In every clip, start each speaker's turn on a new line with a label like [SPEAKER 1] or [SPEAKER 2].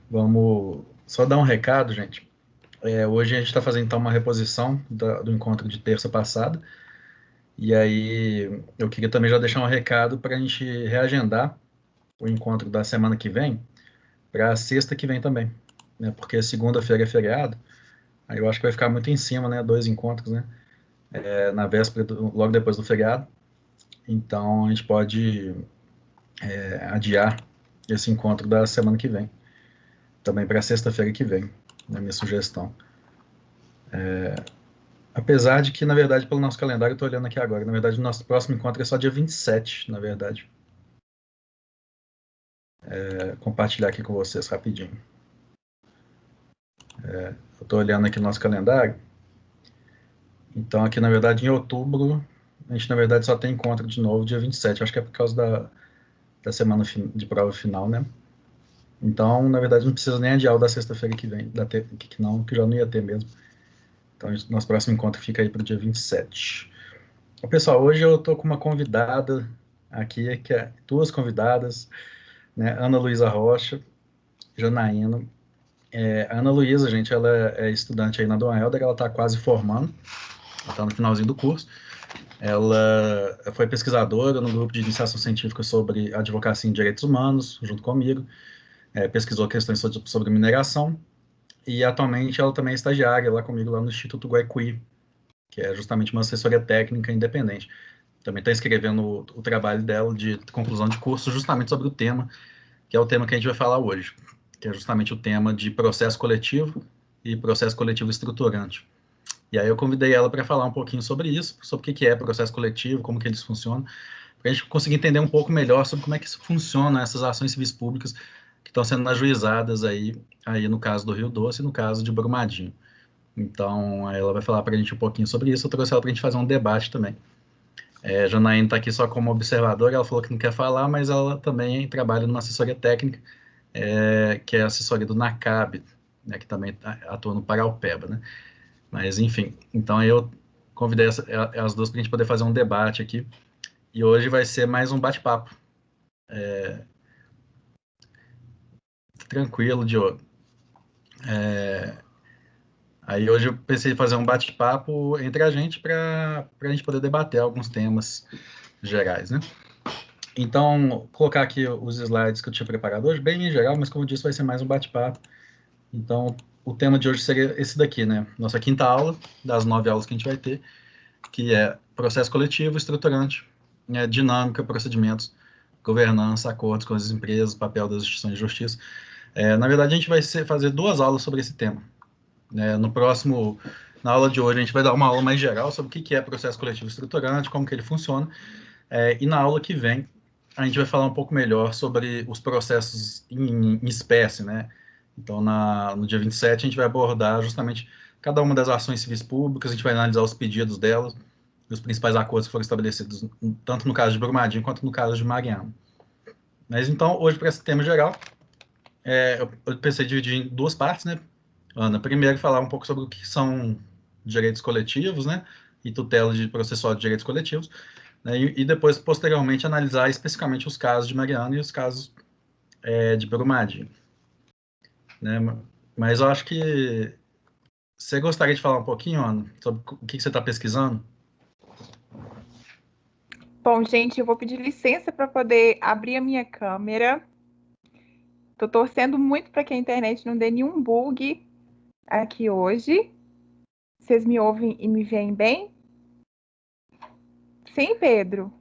[SPEAKER 1] Vamos só dar um recado, gente. Hoje a gente está fazendo então uma reposição do encontro de terça passada. E aí eu queria também já deixar um recado para a gente reagendar o encontro da semana que vem para a sexta que vem também, né? Porque segunda-feira é feriado. Aí eu acho que vai ficar muito em cima, né? Dois encontros, né? Na véspera, logo depois do feriado. Então a gente pode adiar esse encontro da semana que vem, também para sexta-feira que vem, na minha sugestão. Apesar de que, na verdade, pelo nosso calendário, eu estou olhando aqui agora, na verdade, o nosso próximo encontro é só dia 27, na verdade. Compartilhar aqui com vocês rapidinho. Eu estou olhando aqui no nosso calendário. Então, aqui, na verdade, em outubro, a gente, na verdade, só tem encontro de novo dia 27. Acho que é por causa da semana de prova final, né? Então, na verdade, não precisa nem adiar o da sexta-feira que vem, que não, que já não ia ter mesmo. Então, nosso próximo encontro fica aí para o dia 27. Pessoal, hoje eu estou com uma convidada aqui, que é duas convidadas, né? Ana Luísa Rocha, Janaína. A Ana Luísa, gente, ela é estudante aí na Dom Helder, ela está quase formando, ela está no finalzinho do curso. Ela foi pesquisadora no grupo de iniciação científica sobre advocacia em direitos humanos, junto comigo. Pesquisou questões sobre mineração. E atualmente ela também é estagiária lá comigo, lá no Instituto Guaicuí, que é justamente uma assessoria técnica independente. Também está escrevendo o trabalho dela de conclusão de curso justamente sobre o tema, que é o tema que a gente vai falar hoje, que é justamente o tema de processo coletivo e processo coletivo estruturante. E aí eu convidei ela para falar um pouquinho sobre isso, sobre o que é processo coletivo, como que eles funcionam, para a gente conseguir entender um pouco melhor sobre como é que isso funciona, essas ações civis públicas que estão sendo ajuizadas aí no caso do Rio Doce e no caso de Brumadinho. Então, ela vai falar para a gente um pouquinho sobre isso, eu trouxe ela para a gente fazer um debate também. Janaína está aqui só como observadora, ela falou que não quer falar, mas ela também trabalha numa assessoria técnica, que é a assessoria do NACAB, né, que também atua no Paraupeba, né? Mas, enfim, então eu convidei as duas para a gente poder fazer um debate aqui, e hoje vai ser mais um bate-papo. Tranquilo, Diogo. Aí hoje eu pensei em fazer um bate-papo entre a gente para a gente poder debater alguns temas gerais, né? Então, vou colocar aqui os slides que eu tinha preparado hoje, bem em geral, mas como eu disse, vai ser mais um bate-papo. Então, o tema de hoje seria esse daqui, né? Nossa quinta aula, das 9 aulas que a gente vai ter, que é processo coletivo, estruturante, dinâmica, procedimentos, governança, acordos com as empresas, papel das instituições de justiça. Na verdade, a gente vai fazer duas aulas sobre esse tema. Na aula de hoje, a gente vai dar uma aula mais geral sobre o que é processo coletivo estruturante, como que ele funciona, e na aula que vem, a gente vai falar um pouco melhor sobre os processos em espécie, né? Então, no dia 27, a gente vai abordar justamente cada uma das ações civis públicas, a gente vai analisar os pedidos delas, os principais acordos que foram estabelecidos, tanto no caso de Brumadinho quanto no caso de Mariana. Mas então, hoje, para esse tema geral, eu pensei em dividir em duas partes, né? Ana, primeiro falar um pouco sobre o que são direitos coletivos, né? E tutela de processual de direitos coletivos, né, e depois, posteriormente, analisar especificamente os casos de Mariana e os casos de Brumadinho. Né? Mas eu acho que você gostaria de falar um pouquinho, Ana, sobre o que você está pesquisando?
[SPEAKER 2] Bom, gente, eu vou pedir licença para poder abrir a minha câmera. Estou torcendo muito para que a internet não dê nenhum bug aqui hoje. Vocês me ouvem e me veem bem? Sim, Pedro?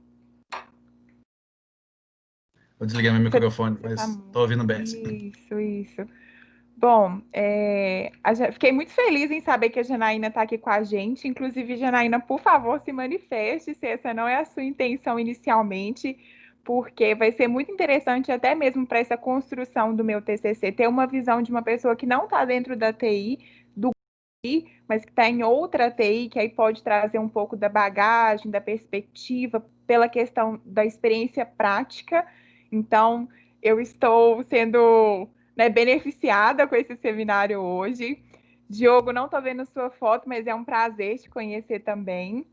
[SPEAKER 1] Eu desliguei meu microfone,
[SPEAKER 2] Você tá
[SPEAKER 1] mas
[SPEAKER 2] muito.
[SPEAKER 1] estou ouvindo bem.
[SPEAKER 2] Isso. Bom, fiquei muito feliz em saber que a Janaína está aqui com a gente. Inclusive, Janaína, por favor, se manifeste se essa não é a sua intenção inicialmente, porque vai ser muito interessante, até mesmo para essa construção do meu TCC, ter uma visão de uma pessoa que não está dentro da TI, do TI, mas que está em outra TI, que aí pode trazer um pouco da bagagem, da perspectiva, pela questão da experiência prática. Então, eu estou sendo, né, beneficiada com esse seminário hoje. Diogo, não estou vendo sua foto, mas é um prazer te conhecer também.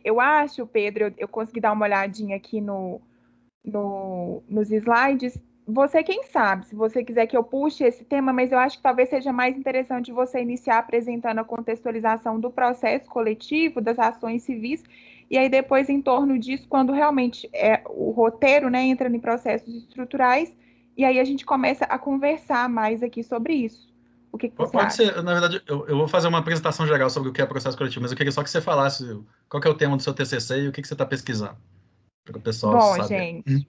[SPEAKER 2] Eu acho, Pedro, eu consegui dar uma olhadinha aqui nos slides. você quem sabe, se você quiser que eu puxe esse tema, mas eu acho que talvez seja mais interessante você iniciar apresentando a contextualização do processo coletivo, das ações civis, e aí depois, em torno disso, quando realmente o roteiro, né, entra em processos estruturais, e aí a gente começa a conversar mais aqui sobre isso. O que você
[SPEAKER 1] Pode
[SPEAKER 2] acha?
[SPEAKER 1] ser, na verdade, eu vou fazer uma apresentação geral sobre o que é processo coletivo, mas eu queria só que você falasse qual que é o tema do seu TCC e o que você está pesquisando, para o pessoal
[SPEAKER 2] Bom,
[SPEAKER 1] saber.
[SPEAKER 2] gente,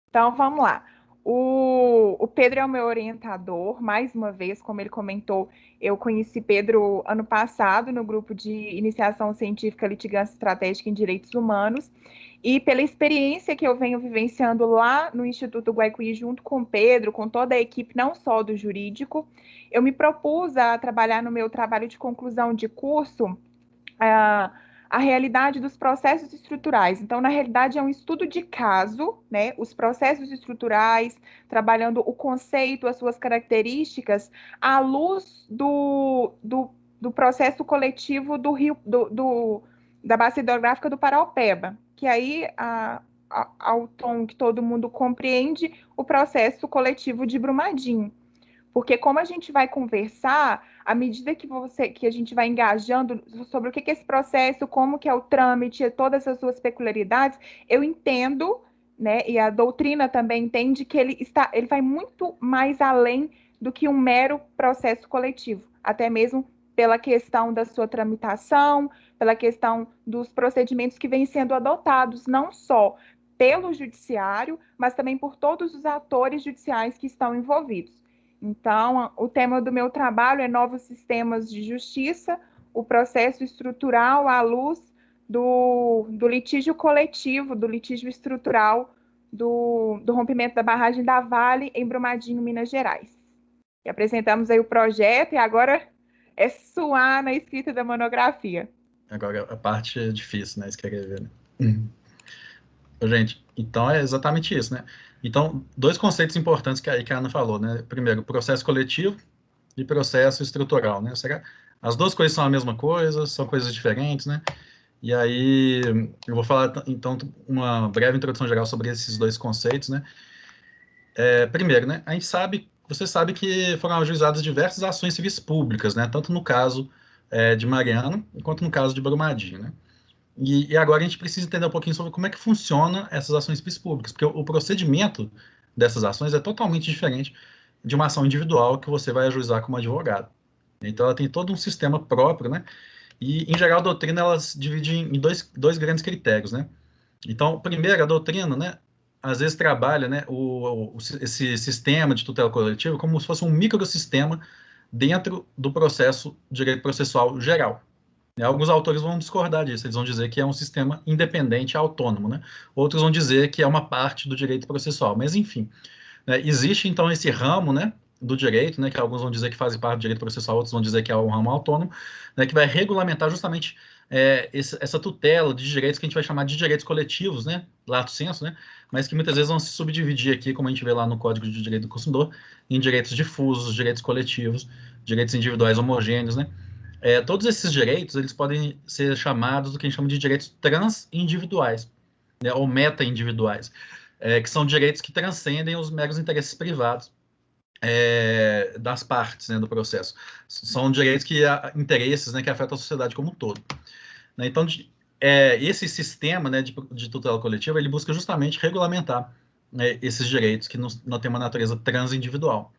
[SPEAKER 2] então vamos lá. O Pedro é o meu orientador, mais uma vez, como ele comentou, eu conheci Pedro ano passado no grupo de iniciação científica litigância estratégica em direitos humanos, e pela experiência que eu venho vivenciando lá no Instituto Guaicuí, junto com o Pedro, com toda a equipe, não só do jurídico, eu me propus a trabalhar no meu trabalho de conclusão de curso a realidade dos processos estruturais. Então, na realidade, é um estudo de caso, né? Os processos estruturais, trabalhando o conceito, as suas características, à luz do processo coletivo do Rio, da bacia hidrográfica do Paraopeba, que aí, ao tom que todo mundo compreende, o processo coletivo de Brumadinho. Porque como a gente vai conversar, à medida que a gente vai engajando sobre o que é esse processo, como que é o trâmite, todas as suas peculiaridades, eu entendo, né, e a doutrina também entende que ele vai muito mais além do que um mero processo coletivo, até mesmo pela questão da sua tramitação, pela questão dos procedimentos que vêm sendo adotados, não só pelo judiciário, mas também por todos os atores judiciais que estão envolvidos. Então, o tema do meu trabalho é novos sistemas de justiça, o processo estrutural à luz do litígio coletivo, do litígio estrutural, do rompimento da barragem da Vale em Brumadinho, Minas Gerais. E apresentamos aí o projeto e agora é suar na escrita da monografia.
[SPEAKER 1] Agora, a parte é difícil, né, escrever, né? Gente, então é exatamente isso, né? Então, dois conceitos importantes que a Ana falou, né? Primeiro, processo coletivo e processo estrutural, né? As duas coisas são a mesma coisa, são coisas diferentes, né? E aí, eu vou falar, então, uma breve introdução geral sobre esses dois conceitos, né? Primeiro, né? Você sabe que foram ajuizadas diversas ações civis públicas, né? Tanto no caso de Mariana, quanto no caso de Brumadinho, né? E agora a gente precisa entender um pouquinho sobre como é que funciona essas ações civis públicas, porque o procedimento dessas ações é totalmente diferente de uma ação individual que você vai ajuizar como advogado. Então, ela tem todo um sistema próprio, né? E, em geral, a doutrina ela se divide em dois grandes critérios, né? Então, primeiro, a doutrina, né? Às vezes trabalha, né? Esse sistema de tutela coletiva como se fosse um microsistema dentro do processo de direito processual geral. Alguns autores vão discordar disso, eles vão dizer que é um sistema independente, autônomo, né? Outros vão dizer que é uma parte do direito processual, mas enfim, né? Existe então esse ramo, né, do direito, né, que alguns vão dizer que faz parte do direito processual, outros vão dizer que é um ramo autônomo, né, que vai regulamentar justamente essa tutela de direitos que a gente vai chamar de direitos coletivos, né, lato sensu, né, mas que muitas vezes vão se subdividir aqui, como a gente vê lá no Código de Direito do Consumidor, em direitos difusos, direitos coletivos, direitos individuais homogêneos, né. Todos esses direitos, eles podem ser chamados do que a gente chama de direitos transindividuais, né, ou meta-individuais, que são direitos que transcendem os meros interesses privados das partes, né, do processo. São direitos interesses, né, que afetam a sociedade como um todo. Né? Então, esse sistema, né, de tutela coletiva, ele busca justamente regulamentar, né, esses direitos que não têm uma natureza transindividual.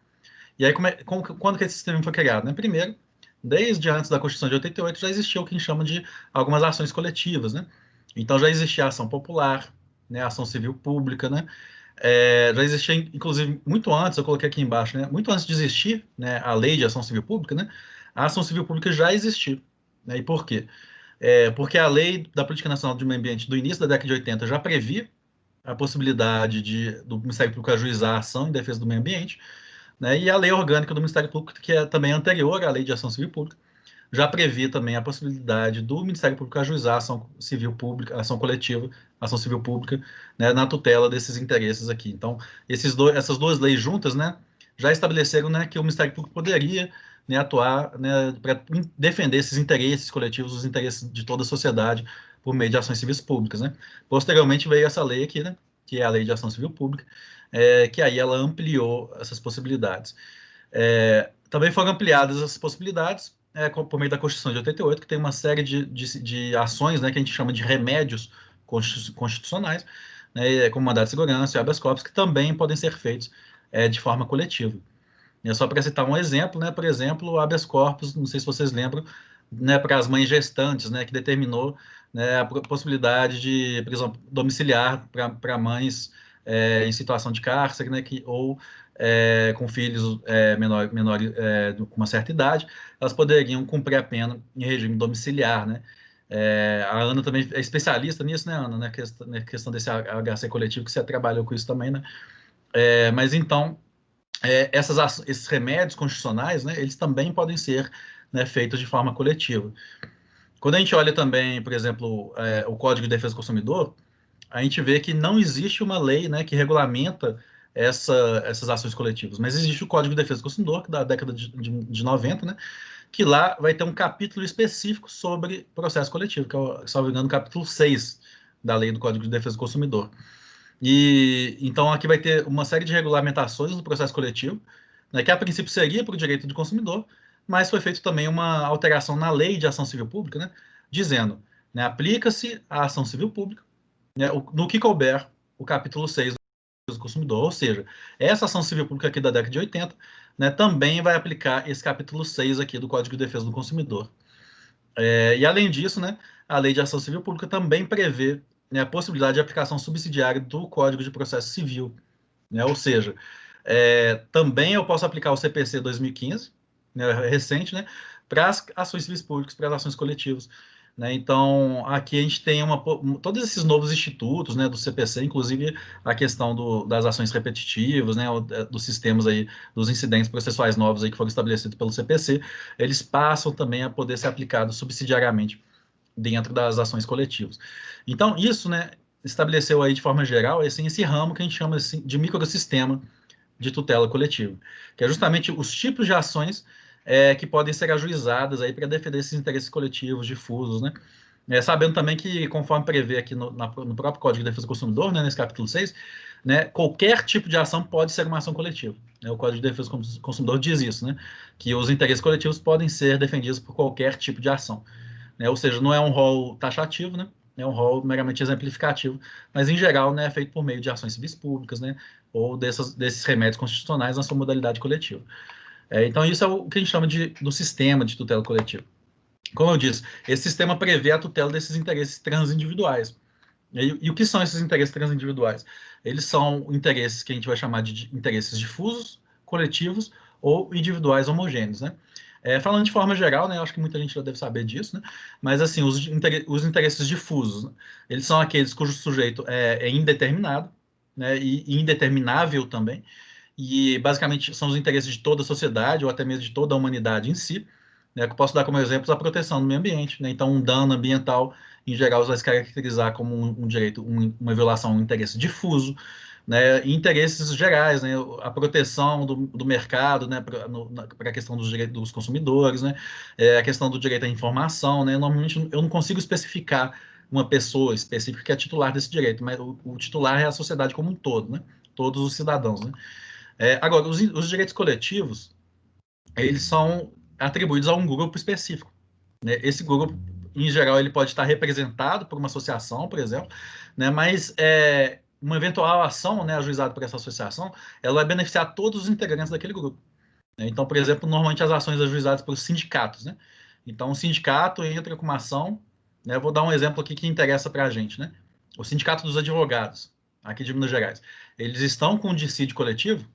[SPEAKER 1] E aí, quando que esse sistema foi criado? Né? Primeiro, desde antes da Constituição de 88, já existia o que a gente chama de algumas ações coletivas, né? Então, já existia a ação popular, né, a ação civil pública, né? Já existia, inclusive, muito antes, eu coloquei aqui embaixo, né? Muito antes de existir, né, a lei de ação civil pública, né? A ação civil pública já existia. Né? E por quê? Porque a lei da Política Nacional do Meio Ambiente do início da década de 80 já previa a possibilidade do Ministério Público ajuizar a ação em defesa do meio ambiente, né? E a lei orgânica do Ministério Público, que é também anterior à lei de ação civil pública, já previa também a possibilidade do Ministério Público ajuizar a ação civil pública, ação coletiva, ação civil pública, né, na tutela desses interesses aqui. Então, essas duas leis juntas, né, já estabeleceram, né, que o Ministério Público poderia, né, atuar, né, para defender esses interesses coletivos, os interesses de toda a sociedade, por meio de ações civis públicas. Né. Posteriormente veio essa lei aqui, né, que é a Lei de Ação Civil Pública, que aí ela ampliou essas possibilidades. Também foram ampliadas essas possibilidades por meio da Constituição de 88, que tem uma série de ações, né, que a gente chama de remédios constitucionais, né, como mandado de segurança e habeas corpus, que também podem ser feitos de forma coletiva. Só para citar um exemplo, né, por exemplo, o habeas corpus, não sei se vocês lembram, né, para as mães gestantes, né, que determinou, né, a possibilidade de prisão domiciliar para mães em situação de cárcere, né, ou com filhos menores com uma certa idade, elas poderiam cumprir a pena em regime domiciliar, né. A Ana também é especialista nisso, né, Ana, né, questão desse HC coletivo, que você trabalhou com isso também, né. Mas então, esses remédios constitucionais, né, eles também podem ser, né, feitos de forma coletiva. Quando a gente olha também, por exemplo, o Código de Defesa do Consumidor, a gente vê que não existe uma lei, né, que regulamenta essas ações coletivas, mas existe o Código de Defesa do Consumidor, que da década de 90, né, que lá vai ter um capítulo específico sobre processo coletivo, que é, se não me engano, o capítulo 6 da Lei do Código de Defesa do Consumidor. E então aqui vai ter uma série de regulamentações do processo coletivo, né, que a princípio seria para o direito do consumidor, mas foi feito também uma alteração na lei de ação civil pública, né, dizendo, né, aplica-se a ação civil pública, né, no que couber o capítulo 6 do consumidor, ou seja, essa ação civil pública aqui da década de 80, né, também vai aplicar esse capítulo 6 aqui do Código de Defesa do Consumidor. E além disso, né, a lei de ação civil pública também prevê, né, a possibilidade de aplicação subsidiária do Código de Processo Civil, né, ou seja, também eu posso aplicar o CPC 2015, né, recente, né, para as ações civis públicas, para as ações coletivas. Né, então, aqui a gente tem todos esses novos institutos, né, do CPC, inclusive a questão das ações repetitivas, né, dos sistemas aí, dos incidentes processuais novos aí que foram estabelecidos pelo CPC, eles passam também a poder ser aplicados subsidiariamente dentro das ações coletivas. Então, isso, né, estabeleceu aí de forma geral assim, esse ramo que a gente chama assim, de microsistema de tutela coletiva, que é justamente os tipos de ações que podem ser ajuizadas aí para defender esses interesses coletivos difusos, né? Sabendo também que, conforme prevê aqui no próprio Código de Defesa do Consumidor, né, nesse capítulo 6, né, qualquer tipo de ação pode ser uma ação coletiva. Né? O Código de Defesa do Consumidor diz isso, né, que os interesses coletivos podem ser defendidos por qualquer tipo de ação. Né? Ou seja, não é um rol taxativo, né? É um rol meramente exemplificativo, mas em geral, né, é feito por meio de ações civis públicas, né, ou desses remédios constitucionais na sua modalidade coletiva. Então, isso é o que a gente chama do sistema de tutela coletiva. Como eu disse, esse sistema prevê a tutela desses interesses transindividuais. E o que são esses interesses transindividuais? Eles são interesses que a gente vai chamar de interesses difusos, coletivos ou individuais homogêneos, né? Falando de forma geral, né, eu acho que muita gente já deve saber disso, né? Mas assim, os interesses difusos, né, eles são aqueles cujo sujeito é indeterminado, né, e indeterminável também, e basicamente são os interesses de toda a sociedade ou até mesmo de toda a humanidade em si, né, que eu posso dar como exemplo a proteção do meio ambiente, né? Então, um dano ambiental, em geral, vai se caracterizar como um direito, uma violação, um interesse difuso, né, e interesses gerais, né, a proteção do mercado, né, para a questão dos direitos dos consumidores, né, a questão do direito à informação, né, normalmente eu não consigo especificar uma pessoa específica que é titular desse direito, mas o titular é a sociedade como um todo, né, todos os cidadãos, né. Agora, os direitos coletivos, eles são atribuídos a um grupo específico, né, esse grupo, em geral, ele pode estar representado por uma associação, por exemplo, né, mas uma eventual ação, né, ajuizada por essa associação, ela vai beneficiar todos os integrantes daquele grupo. Né? Então, por exemplo, normalmente as ações ajuizadas pelos sindicatos. Né? Então, o sindicato entra com uma ação, né, vou dar um exemplo aqui que interessa para a gente. Né? O Sindicato dos Advogados, aqui de Minas Gerais, eles estão com um dissídio coletivo,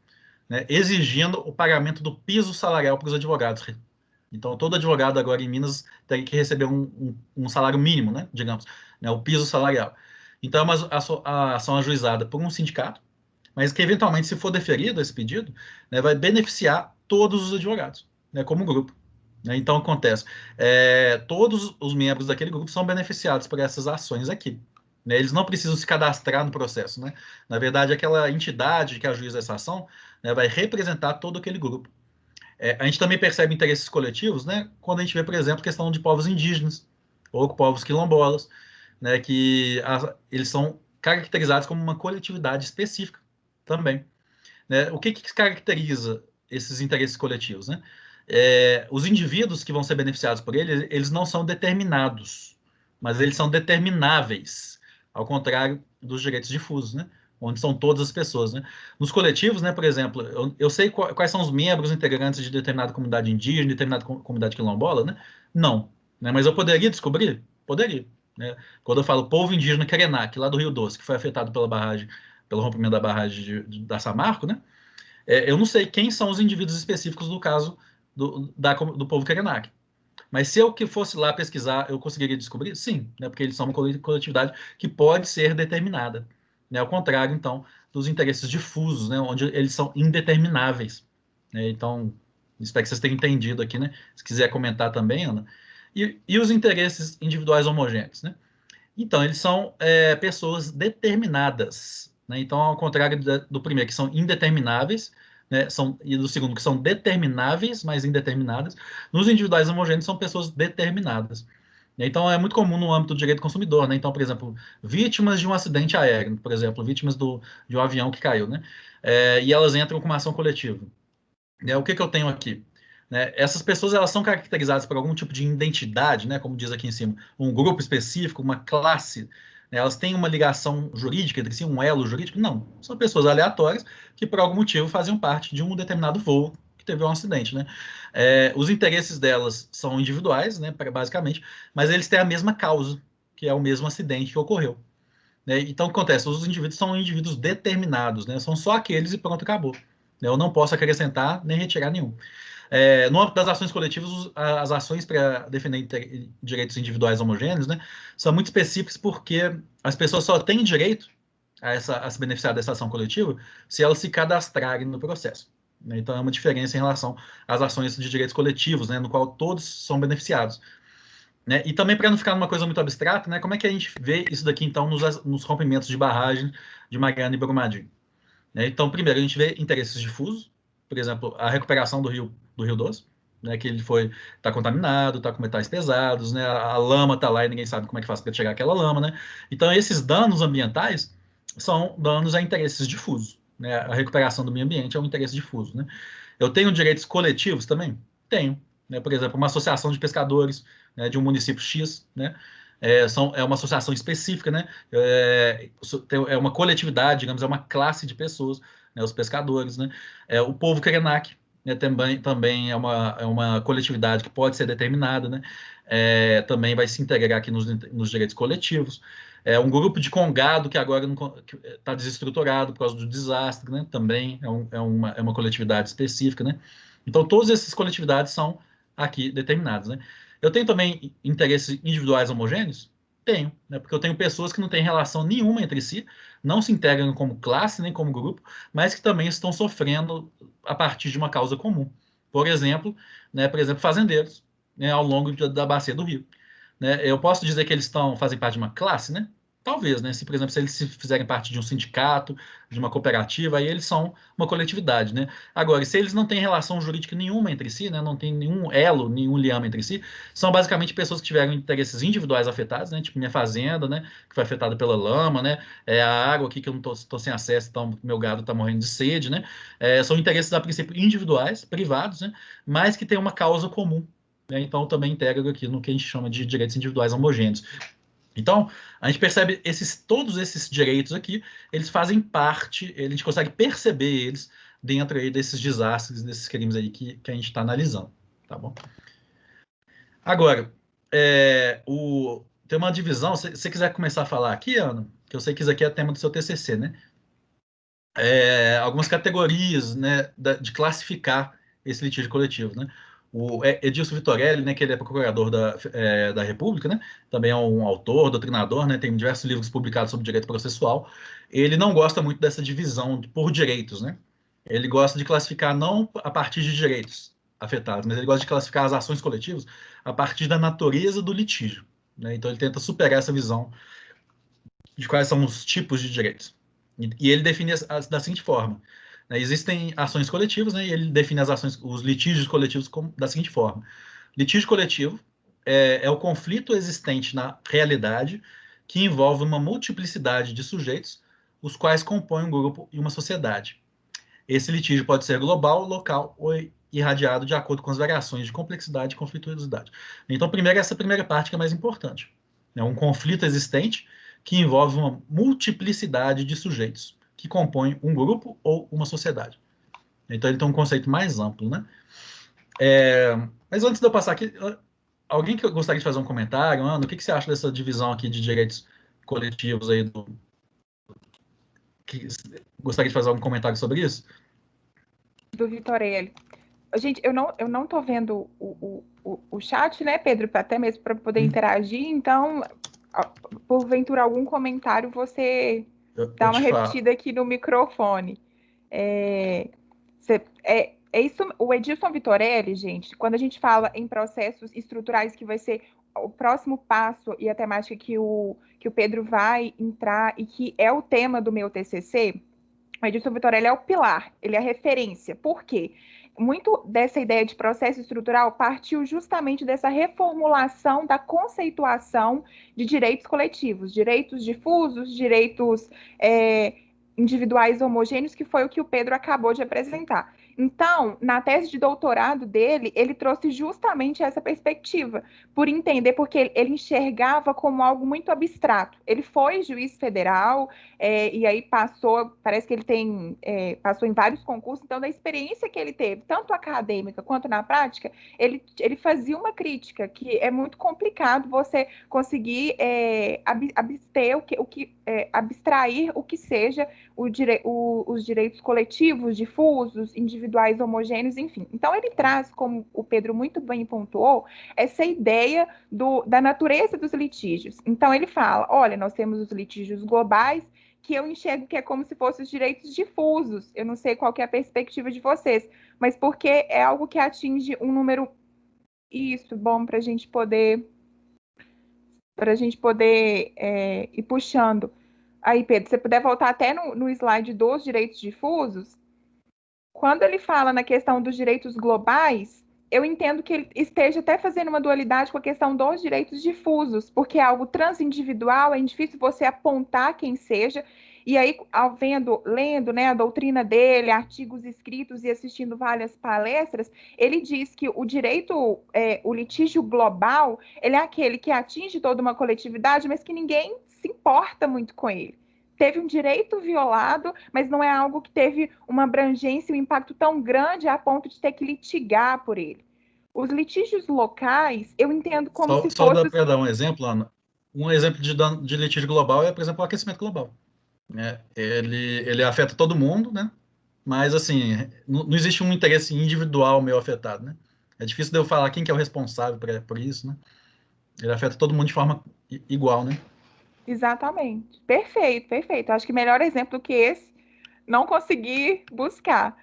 [SPEAKER 1] né, exigindo o pagamento do piso salarial para os advogados. Então, todo advogado agora em Minas tem que receber um salário mínimo, né, digamos, né, o piso salarial. Então, é uma ação ajuizada por um sindicato, mas que, eventualmente, se for deferido esse pedido, né, vai beneficiar todos os advogados, né, como grupo. Né? Então, acontece, todos os membros daquele grupo são beneficiados por essas ações aqui. Né? Eles não precisam se cadastrar no processo. Né? Na verdade, aquela entidade que ajuiza essa ação, né, vai representar todo aquele grupo. A gente também percebe interesses coletivos, né, quando a gente vê, por exemplo, a questão de povos indígenas ou povos quilombolas, né, que eles são caracterizados como uma coletividade específica, também. Né? O que caracteriza esses interesses coletivos? Né? Os indivíduos que vão ser beneficiados por ele, eles não são determinados, mas eles são determináveis, ao contrário dos direitos difusos, né? Onde são todas as pessoas. Né? Nos coletivos, né, por exemplo, eu sei quais são os membros integrantes de determinada comunidade indígena, determinada comunidade quilombola, né? Não. Né? Mas eu poderia descobrir? Poderia. Né? Quando eu falo povo indígena Krenak, lá do Rio Doce, que foi afetado pela barragem, pelo rompimento da barragem da Samarco, né? Eu não sei quem são os indivíduos específicos do caso do povo Krenak. Mas se eu que fosse lá pesquisar, eu conseguiria descobrir? Sim, né? Porque eles são uma coletividade que pode ser determinada. Né? Ao contrário, então, dos interesses difusos, né? Onde eles são indetermináveis. Né? Então, espero que vocês tenham entendido aqui, né? Se quiser comentar também, Ana. E os interesses individuais homogêneos, né? Então, eles são pessoas determinadas. Né? Então, ao contrário do primeiro, que são indetermináveis, né? E do segundo, que são determináveis, mas indeterminadas, nos individuais homogêneos são pessoas determinadas. Então, é muito comum no âmbito do direito do consumidor. Né? Então, por exemplo, vítimas de um acidente aéreo, por exemplo, vítimas de um avião que caiu, né? E elas entram com uma ação coletiva. O que eu tenho aqui? Né? Essas pessoas elas são caracterizadas por algum tipo de identidade, né? Como diz aqui em cima, um grupo específico, uma classe. Né? Elas têm uma ligação jurídica entre si, um elo jurídico? Não. São pessoas aleatórias que, por algum motivo, faziam parte de um determinado voo que teve um acidente. Né? Os interesses delas são individuais, né? Basicamente, mas eles têm a mesma causa, que é o mesmo acidente que ocorreu. Né? Então, o que acontece? Os indivíduos são indivíduos determinados, né? São só aqueles e pronto, acabou. Eu não posso acrescentar nem retirar nenhum. No âmbito das ações coletivas, as ações para defender direitos individuais homogêneos, né, são muito específicas porque as pessoas só têm direito a se beneficiar dessa ação coletiva se elas se cadastrarem no processo. Né? Então, é uma diferença em relação às ações de direitos coletivos, né, no qual todos são beneficiados. Né? E também, para não ficar uma coisa muito abstrata, né, como é que a gente vê isso daqui, então, nos rompimentos de barragem de Mariana e Brumadinho? Né? Então, primeiro, a gente vê interesses difusos, por exemplo, a recuperação do Rio Doce, né, que ele está contaminado, está com metais pesados, né, a lama está lá e ninguém sabe como é que faz para tirar aquela lama. Né? Então, esses danos ambientais são danos a interesses difusos. Né? A recuperação do meio ambiente é um interesse difuso. Né? Eu tenho direitos coletivos também? Tenho. Né? Por exemplo, uma associação de pescadores, né, de um município X, né? É uma associação específica, né? É uma coletividade, digamos, é uma classe de pessoas, né? Os pescadores, né? O povo Krenak, né? Também é uma coletividade que pode ser determinada, né? Também vai se integrar aqui nos direitos coletivos. Um grupo de congado que agora está desestruturado por causa do desastre, né? Também é uma coletividade específica, né? Então, todas essas coletividades são aqui determinadas, né? Eu tenho também interesses individuais homogêneos? Tenho, né? Porque eu tenho pessoas que não têm relação nenhuma entre si, não se integram como classe nem como grupo, mas que também estão sofrendo a partir de uma causa comum. Por exemplo, fazendeiros, né, ao longo da bacia do Rio. Né? Eu posso dizer que eles fazem parte de uma classe, né? Talvez, né? Se, por exemplo, se eles se fizerem parte de um sindicato, de uma cooperativa, aí eles são uma coletividade, né? Agora, se eles não têm relação jurídica nenhuma entre si, né? Não tem nenhum elo, nenhum liame entre si, são basicamente pessoas que tiveram interesses individuais afetados, né? Tipo minha fazenda, né? Que foi afetada pela lama, né? A água aqui que eu não tô sem acesso, então meu gado está morrendo de sede, né? São interesses, a princípio, individuais, privados, né? Mas que têm uma causa comum. Né? Então, também integra aqui no que a gente chama de direitos individuais homogêneos. Então, a gente percebe todos esses direitos aqui, eles fazem parte, a gente consegue perceber eles dentro aí desses desastres, desses crimes aí que a gente está analisando, tá bom? Agora, tem uma divisão, se você quiser começar a falar aqui, Ana, que eu sei que isso aqui é tema do seu TCC, né? Algumas categorias, né, de classificar esse litígio coletivo, né? O Edilson Vitorelli, né, que ele é procurador da República, né, também é um autor, doutrinador, né, tem diversos livros publicados sobre direito processual. Ele não gosta muito dessa divisão por direitos, né? Ele gosta de classificar não a partir de direitos afetados, mas ele gosta de classificar as ações coletivas a partir da natureza do litígio, né? Então ele tenta superar essa visão de quais são os tipos de direitos. E ele define da seguinte forma: né? Existem ações coletivas, né? E ele define os litígios coletivos da seguinte forma: litígio coletivo é o conflito existente na realidade que envolve uma multiplicidade de sujeitos, os quais compõem um grupo e uma sociedade. Esse litígio pode ser global, local ou irradiado de acordo com as variações de complexidade e conflituosidade. Então, primeiro, essa primeira parte que é mais importante. É um conflito existente que envolve uma multiplicidade de sujeitos que compõem um grupo ou uma sociedade. Então, ele tem um conceito mais amplo, né? Mas antes de eu passar aqui, alguém que gostaria de fazer um comentário, Ana, o que você acha dessa divisão aqui de direitos coletivos aí gostaria de fazer algum comentário sobre isso?
[SPEAKER 2] Do Vitorelli. Gente, eu não tô vendo o chat, né, Pedro? Até mesmo para poder interagir. Então, porventura, algum comentário, você dá uma repetida aqui no microfone. É isso, o Edilson Vitorelli, gente, quando a gente fala em processos estruturais, que vai ser o próximo passo e a temática que o Pedro vai entrar e que é o tema do meu TCC, o Edilson Vitorelli é o pilar, ele é a referência. Por quê? Muito dessa ideia de processo estrutural partiu justamente dessa reformulação da conceituação de direitos coletivos, direitos difusos, direitos individuais homogêneos, que foi o que o Pedro acabou de apresentar. Então, na tese de doutorado dele, ele trouxe justamente essa perspectiva, por entender, porque ele enxergava como algo muito abstrato. Ele foi juiz federal, e aí parece que ele passou em vários concursos, então da experiência que ele teve, tanto acadêmica quanto na prática, ele fazia uma crítica, que é muito complicado você conseguir abstrair o que seja os direitos coletivos, difusos, individuais, homogêneos, enfim. Então, ele traz, como o Pedro muito bem pontuou, essa ideia da natureza dos litígios. Então, ele fala, olha, nós temos os litígios globais, que eu enxergo que é como se fossem os direitos difusos. Eu não sei qual que é a perspectiva de vocês, mas porque é algo que atinge um número... Isso, bom, para a gente poder ir puxando. Aí, Pedro, se você puder voltar até no slide dos direitos difusos, quando ele fala na questão dos direitos globais, eu entendo que ele esteja até fazendo uma dualidade com a questão dos direitos difusos, porque é algo transindividual, é difícil você apontar quem seja, e aí, lendo, né, a doutrina dele, artigos escritos e assistindo várias palestras, ele diz que o direito, o litígio global, ele é aquele que atinge toda uma coletividade, mas que ninguém se importa muito com ele. Teve um direito violado, mas não é algo que teve uma abrangência e um impacto tão grande a ponto de ter que litigar por ele. Os litígios locais, eu entendo como se fosse...
[SPEAKER 1] Para dar um exemplo, Ana, um exemplo de litígio global é, por exemplo, o aquecimento global. Ele afeta todo mundo, né? Mas, assim, não existe um interesse individual meio afetado, né? É difícil de eu falar quem que é o responsável por isso, né? Ele afeta todo mundo de forma igual, né?
[SPEAKER 2] Exatamente. Perfeito, perfeito. Acho que melhor exemplo do que esse, não consegui buscar.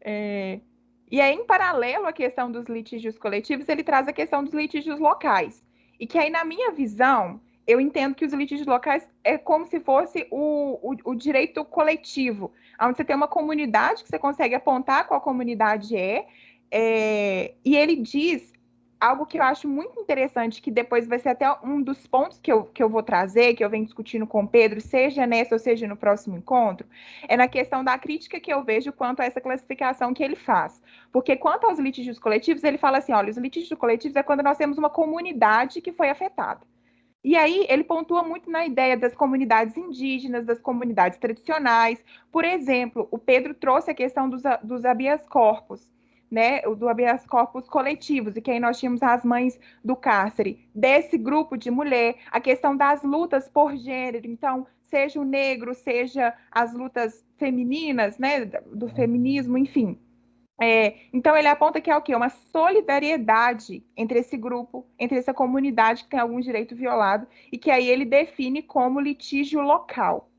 [SPEAKER 2] E aí, em paralelo à questão dos litígios coletivos, ele traz a questão dos litígios locais. E que aí, na minha visão, eu entendo que os litígios locais é como se fosse o direito coletivo, onde você tem uma comunidade que você consegue apontar qual comunidade e ele diz algo que eu acho muito interessante, que depois vai ser até um dos pontos que eu vou trazer, que eu venho discutindo com o Pedro, seja nessa ou seja no próximo encontro, é na questão da crítica que eu vejo quanto a essa classificação que ele faz. Porque quanto aos litígios coletivos, ele fala assim, olha, os litígios coletivos é quando nós temos uma comunidade que foi afetada. E aí ele pontua muito na ideia das comunidades indígenas, das comunidades tradicionais. Por exemplo, o Pedro trouxe a questão dos habeas corpus, né, do habeas corpus coletivos, e que aí nós tínhamos as mães do cárcere, desse grupo de mulher, a questão das lutas por gênero, então, seja o negro, seja as lutas femininas, né, do feminismo, enfim. Então, ele aponta que é o quê? Uma solidariedade entre esse grupo, entre essa comunidade que tem algum direito violado, e que aí ele define como litígio local.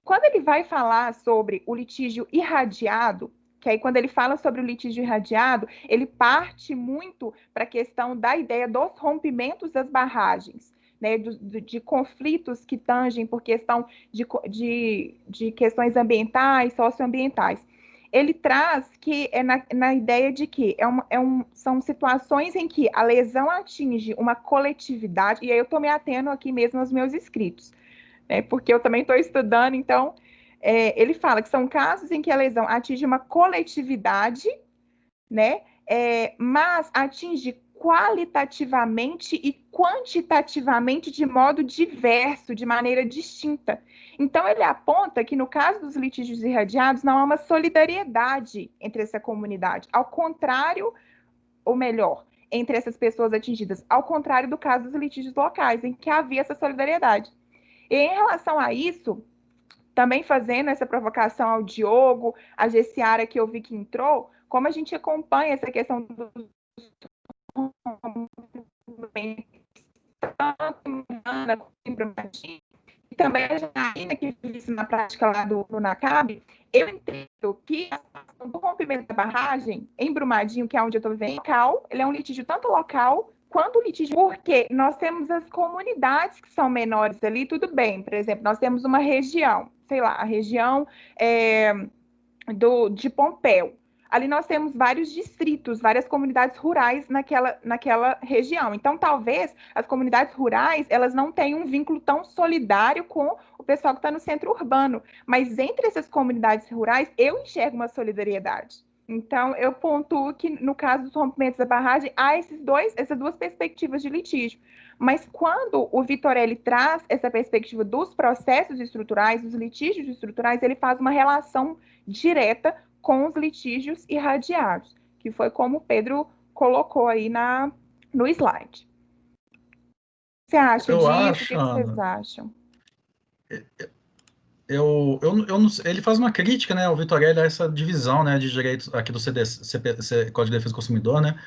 [SPEAKER 2] Quando ele vai falar sobre o litígio irradiado, que aí quando ele fala sobre o litígio irradiado, ele parte muito para a questão da ideia dos rompimentos das barragens, né, de conflitos que tangem por questão de questões ambientais, socioambientais. Ele traz que é na ideia de que são situações em que a lesão atinge uma coletividade, e aí eu estou me atendo aqui mesmo aos meus escritos, né, porque eu também estou estudando, então ele fala que são casos em que a lesão atinge uma coletividade, né? Mas atinge qualitativamente e quantitativamente de modo diverso, de maneira distinta. Então, ele aponta que, no caso dos litígios irradiados, não há uma solidariedade entre essa comunidade. Ao contrário, ou melhor, entre essas pessoas atingidas, ao contrário do caso dos litígios locais, em que havia essa solidariedade. E em relação a isso, também fazendo essa provocação ao Diogo, a Gessiara que eu vi que entrou, como a gente acompanha essa questão do e também a Janaína, que vive isso na prática lá do NACAB, eu entendo que a situação do rompimento da barragem em Brumadinho, que é onde eu estou vivendo, local, ele é um litígio tanto local quanto litígio, porque nós temos as comunidades que são menores ali, tudo bem, por exemplo, nós temos uma região, sei lá, a região de Pompéu. Ali nós temos vários distritos, várias comunidades rurais naquela região. Então, talvez as comunidades rurais elas não tenham um vínculo tão solidário com o pessoal que está no centro urbano. Mas entre essas comunidades rurais, eu enxergo uma solidariedade. Então, eu pontuo que, no caso dos rompimentos da barragem, há essas duas perspectivas de litígio. Mas quando o Vitorelli traz essa perspectiva dos processos estruturais, dos litígios estruturais, ele faz uma relação direta com os litígios irradiados, que foi como o Pedro colocou aí no slide. O que você acha disso?
[SPEAKER 1] Acho,
[SPEAKER 2] o que vocês acham?
[SPEAKER 1] Ele faz uma crítica, né, ao Vitorelli, a essa divisão, né, de direitos aqui do Código de Defesa do Consumidor, né,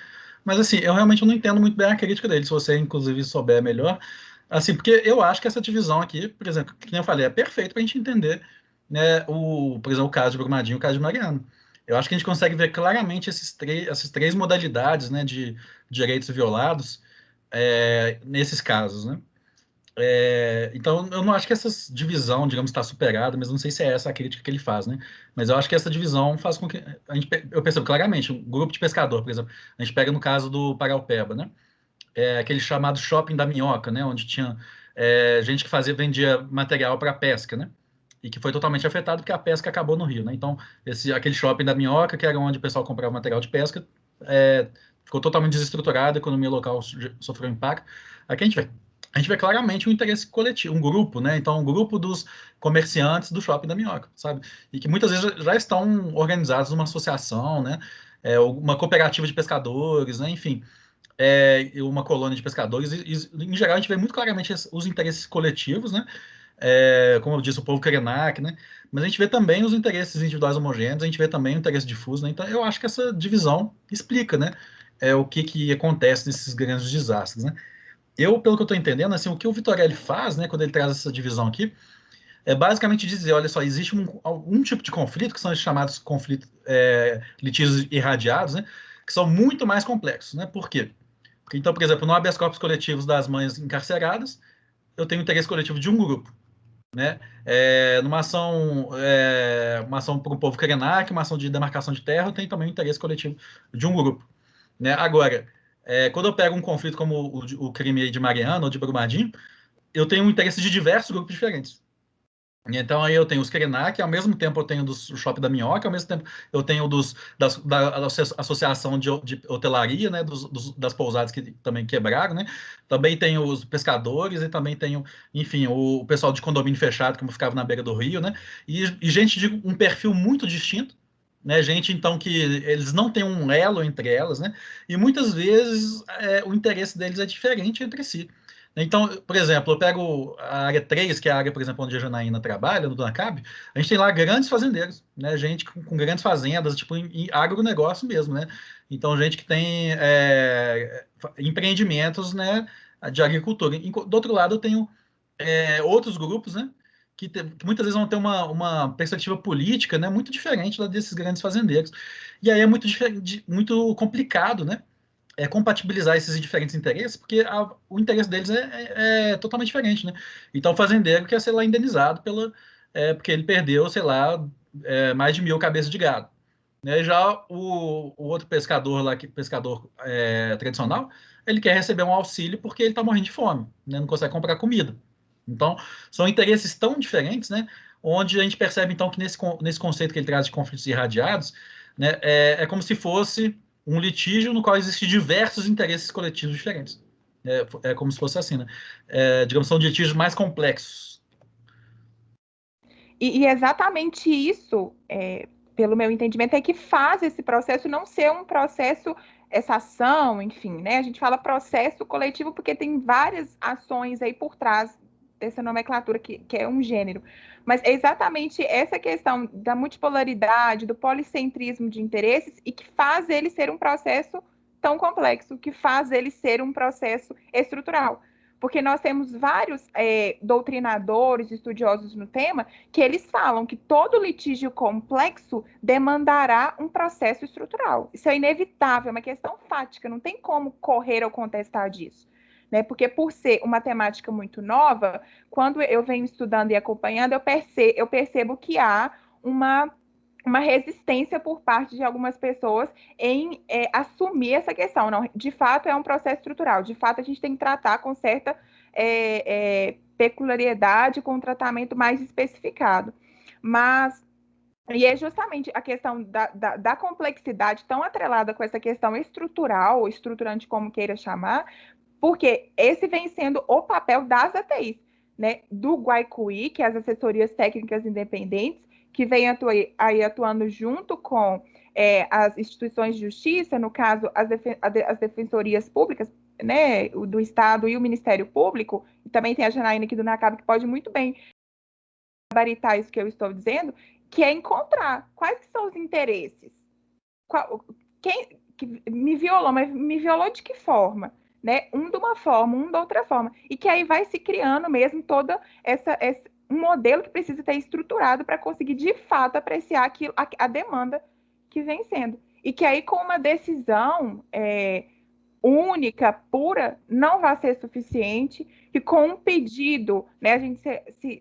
[SPEAKER 1] mas assim, eu realmente não entendo muito bem a crítica dele, se você inclusive souber melhor, assim, porque eu acho que essa divisão aqui, por exemplo, que eu falei, é perfeito para a gente entender, né, por exemplo, o caso de Brumadinho e o caso de Mariano. Eu acho que a gente consegue ver claramente essas três modalidades, né, de direitos violados nesses casos, né. Então, eu não acho que essa divisão, digamos, está superada, mas não sei se é essa a crítica que ele faz, né? Mas eu acho que essa divisão faz com que eu percebo claramente, um grupo de pescador, por exemplo, a gente pega no caso do Paraupeba, né? Aquele chamado shopping da minhoca, né? Onde tinha gente que vendia material para pesca, né? E que foi totalmente afetado porque a pesca acabou no rio, né? Então, aquele shopping da minhoca, que era onde o pessoal comprava material de pesca, ficou totalmente desestruturado, a economia local sofreu impacto. Aqui a gente vê claramente um interesse coletivo, um grupo, né? Então, um grupo dos comerciantes do shopping da minhoca, sabe? E que muitas vezes já estão organizados numa associação, né? Uma cooperativa de pescadores, né? Enfim, uma colônia de pescadores. Em geral, a gente vê muito claramente os interesses coletivos, né? Como eu disse, o povo Krenak, né? Mas a gente vê também os interesses individuais homogêneos, a gente vê também o interesse difuso, né? Então, eu acho que essa divisão explica, né? O que acontece nesses grandes desastres, né? Pelo que eu estou entendendo, assim, o que o Vitorelli faz, né, quando ele traz essa divisão aqui, é basicamente dizer, olha só, existe algum tipo de conflito, que são os chamados conflitos, litígios irradiados, né, que são muito mais complexos, né? Por quê? Porque, então, por exemplo, no habeas corpus coletivos das mães encarceradas, eu tenho interesse coletivo de um grupo, né? Uma ação para o povo Krenak, uma ação de demarcação de terra, eu tenho também o interesse coletivo de um grupo, né? Agora, quando eu pego um conflito como o crime de Mariana ou de Brumadinho, eu tenho um interesse de diversos grupos diferentes. Então, aí eu tenho os Krenak, ao mesmo tempo eu tenho do Shopping da Minhoca, ao mesmo tempo eu tenho da Associação de Hotelaria, né, das pousadas que também quebraram, né? Também tenho os pescadores e também tenho, enfim, o pessoal de condomínio fechado, como ficava na beira do rio, né? E gente de um perfil muito distinto, né? Gente, então, que eles não têm um elo entre elas, né? E muitas vezes o interesse deles é diferente entre si. Então, por exemplo, eu pego a área 3, que é a área, por exemplo, onde a Janaína trabalha, no Dunacab, a gente tem lá grandes fazendeiros, né? Gente com grandes fazendas, tipo em agronegócio mesmo, né? Então, gente que tem empreendimentos, né, de agricultura. Do outro lado, eu tenho outros grupos, né? Que muitas vezes vão ter uma perspectiva política, né, muito diferente da desses grandes fazendeiros. E aí é muito complicado, né? Compatibilizar esses diferentes interesses, porque o interesse deles é totalmente diferente, né? Então, o fazendeiro quer ser lá indenizado porque ele perdeu, sei lá, mais de 1.000 cabeças de gado. Né? Já o outro pescador lá, pescador tradicional, ele quer receber um auxílio porque ele está morrendo de fome, né? Não consegue comprar comida. Então, são interesses tão diferentes, né? onde a gente percebe, então, que nesse conceito que ele traz de conflitos irradiados, né, é como se fosse um litígio no qual existem diversos interesses coletivos diferentes. É como se fosse assim, né? Digamos, são litígios mais complexos.
[SPEAKER 2] E exatamente isso, pelo meu entendimento, é que faz esse processo não ser um processo, essa ação, enfim, né? A gente fala processo coletivo porque tem várias ações aí por trás dessa nomenclatura que é um gênero. Mas é exatamente essa questão da multipolaridade, do policentrismo de interesses e que faz ele ser um processo tão complexo, que faz ele ser um processo estrutural. Porque nós temos vários doutrinadores, estudiosos no tema, que eles falam que todo litígio complexo demandará um processo estrutural. Isso é inevitável, é uma questão fática, não tem como correr ou contestar disso. Né? Porque por ser uma temática muito nova, quando eu venho estudando e acompanhando, eu percebo que há uma resistência por parte de algumas pessoas em assumir essa questão. Não, de fato, é um processo estrutural. De fato, a gente tem que tratar com certa peculiaridade, com um tratamento mais especificado. Mas, e é justamente a questão da complexidade tão atrelada com essa questão estrutural, ou estruturante, como queira chamar, porque esse vem sendo o papel das ATIs, né? Do GuaiCuí, que é as assessorias técnicas independentes, que vem aí atuando junto com as instituições de justiça, no caso, as defensorias públicas, né, do Estado e o Ministério Público, e também tem a Janaína aqui do NACAB, que pode muito bem gabaritar isso que eu estou dizendo, que é encontrar quais que são os interesses. Quem que me violou, mas me violou de que forma? Né? Um de uma forma, um da outra forma. E que aí vai se criando mesmo toda um modelo que precisa estar estruturado para conseguir, de fato, apreciar a demanda que vem sendo. E que aí, com uma decisão única, pura, não vai ser suficiente, e com um pedido, né, a gente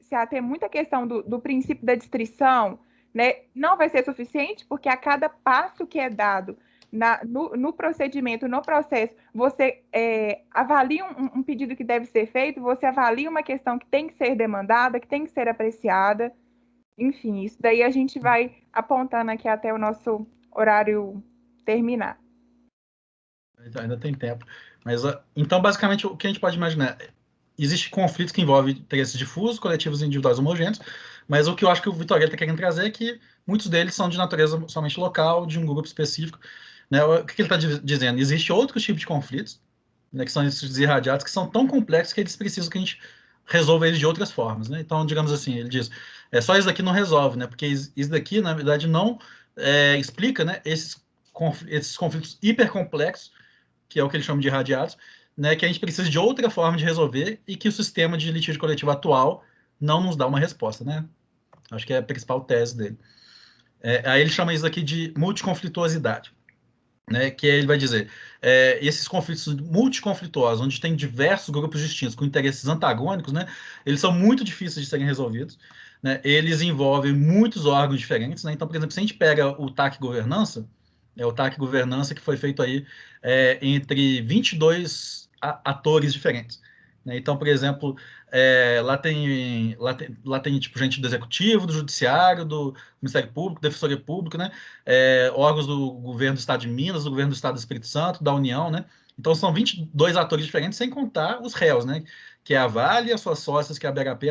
[SPEAKER 2] se ater muito à questão do princípio da distrição, né, não vai ser suficiente, porque a cada passo que é dado no procedimento, no processo, você avalia um pedido que deve ser feito, você avalia uma questão que tem que ser demandada, que tem que ser apreciada, enfim, isso daí a gente vai apontando aqui até o nosso horário terminar.
[SPEAKER 1] Ainda tem tempo. Mas, então, basicamente, o que a gente pode imaginar? Existem conflitos que envolvem interesses difusos, coletivos e individuais homogêneos, mas o que eu acho que o Vitorelli está querendo trazer é que muitos deles são de natureza somente local, de um grupo específico. Né? O que ele está dizendo? Existe outros tipos de conflitos, né, que são esses irradiados, que são tão complexos que eles precisam que a gente resolva eles de outras formas. Né? Então, digamos assim, ele diz, só isso daqui não resolve, né? Porque isso daqui, na verdade, não explica, né, esses conflitos hipercomplexos, que é o que eles chamam de irradiados, né, que a gente precisa de outra forma de resolver e que o sistema de litígio coletivo atual não nos dá uma resposta, né? Acho que é a principal tese dele. Aí ele chama isso aqui de multiconflituosidade, né, que ele vai dizer, esses conflitos multiconflituosos, onde tem diversos grupos distintos com interesses antagônicos, né, eles são muito difíceis de serem resolvidos, né, eles envolvem muitos órgãos diferentes, né, então, por exemplo, se a gente pega o TAC Governança, o TAC Governança que foi feito aí entre 22 atores diferentes. Né? Então, por exemplo, lá tem tipo, gente do Executivo, do Judiciário, do Ministério Público, Defensoria Pública, né? Órgãos do governo do Estado de Minas, do governo do Estado do Espírito Santo, da União, né? Então, são 22 atores diferentes, sem contar os réus, né? Que é a Vale, as suas sócias, que é a BHP,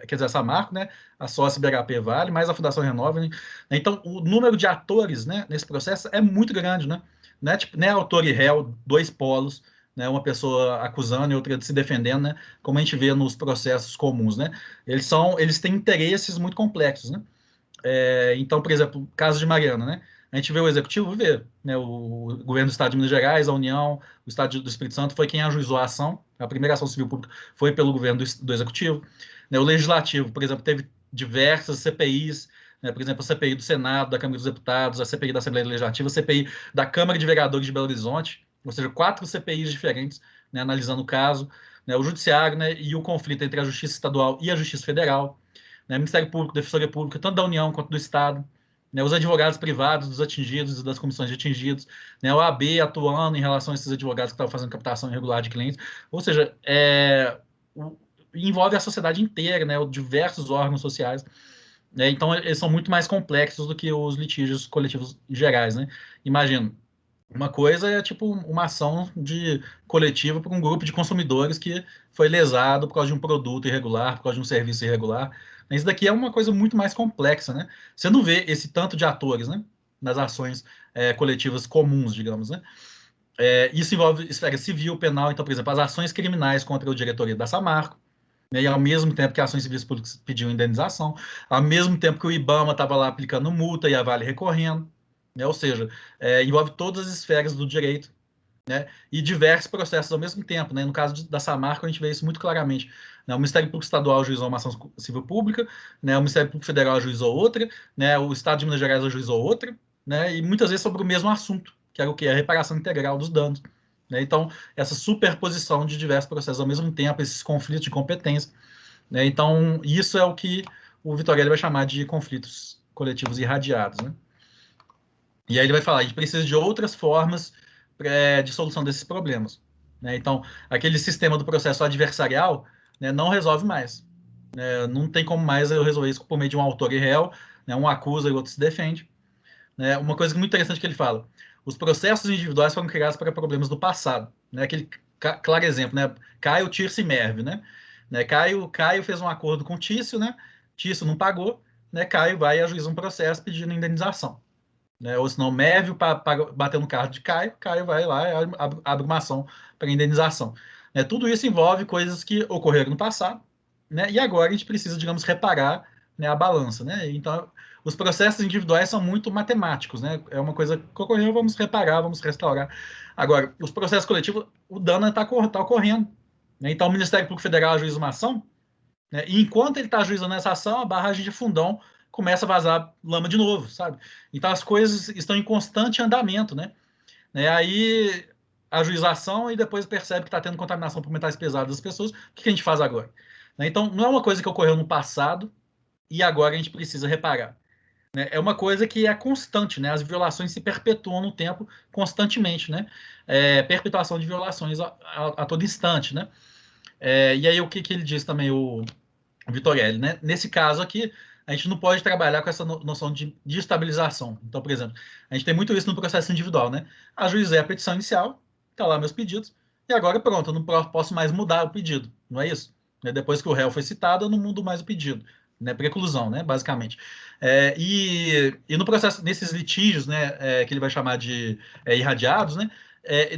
[SPEAKER 1] quer dizer, a Samarco, né? A sócia BHP Vale, mais a Fundação Renova. Né? Então, o número de atores, né, nesse processo é muito grande, né? Não é, tipo, não é autor e réu, dois polos, né? Uma pessoa acusando e outra se defendendo, né? Como a gente vê nos processos comuns, né? Eles têm interesses muito complexos, né? Então, por exemplo, caso de Mariana, né? A gente vê o executivo, vê, né? O governo do Estado de Minas Gerais, a União, o Estado do Espírito Santo foi quem ajuizou a ação. A primeira ação civil pública foi pelo governo do executivo. Né? O legislativo, por exemplo, teve diversas CPIs, né? Por exemplo, a CPI do Senado, da Câmara dos Deputados, a CPI da Assembleia Legislativa, a CPI da Câmara de Vereadores de Belo Horizonte, ou seja, 4 CPIs diferentes, né? Analisando o caso. Né? O Judiciário, né? E o conflito entre a Justiça Estadual e a Justiça Federal. Né, Ministério Público, Defensoria Pública, tanto da União quanto do Estado, né, os advogados privados dos atingidos e das comissões de atingidos, né, o AB atuando em relação a esses advogados que estavam fazendo captação irregular de clientes, ou seja, envolve a sociedade inteira, né, diversos órgãos sociais, né? Então, eles são muito mais complexos do que os litígios coletivos gerais, né? Imagina, uma coisa é tipo uma ação de coletiva para um grupo de consumidores que foi lesado por causa de um produto irregular, por causa de um serviço irregular. Isso daqui é uma coisa muito mais complexa, né? Você não vê esse tanto de atores, né? Nas ações coletivas comuns, digamos, né? Isso envolve esfera civil, penal. Então, por exemplo, as ações criminais contra o diretoria da Samarco, né, e ao mesmo tempo que ações civis públicas pediam indenização, ao mesmo tempo que o IBAMA estava lá aplicando multa e a Vale recorrendo, né, ou seja, envolve todas as esferas do direito, né, e diversos processos ao mesmo tempo. Né, no caso da Samarco, a gente vê isso muito claramente. Né, o Ministério Público Estadual ajuizou uma ação civil pública, né, o Ministério Público Federal ajuizou outra, né, o Estado de Minas Gerais ajuizou outra, né, e muitas vezes sobre o mesmo assunto, que era o que? A reparação integral dos danos. Né, então, essa superposição de diversos processos ao mesmo tempo, esses conflitos de competência, né? Então, isso é o que o Vitorelli vai chamar de conflitos coletivos irradiados. Né? E aí ele vai falar, a gente precisa de outras formas de solução desses problemas. Né? Então, aquele sistema do processo adversarial, né, não resolve mais. Né? Não tem como mais eu resolver isso por meio de um autor e réu, né? Um acusa e o outro se defende. Né? Uma coisa muito interessante que ele fala, os processos individuais foram criados para problemas do passado. Né? Aquele claro exemplo, né? Caio, Tirso e Merve, né? Caio fez um acordo com Tício, né? Tício não pagou, né? Caio vai e ajuiza um processo pedindo indenização. Né? Ou senão, Merve bateu no carro de Caio, Caio vai lá e abre uma ação para indenização. Né? Tudo isso envolve coisas que ocorreram no passado, né? E agora a gente precisa, digamos, reparar, né, a balança. Né? Então, os processos individuais são muito matemáticos. Né? É uma coisa que ocorreu, vamos reparar, vamos restaurar. Agora, os processos coletivos, o dano está ocorrendo. Né? Então, o Ministério Público Federal ajuiza uma ação, né? E enquanto ele está ajuizando essa ação, a barragem de Fundão começa a vazar lama de novo, sabe? Então as coisas estão em constante andamento, né? Aí a ajuização e depois percebe que está tendo contaminação por metais pesados das pessoas. O que a gente faz agora? Né? Então não é uma coisa que ocorreu no passado e agora a gente precisa reparar. Né? É uma coisa que é constante, né? As violações se perpetuam no tempo constantemente, né? Perpetuação de violações a todo instante, né? E aí o que ele diz também, o Vitorelli, né? Nesse caso aqui, a gente não pode trabalhar com essa noção de estabilização. Então, por exemplo, a gente tem muito isso no processo individual, né? Ajuizei a petição inicial, tá lá meus pedidos, e agora pronto, eu não posso mais mudar o pedido, não é isso? Depois que o réu foi citado, eu não mudo mais o pedido, né? Preclusão, né? Basicamente. E no processo, nesses litígios, né, que ele vai chamar de irradiados, né?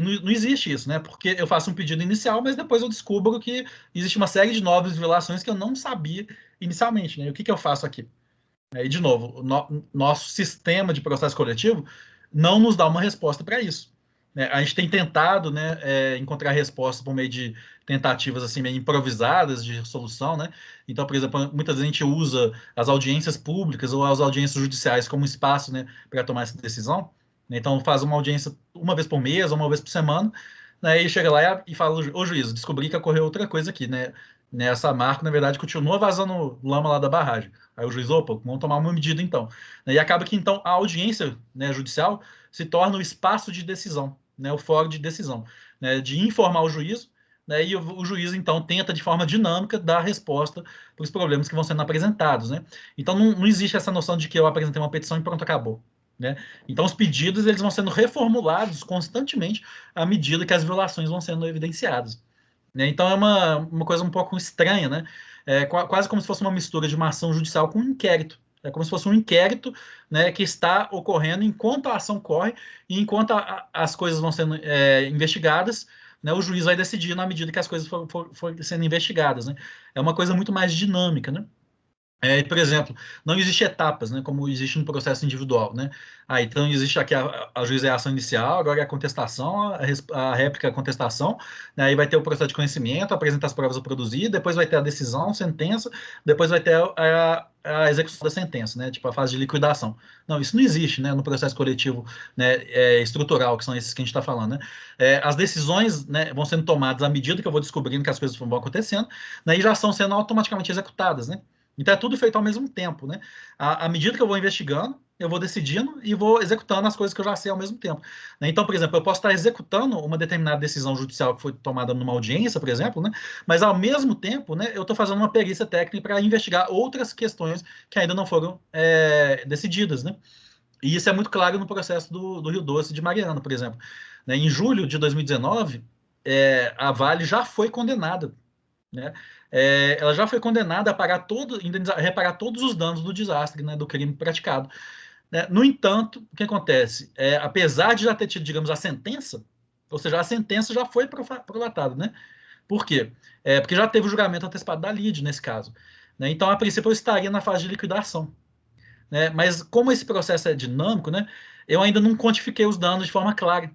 [SPEAKER 1] Não existe isso, né? Porque eu faço um pedido inicial, mas depois eu descubro que existe uma série de novas violações que eu não sabia inicialmente, né? E o que eu faço aqui? E, de novo, nosso sistema de processo coletivo não nos dá uma resposta para isso. Né? A gente tem tentado, né, encontrar respostas por meio de tentativas assim, meio improvisadas de solução. Né? Então, por exemplo, muitas vezes a gente usa as audiências públicas ou as audiências judiciais como espaço, né, para tomar essa decisão. Então, faz uma audiência uma vez por mês ou uma vez por semana, né, e chega lá e fala, ô juiz, descobri que ocorreu outra coisa aqui, né? Nessa marca, na verdade, continua vazando lama lá da barragem. Aí o juiz, opa, vamos tomar uma medida então. E acaba que então a audiência, né, judicial se torna o espaço de decisão, né, o fórum de decisão, né, de informar o juízo, né, e o juiz então tenta de forma dinâmica dar resposta para os problemas que vão sendo apresentados. Né. Então não existe essa noção de que eu apresentei uma petição e pronto, acabou. Né? Então os pedidos eles vão sendo reformulados constantemente à medida que as violações vão sendo evidenciadas. Né? Então é uma coisa um pouco estranha, né? Quase como se fosse uma mistura de uma ação judicial com um inquérito. É como se fosse um inquérito, né, que está ocorrendo enquanto a ação corre e enquanto as coisas vão sendo investigadas, né, o juiz vai decidir na medida que as coisas forem sendo investigadas. Né? É uma coisa muito mais dinâmica, né? Por exemplo, não existe etapas, né, como existe no processo individual, né? Então existe aqui a juizeiação inicial, agora é a contestação, a réplica, a contestação, né? Aí vai ter o processo de conhecimento, apresentar as provas a produzir, depois vai ter a decisão, sentença, depois vai ter a execução da sentença, né? Tipo a fase de liquidação. Não, isso não existe, né, no processo coletivo, né, estrutural, que são esses que a gente está falando, né? As decisões, né, vão sendo tomadas à medida que eu vou descobrindo que as coisas vão acontecendo, né, e já estão sendo automaticamente executadas, né? Então é tudo feito ao mesmo tempo, né? À medida que eu vou investigando, eu vou decidindo e vou executando as coisas que eu já sei ao mesmo tempo. Né? Então, por exemplo, eu posso estar executando uma determinada decisão judicial que foi tomada numa audiência, por exemplo, né? Mas ao mesmo tempo, né, eu estou fazendo uma perícia técnica para investigar outras questões que ainda não foram decididas. Né? E isso é muito claro no processo do Rio Doce de Mariana, por exemplo. Né? Em julho de 2019, a Vale já foi condenada. Né? Ela já foi condenada a reparar todos os danos do desastre, né, do crime praticado. Né? No entanto, o que acontece? Apesar de já ter tido, digamos, a sentença, ou seja, a sentença já foi prolatada. Né? Por quê? Porque já teve o julgamento antecipado da lide, nesse caso. Né? Então, a princípio, eu estaria na fase de liquidação. Né? Mas como esse processo é dinâmico, né, eu ainda não quantifiquei os danos de forma clara.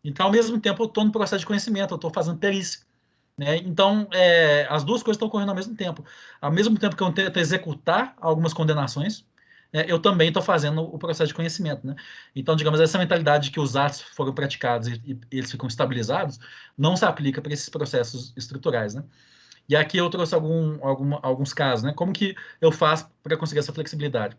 [SPEAKER 1] Então, ao mesmo tempo, eu estou no processo de conhecimento, eu estou fazendo perícia. Né? Então, as duas coisas estão ocorrendo ao mesmo tempo. Ao mesmo tempo que eu tento executar algumas condenações, eu também estou fazendo o processo de conhecimento. Né? Então, digamos, essa mentalidade de que os atos foram praticados e eles ficam estabilizados não se aplica para esses processos estruturais. Né? E aqui eu trouxe alguns casos. Né? Como que eu faço para conseguir essa flexibilidade?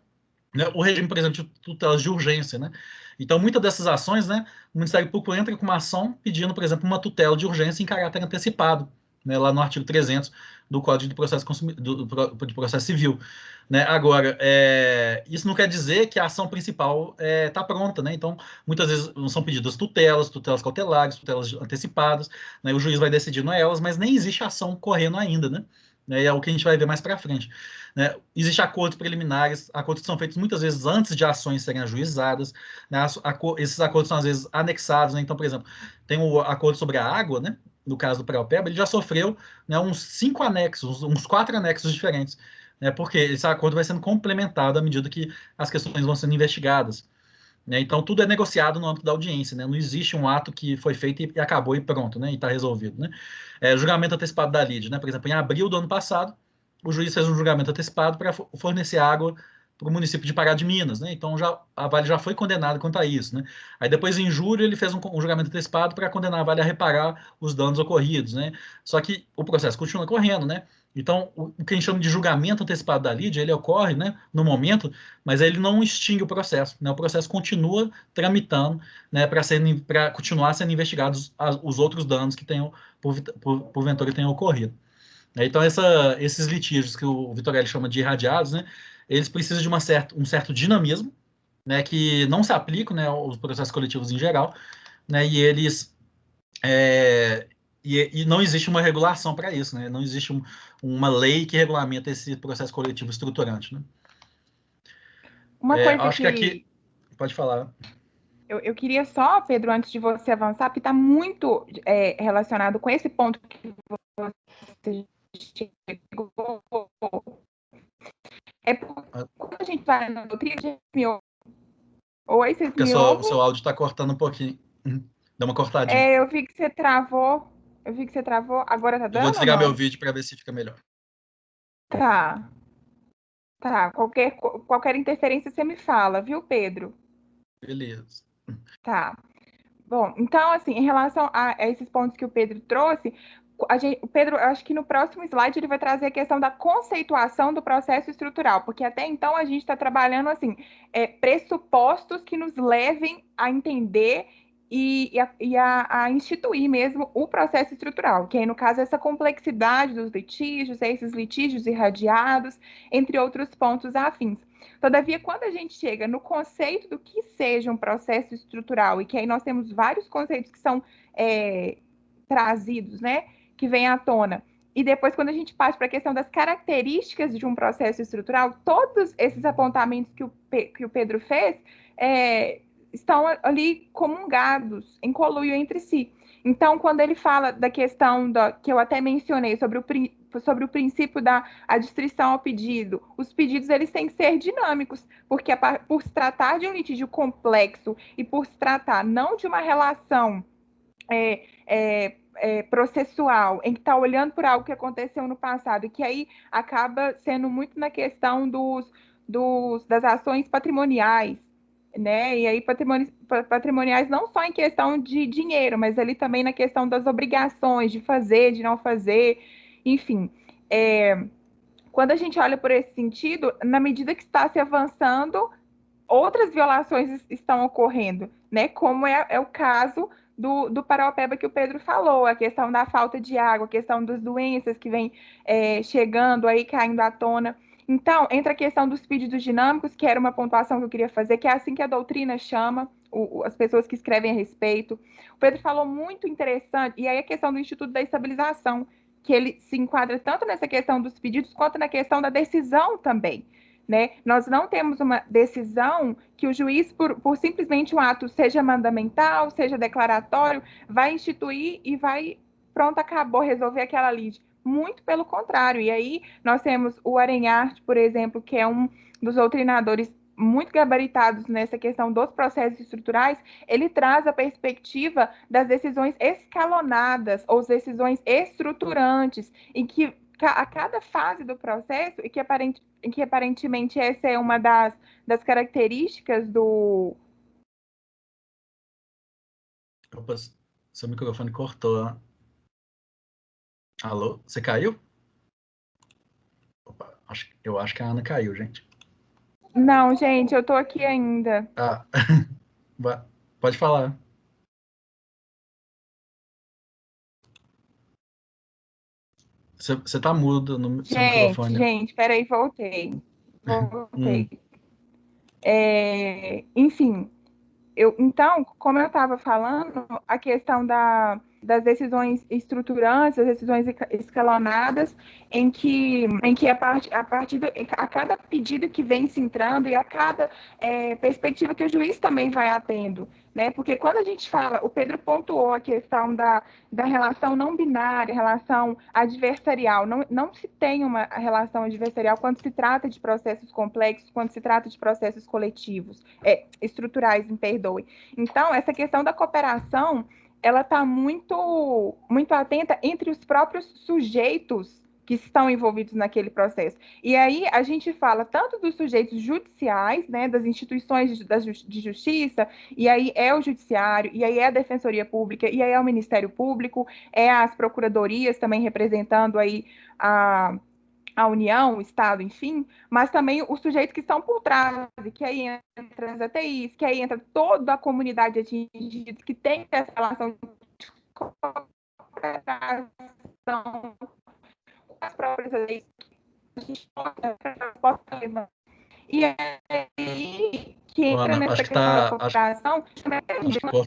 [SPEAKER 1] Né? O regime, por exemplo, de tutelas de urgência. Né? Então, muitas dessas ações, né, o Ministério Público entra com uma ação pedindo, por exemplo, uma tutela de urgência em caráter antecipado, né, lá no artigo 300 do Código de Processo, de Processo Civil. Né? Agora, isso não quer dizer que a ação principal está pronta. Né? Então, muitas vezes são pedidas tutelas cautelares, tutelas antecipadas, né? O juiz vai decidindo elas, mas nem existe ação correndo ainda. Né? É o que a gente vai ver mais para frente. Né? Existem acordos preliminares, acordos que são feitos muitas vezes antes de ações serem ajuizadas. Né? Esses acordos são às vezes anexados. Né? Então, por exemplo, tem o acordo sobre a água, né? No caso do Prealpeba, ele já sofreu, né, uns 5 anexos, uns 4 anexos diferentes, né? Porque esse acordo vai sendo complementado à medida que as questões vão sendo investigadas. Né? Então, tudo é negociado no âmbito da audiência. Né? Não existe um ato que foi feito e acabou e pronto, né? E está resolvido. Né? Julgamento antecipado da lide. Né? Por exemplo, em abril do ano passado, o juiz fez um julgamento antecipado para fornecer água para o município de Pará de Minas. Né? Então, a Vale já foi condenada quanto a isso. Né? Aí, depois, em julho, ele fez um julgamento antecipado para condenar a Vale a reparar os danos ocorridos. Né? Só que o processo continua correndo. Né? Então, o que a gente chama de julgamento antecipado da lide, ele ocorre, né, no momento, mas ele não extingue o processo. Né? O processo continua tramitando, né, para continuar sendo investigados os outros danos que tenham, porventura, tenham ocorrido. Então, esses litígios que o Vitorelli chama de irradiados, né, eles precisam de um certo dinamismo, né, que não se aplica, né, aos processos coletivos em geral, né, e eles e não existe uma regulação para isso, né? Não existe uma lei que regulamenta esse processo coletivo estruturante. Né?
[SPEAKER 2] Uma coisa
[SPEAKER 1] Acho que
[SPEAKER 2] que
[SPEAKER 1] aqui. Pode falar.
[SPEAKER 2] eu queria só, Pedro, antes de você avançar, porque está muito relacionado com esse ponto que você chegou. Quando a gente vai na doutrina, a gente me ouve. Oi, vocês
[SPEAKER 1] Porque
[SPEAKER 2] me
[SPEAKER 1] o seu
[SPEAKER 2] ouvem?
[SPEAKER 1] áudio está cortando um pouquinho. Dá uma cortadinha.
[SPEAKER 2] Eu vi que você travou. Eu vi que você travou. Agora tá
[SPEAKER 1] Eu vou
[SPEAKER 2] dando ou
[SPEAKER 1] desligar meu
[SPEAKER 2] não?
[SPEAKER 1] vídeo para ver se fica melhor.
[SPEAKER 2] Tá. Tá. Qualquer interferência você me fala, viu, Pedro?
[SPEAKER 1] Beleza.
[SPEAKER 2] Tá. Bom, então, assim, em relação a esses pontos que o Pedro trouxe, o Pedro, eu acho que no próximo slide ele vai trazer a questão da conceituação do processo estrutural, porque até então a gente está trabalhando, assim, pressupostos que nos levem a entender a instituir mesmo o processo estrutural, que aí, no caso, essa complexidade dos litígios, esses litígios irradiados, entre outros pontos afins. Todavia, quando a gente chega no conceito do que seja um processo estrutural, e que aí nós temos vários conceitos que são trazidos, né, que vêm à tona, e depois, quando a gente parte para a questão das características de um processo estrutural, todos esses apontamentos que o Pedro fez estão ali comungados, em conluio entre si. Então, quando ele fala da questão que eu até mencionei sobre o princípio da adstrição ao pedido, os pedidos eles têm que ser dinâmicos, porque por se tratar de um litígio complexo e por se tratar não de uma relação processual, em que está olhando por algo que aconteceu no passado, e que aí acaba sendo muito na questão das ações patrimoniais, né? E aí patrimoniais não só em questão de dinheiro, mas ali também na questão das obrigações de fazer, de não fazer, enfim. Quando a gente olha por esse sentido, na medida que está se avançando, outras violações estão ocorrendo, né? Como é o caso do Paraopeba que o Pedro falou, a questão da falta de água, a questão das doenças que vem chegando aí, caindo à tona. Então, entra a questão dos pedidos dinâmicos, que era uma pontuação que eu queria fazer, que é assim que a doutrina chama as pessoas que escrevem a respeito. O Pedro falou muito interessante, e aí a questão do Instituto da Estabilização, que ele se enquadra tanto nessa questão dos pedidos, quanto na questão da decisão também. Né? Nós não temos uma decisão que o juiz, por simplesmente um ato, seja mandamental, seja declaratório, vai instituir e vai, pronto, acabou, resolver aquela lide. Muito pelo contrário. E aí nós temos o Arenhart, por exemplo, que é um dos doutrinadores muito gabaritados nessa questão dos processos estruturais, ele traz a perspectiva das decisões escalonadas, ou decisões estruturantes, em que a cada fase do processo, e que aparentemente essa é uma das características do...
[SPEAKER 1] Opa, seu microfone cortou. Alô? Você caiu? Opa, eu acho que a Ana caiu, gente.
[SPEAKER 2] Não, gente, eu tô aqui ainda.
[SPEAKER 1] Ah, pode falar. Você tá mudo no seu microfone.
[SPEAKER 2] Gente, peraí, voltei.
[SPEAKER 1] Hum,
[SPEAKER 2] Voltei. Enfim, então, como eu estava falando, a questão das decisões estruturantes, das decisões escalonadas, em que a cada pedido que vem se entrando e a cada perspectiva que o juiz também vai atendo, né? Porque quando a gente fala, o Pedro pontuou a questão da relação não binária, relação adversarial. Não se tem uma relação adversarial quando se trata de processos complexos, quando se trata de processos coletivos, estruturais, me perdoe. Então, essa questão da cooperação, ela está muito, muito atenta entre os próprios sujeitos que estão envolvidos naquele processo. E aí a gente fala tanto dos sujeitos judiciais, né, das instituições de justiça, e aí é o judiciário, e aí é a Defensoria Pública, e aí é o Ministério Público, é as procuradorias também representando aí a União, o Estado, enfim, mas também os sujeitos que estão por trás, que aí entra as ATIs, que aí entra toda a comunidade atingida, que tem essa relação de cooperação com as próprias leis que a gente possa levar. E aí, que entra
[SPEAKER 1] Ana,
[SPEAKER 2] nessa
[SPEAKER 1] acho que
[SPEAKER 2] questão da
[SPEAKER 1] acho
[SPEAKER 2] cooperação,
[SPEAKER 1] que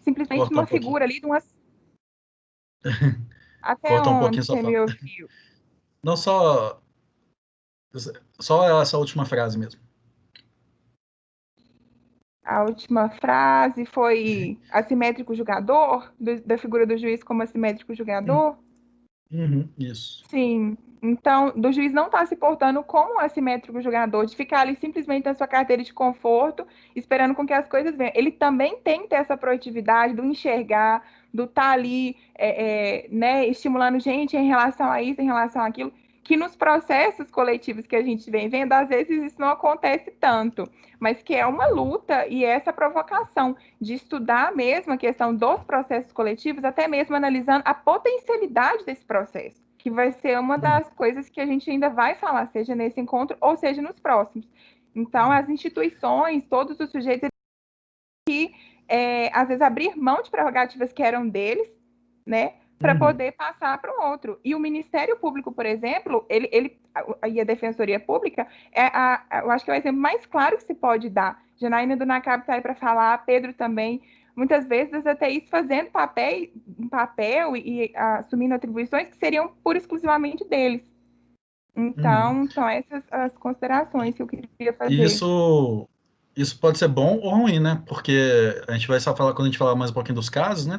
[SPEAKER 2] simplesmente
[SPEAKER 1] cortou
[SPEAKER 2] uma
[SPEAKER 1] um pouquinho.
[SPEAKER 2] figura ali de uma... Até
[SPEAKER 1] Cortou um pouquinho
[SPEAKER 2] onde
[SPEAKER 1] sua
[SPEAKER 2] você
[SPEAKER 1] fala.
[SPEAKER 2] me ouviu?
[SPEAKER 1] Não só essa última frase mesmo.
[SPEAKER 2] A última frase foi assimétrico julgador, da figura do juiz como assimétrico julgador?
[SPEAKER 1] Uhum, isso.
[SPEAKER 2] Sim. Então, do juiz não estar se portando como um assimétrico julgador, de ficar ali simplesmente na sua carteira de conforto, esperando com que as coisas venham. Ele também tem que ter essa proatividade do enxergar, do estar ali, né, estimulando gente em relação a isso, em relação àquilo, que nos processos coletivos que a gente vem vendo, às vezes isso não acontece tanto, mas que é uma luta e essa provocação de estudar mesmo a questão dos processos coletivos, até mesmo analisando a potencialidade desse processo, que vai ser uma das coisas que a gente ainda vai falar, seja nesse encontro ou seja nos próximos. Então, as instituições, todos os sujeitos que, às vezes, abrir mão de prerrogativas que eram deles, né, para poder passar para o outro. E o Ministério Público, por exemplo, e a Defensoria Pública, eu acho que é o exemplo mais claro que se pode dar. Janaína do NACAB está aí para falar, Pedro também. Muitas vezes as ATIs fazendo papel e assumindo atribuições que seriam pura e exclusivamente deles.
[SPEAKER 1] Uhum.
[SPEAKER 2] Então, são essas as considerações que eu queria
[SPEAKER 1] E
[SPEAKER 2] fazer.
[SPEAKER 1] isso pode ser bom ou ruim, né? Porque a gente vai só falar quando a gente falar mais um pouquinho dos casos, né?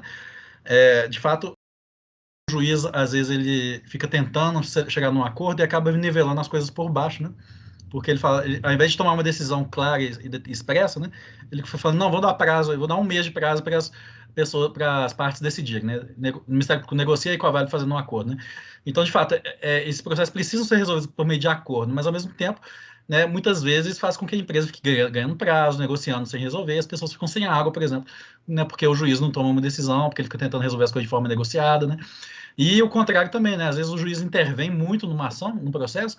[SPEAKER 1] De fato, o juiz, às vezes, ele fica tentando chegar num acordo e acaba nivelando as coisas por baixo, né? Porque ele fala, ao invés de tomar uma decisão clara e expressa, né? Ele foi falando, não, vou dar prazo, eu vou dar um mês de prazo para as pessoas, para as partes decidirem, né? O Ministério Público negocia e com a Vale fazendo um acordo, né? Então, de fato, esse processo precisa ser resolvido por meio de acordo, mas ao mesmo tempo, né, muitas vezes faz com que a empresa fique ganhando prazo, negociando sem resolver, e as pessoas ficam sem água, por exemplo, né? Porque o juiz não toma uma decisão, porque ele fica tentando resolver as coisas de forma negociada, né? E o contrário também, né? Às vezes o juiz intervém muito numa ação, num processo.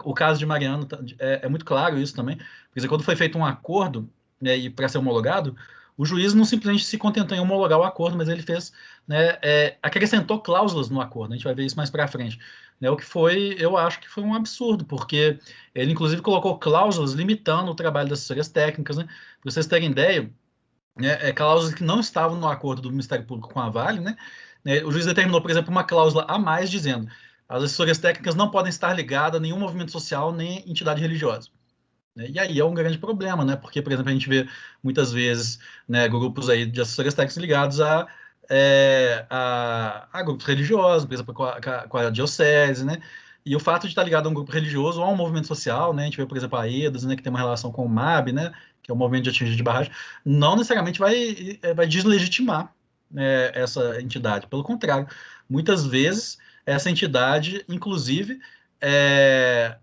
[SPEAKER 1] O caso de Mariano é muito claro isso também. Quer dizer, quando foi feito um acordo, né, e para ser homologado, o juiz não simplesmente se contentou em homologar o acordo, mas ele fez, né, acrescentou cláusulas no acordo. A gente vai ver isso mais para frente. Né, o que foi, eu acho que foi um absurdo, porque ele inclusive colocou cláusulas limitando o trabalho das assessorias técnicas, né? Para vocês terem ideia, né, cláusulas que não estavam no acordo do Ministério Público com a Vale, né, o juiz determinou, por exemplo, uma cláusula a mais dizendo: as assessorias técnicas não podem estar ligadas a nenhum movimento social nem entidade religiosa. Né? E aí é um grande problema, né? Porque, por exemplo, a gente vê muitas vezes, né, grupos aí de assessorias técnicas ligados a grupos religiosos, por exemplo, com a diocese, né? E o fato de estar ligado a um grupo religioso ou a um movimento social, né? A gente vê, por exemplo, a EDAS, né, que tem uma relação com o MAB, né? Que é o Movimento de Atingir de Barragem, não necessariamente vai deslegitimar, né, essa entidade. Pelo contrário, muitas vezes essa entidade, inclusive,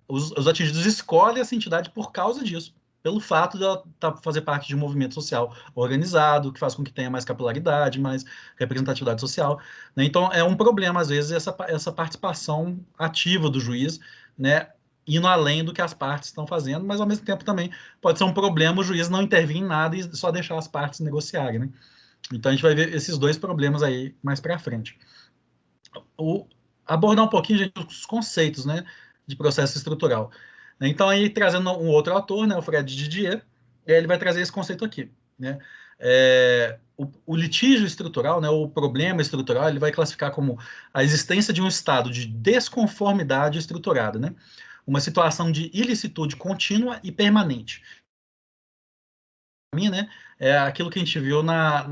[SPEAKER 1] os atingidos escolhem essa entidade por causa disso, pelo fato de ela fazer parte de um movimento social organizado, que faz com que tenha mais capilaridade, mais representatividade social. Né? Então, é um problema, às vezes, essa participação ativa do juiz, né, indo além do que as partes estão fazendo, mas, ao mesmo tempo, também pode ser um problema o juiz não intervir em nada e só deixar as partes negociarem. Né? Então, a gente vai ver esses dois problemas aí mais para frente. Abordar um pouquinho, gente, os conceitos, né, de processo estrutural. Então, aí, trazendo um outro autor, né, o Fred Didier, ele vai trazer esse conceito aqui. Né? O litígio estrutural, né, o problema estrutural, ele vai classificar como a existência de um estado de desconformidade estruturada, né? Uma situação de ilicitude contínua e permanente. Para mim, né, é aquilo que a gente viu na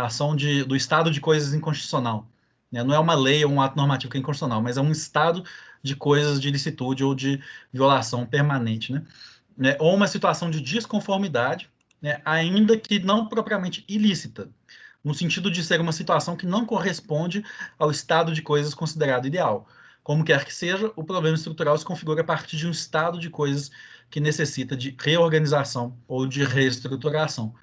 [SPEAKER 1] ação do estado de coisas inconstitucional. Né? Não é uma lei ou um ato normativo que é inconstitucional, mas é um estado de coisas de ilicitude ou de violação permanente. Né? Ou uma situação de desconformidade, né, ainda que não propriamente ilícita, no sentido de ser uma situação que não corresponde ao estado de coisas considerado ideal. Como quer que seja, o problema estrutural se configura a partir de um estado de coisas que necessita de reorganização ou de reestruturação.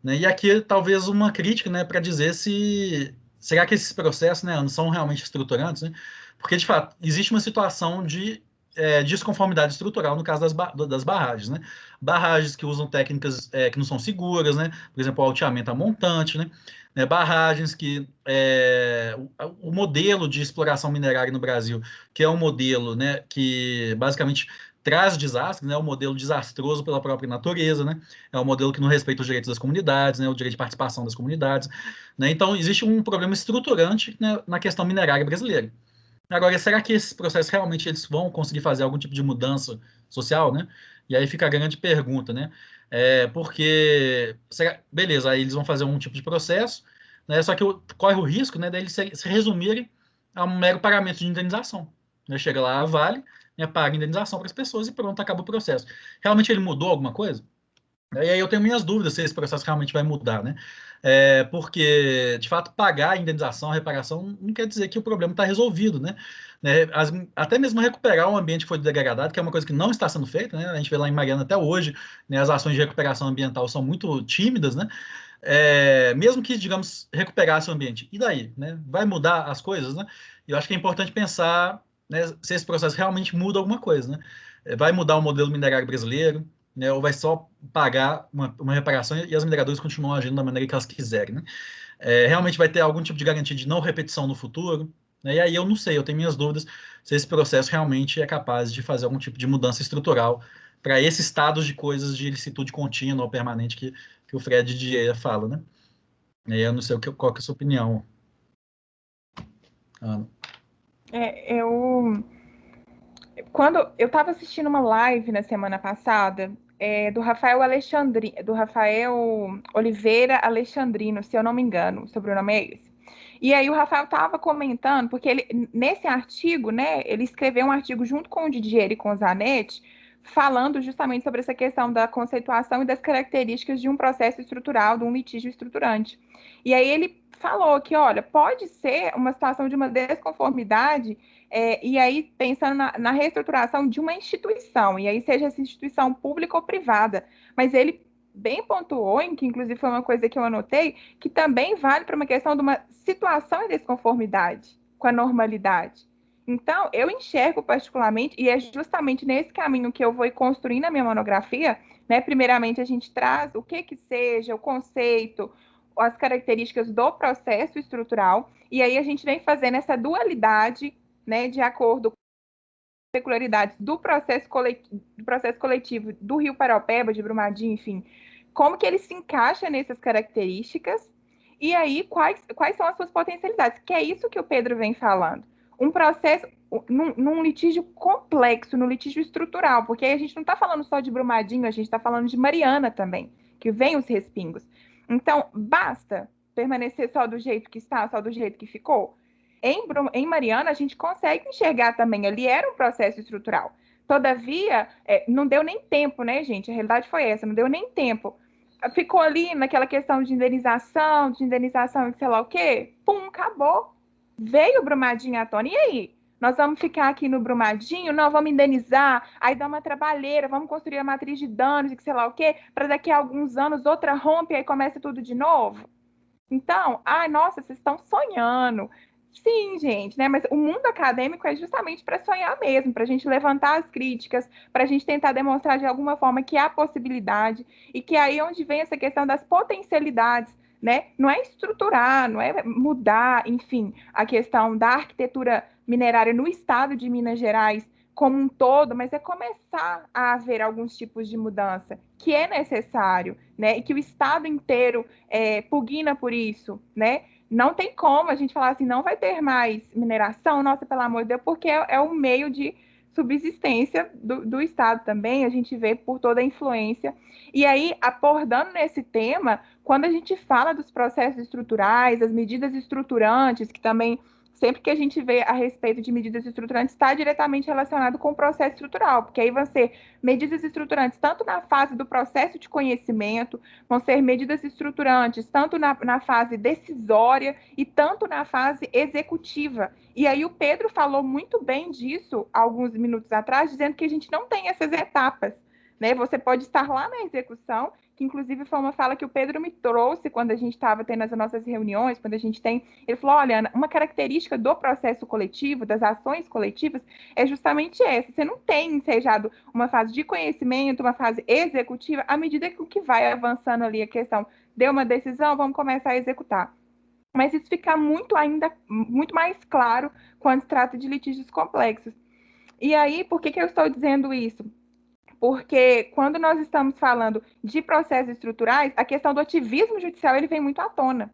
[SPEAKER 1] Né? E aqui, talvez, uma crítica, né, para dizer se será que esses processos, né, não são realmente estruturantes, né? Porque, de fato, existe uma situação de desconformidade estrutural no caso das barragens, né? Barragens que usam técnicas que não são seguras, né? Por exemplo, o alteamento a montante, né? Barragens que o modelo de exploração minerária no Brasil, que é um modelo, né, que basicamente traz desastres, né? Um modelo desastroso pela própria natureza, né? É um modelo que não respeita os direitos das comunidades, né? O direito de participação das comunidades, né? Então, existe um problema estruturante, né, na questão minerária brasileira. Agora, será que esses processos realmente eles vão conseguir fazer algum tipo de mudança social, né? E aí fica a grande pergunta, né? Porque, beleza, aí eles vão fazer um tipo de processo, né? Só que corre o risco, né, deles se resumirem a um mero pagamento de indenização. Né? Chega lá a Vale, né, paga indenização para as pessoas e pronto, acaba o processo. Realmente ele mudou alguma coisa? E aí eu tenho minhas dúvidas se esse processo realmente vai mudar, né? Porque, de fato, pagar a indenização, a reparação, não quer dizer que o problema está resolvido, né? Até mesmo recuperar um ambiente que foi degradado, que é uma coisa que não está sendo feita, né? A gente vê lá em Mariana até hoje, né, as ações de recuperação ambiental são muito tímidas, né? Mesmo que, digamos, recuperasse o ambiente, e daí, né? Vai mudar as coisas, né? E eu acho que é importante pensar, né, se esse processo realmente muda alguma coisa, né? Vai mudar o modelo minerário brasileiro, né, ou vai só pagar uma reparação e as mineradoras continuam agindo da maneira que elas quiserem. Né? Realmente vai ter algum tipo de garantia de não repetição no futuro. Né? E aí eu não sei, eu tenho minhas dúvidas se esse processo realmente é capaz de fazer algum tipo de mudança estrutural para esses estados de coisas de ilicitude contínua ou permanente que o Fred Dier fala. Né? E aí eu não sei qual que é a sua opinião, Ana.
[SPEAKER 2] Quando eu estava assistindo uma live na semana passada do Rafael Oliveira Alexandrino, se eu não me engano, o sobrenome é esse. E aí o Rafael estava comentando, porque ele, nesse artigo, né, ele escreveu um artigo junto com o Didier e com o Zanetti, falando justamente sobre essa questão da conceituação e das características de um processo estrutural, de um litígio estruturante. E aí ele falou que, olha, pode ser uma situação de uma desconformidade e aí pensando na reestruturação de uma instituição, e aí seja essa instituição pública ou privada, mas ele bem pontuou, em que inclusive foi uma coisa que eu anotei, que também vale para uma questão de uma situação em desconformidade com a normalidade. Então, eu enxergo particularmente, e é justamente nesse caminho que eu vou construindo a minha monografia, né? Primeiramente, a gente traz o que seja, o conceito, as características do processo estrutural, e aí a gente vem fazendo essa dualidade, né, de acordo com as peculiaridades do processo coletivo do Rio Paraopeba, de Brumadinho, enfim, como que ele se encaixa nessas características, e aí quais são as suas potencialidades, que é isso que o Pedro vem falando. Um processo, num litígio complexo, no litígio estrutural, porque aí a gente não está falando só de Brumadinho, a gente está falando de Mariana também, que vem os respingos. Então, basta permanecer só do jeito que está, só do jeito que ficou? Em Mariana, a gente consegue enxergar também, ali era um processo estrutural. Todavia, não deu nem tempo, né, gente? A realidade foi essa, não deu nem tempo. Ficou ali naquela questão de indenização e sei lá o quê. Pum, acabou. Veio o Brumadinho à tona. E aí? Nós vamos ficar aqui no Brumadinho? Não, vamos indenizar, aí dá uma trabalheira, vamos construir a matriz de danos e sei lá o quê, para daqui a alguns anos outra rompe e aí começa tudo de novo. Então, ai, nossa, vocês estão sonhando. Sim, gente, né? Mas o mundo acadêmico é justamente para sonhar mesmo, para a gente levantar as críticas, para a gente tentar demonstrar de alguma forma que há possibilidade e que aí é onde vem essa questão das potencialidades, né? Não é estruturar, não é mudar, enfim, a questão da arquitetura minerária no estado de Minas Gerais como um todo, mas é começar a haver alguns tipos de mudança que é necessário, né? E que o estado inteiro pugna por isso, né? Não tem como a gente falar assim, não vai ter mais mineração, nossa, pelo amor de Deus, porque é um meio de subsistência do Estado também, a gente vê por toda a influência. E aí, abordando nesse tema, quando a gente fala dos processos estruturais, as medidas estruturantes, que também, sempre que a gente vê a respeito de medidas estruturantes, está diretamente relacionado com o processo estrutural, porque aí vão ser medidas estruturantes tanto na fase do processo de conhecimento, vão ser medidas estruturantes tanto na fase decisória e tanto na fase executiva. E aí o Pedro falou muito bem disso alguns minutos atrás, dizendo que a gente não tem essas etapas, né? Você pode estar lá na execução, que inclusive foi uma fala que o Pedro me trouxe quando a gente estava tendo as nossas reuniões, quando a gente tem. Ele falou: olha, Ana, uma característica do processo coletivo, das ações coletivas, é justamente essa. Você não tem ensejado uma fase de conhecimento, uma fase executiva, à medida que vai avançando ali a questão, deu uma decisão, vamos começar a executar. Mas isso fica muito mais claro quando se trata de litígios complexos. E aí, por que eu estou dizendo isso? Porque quando nós estamos falando de processos estruturais, a questão do ativismo judicial ele vem muito à tona,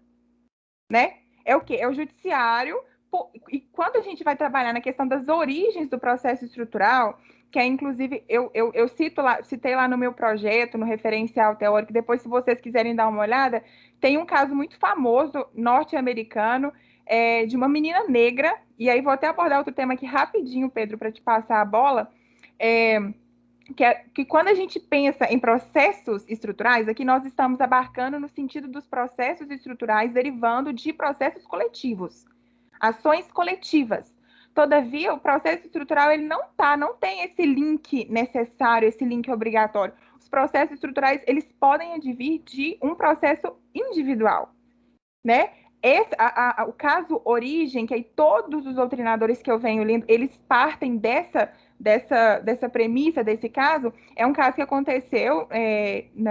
[SPEAKER 2] né? É o quê? É o judiciário. E quando a gente vai trabalhar na questão das origens do processo estrutural, que é inclusive eu citei lá no meu projeto, no referencial teórico, depois, se vocês quiserem dar uma olhada, tem um caso muito famoso norte-americano de uma menina negra, e aí vou até abordar outro tema aqui rapidinho, Pedro, para te passar a bola. É, que quando a gente pensa em processos estruturais, aqui nós estamos abarcando no sentido dos processos estruturais derivando de processos coletivos, ações coletivas. Todavia, o processo estrutural ele não tem esse link necessário, esse link obrigatório. Os processos estruturais eles podem advir de um processo individual, né? O caso origem, que aí todos os doutrinadores que eu venho lendo, eles partem dessa premissa, desse caso, é um caso que aconteceu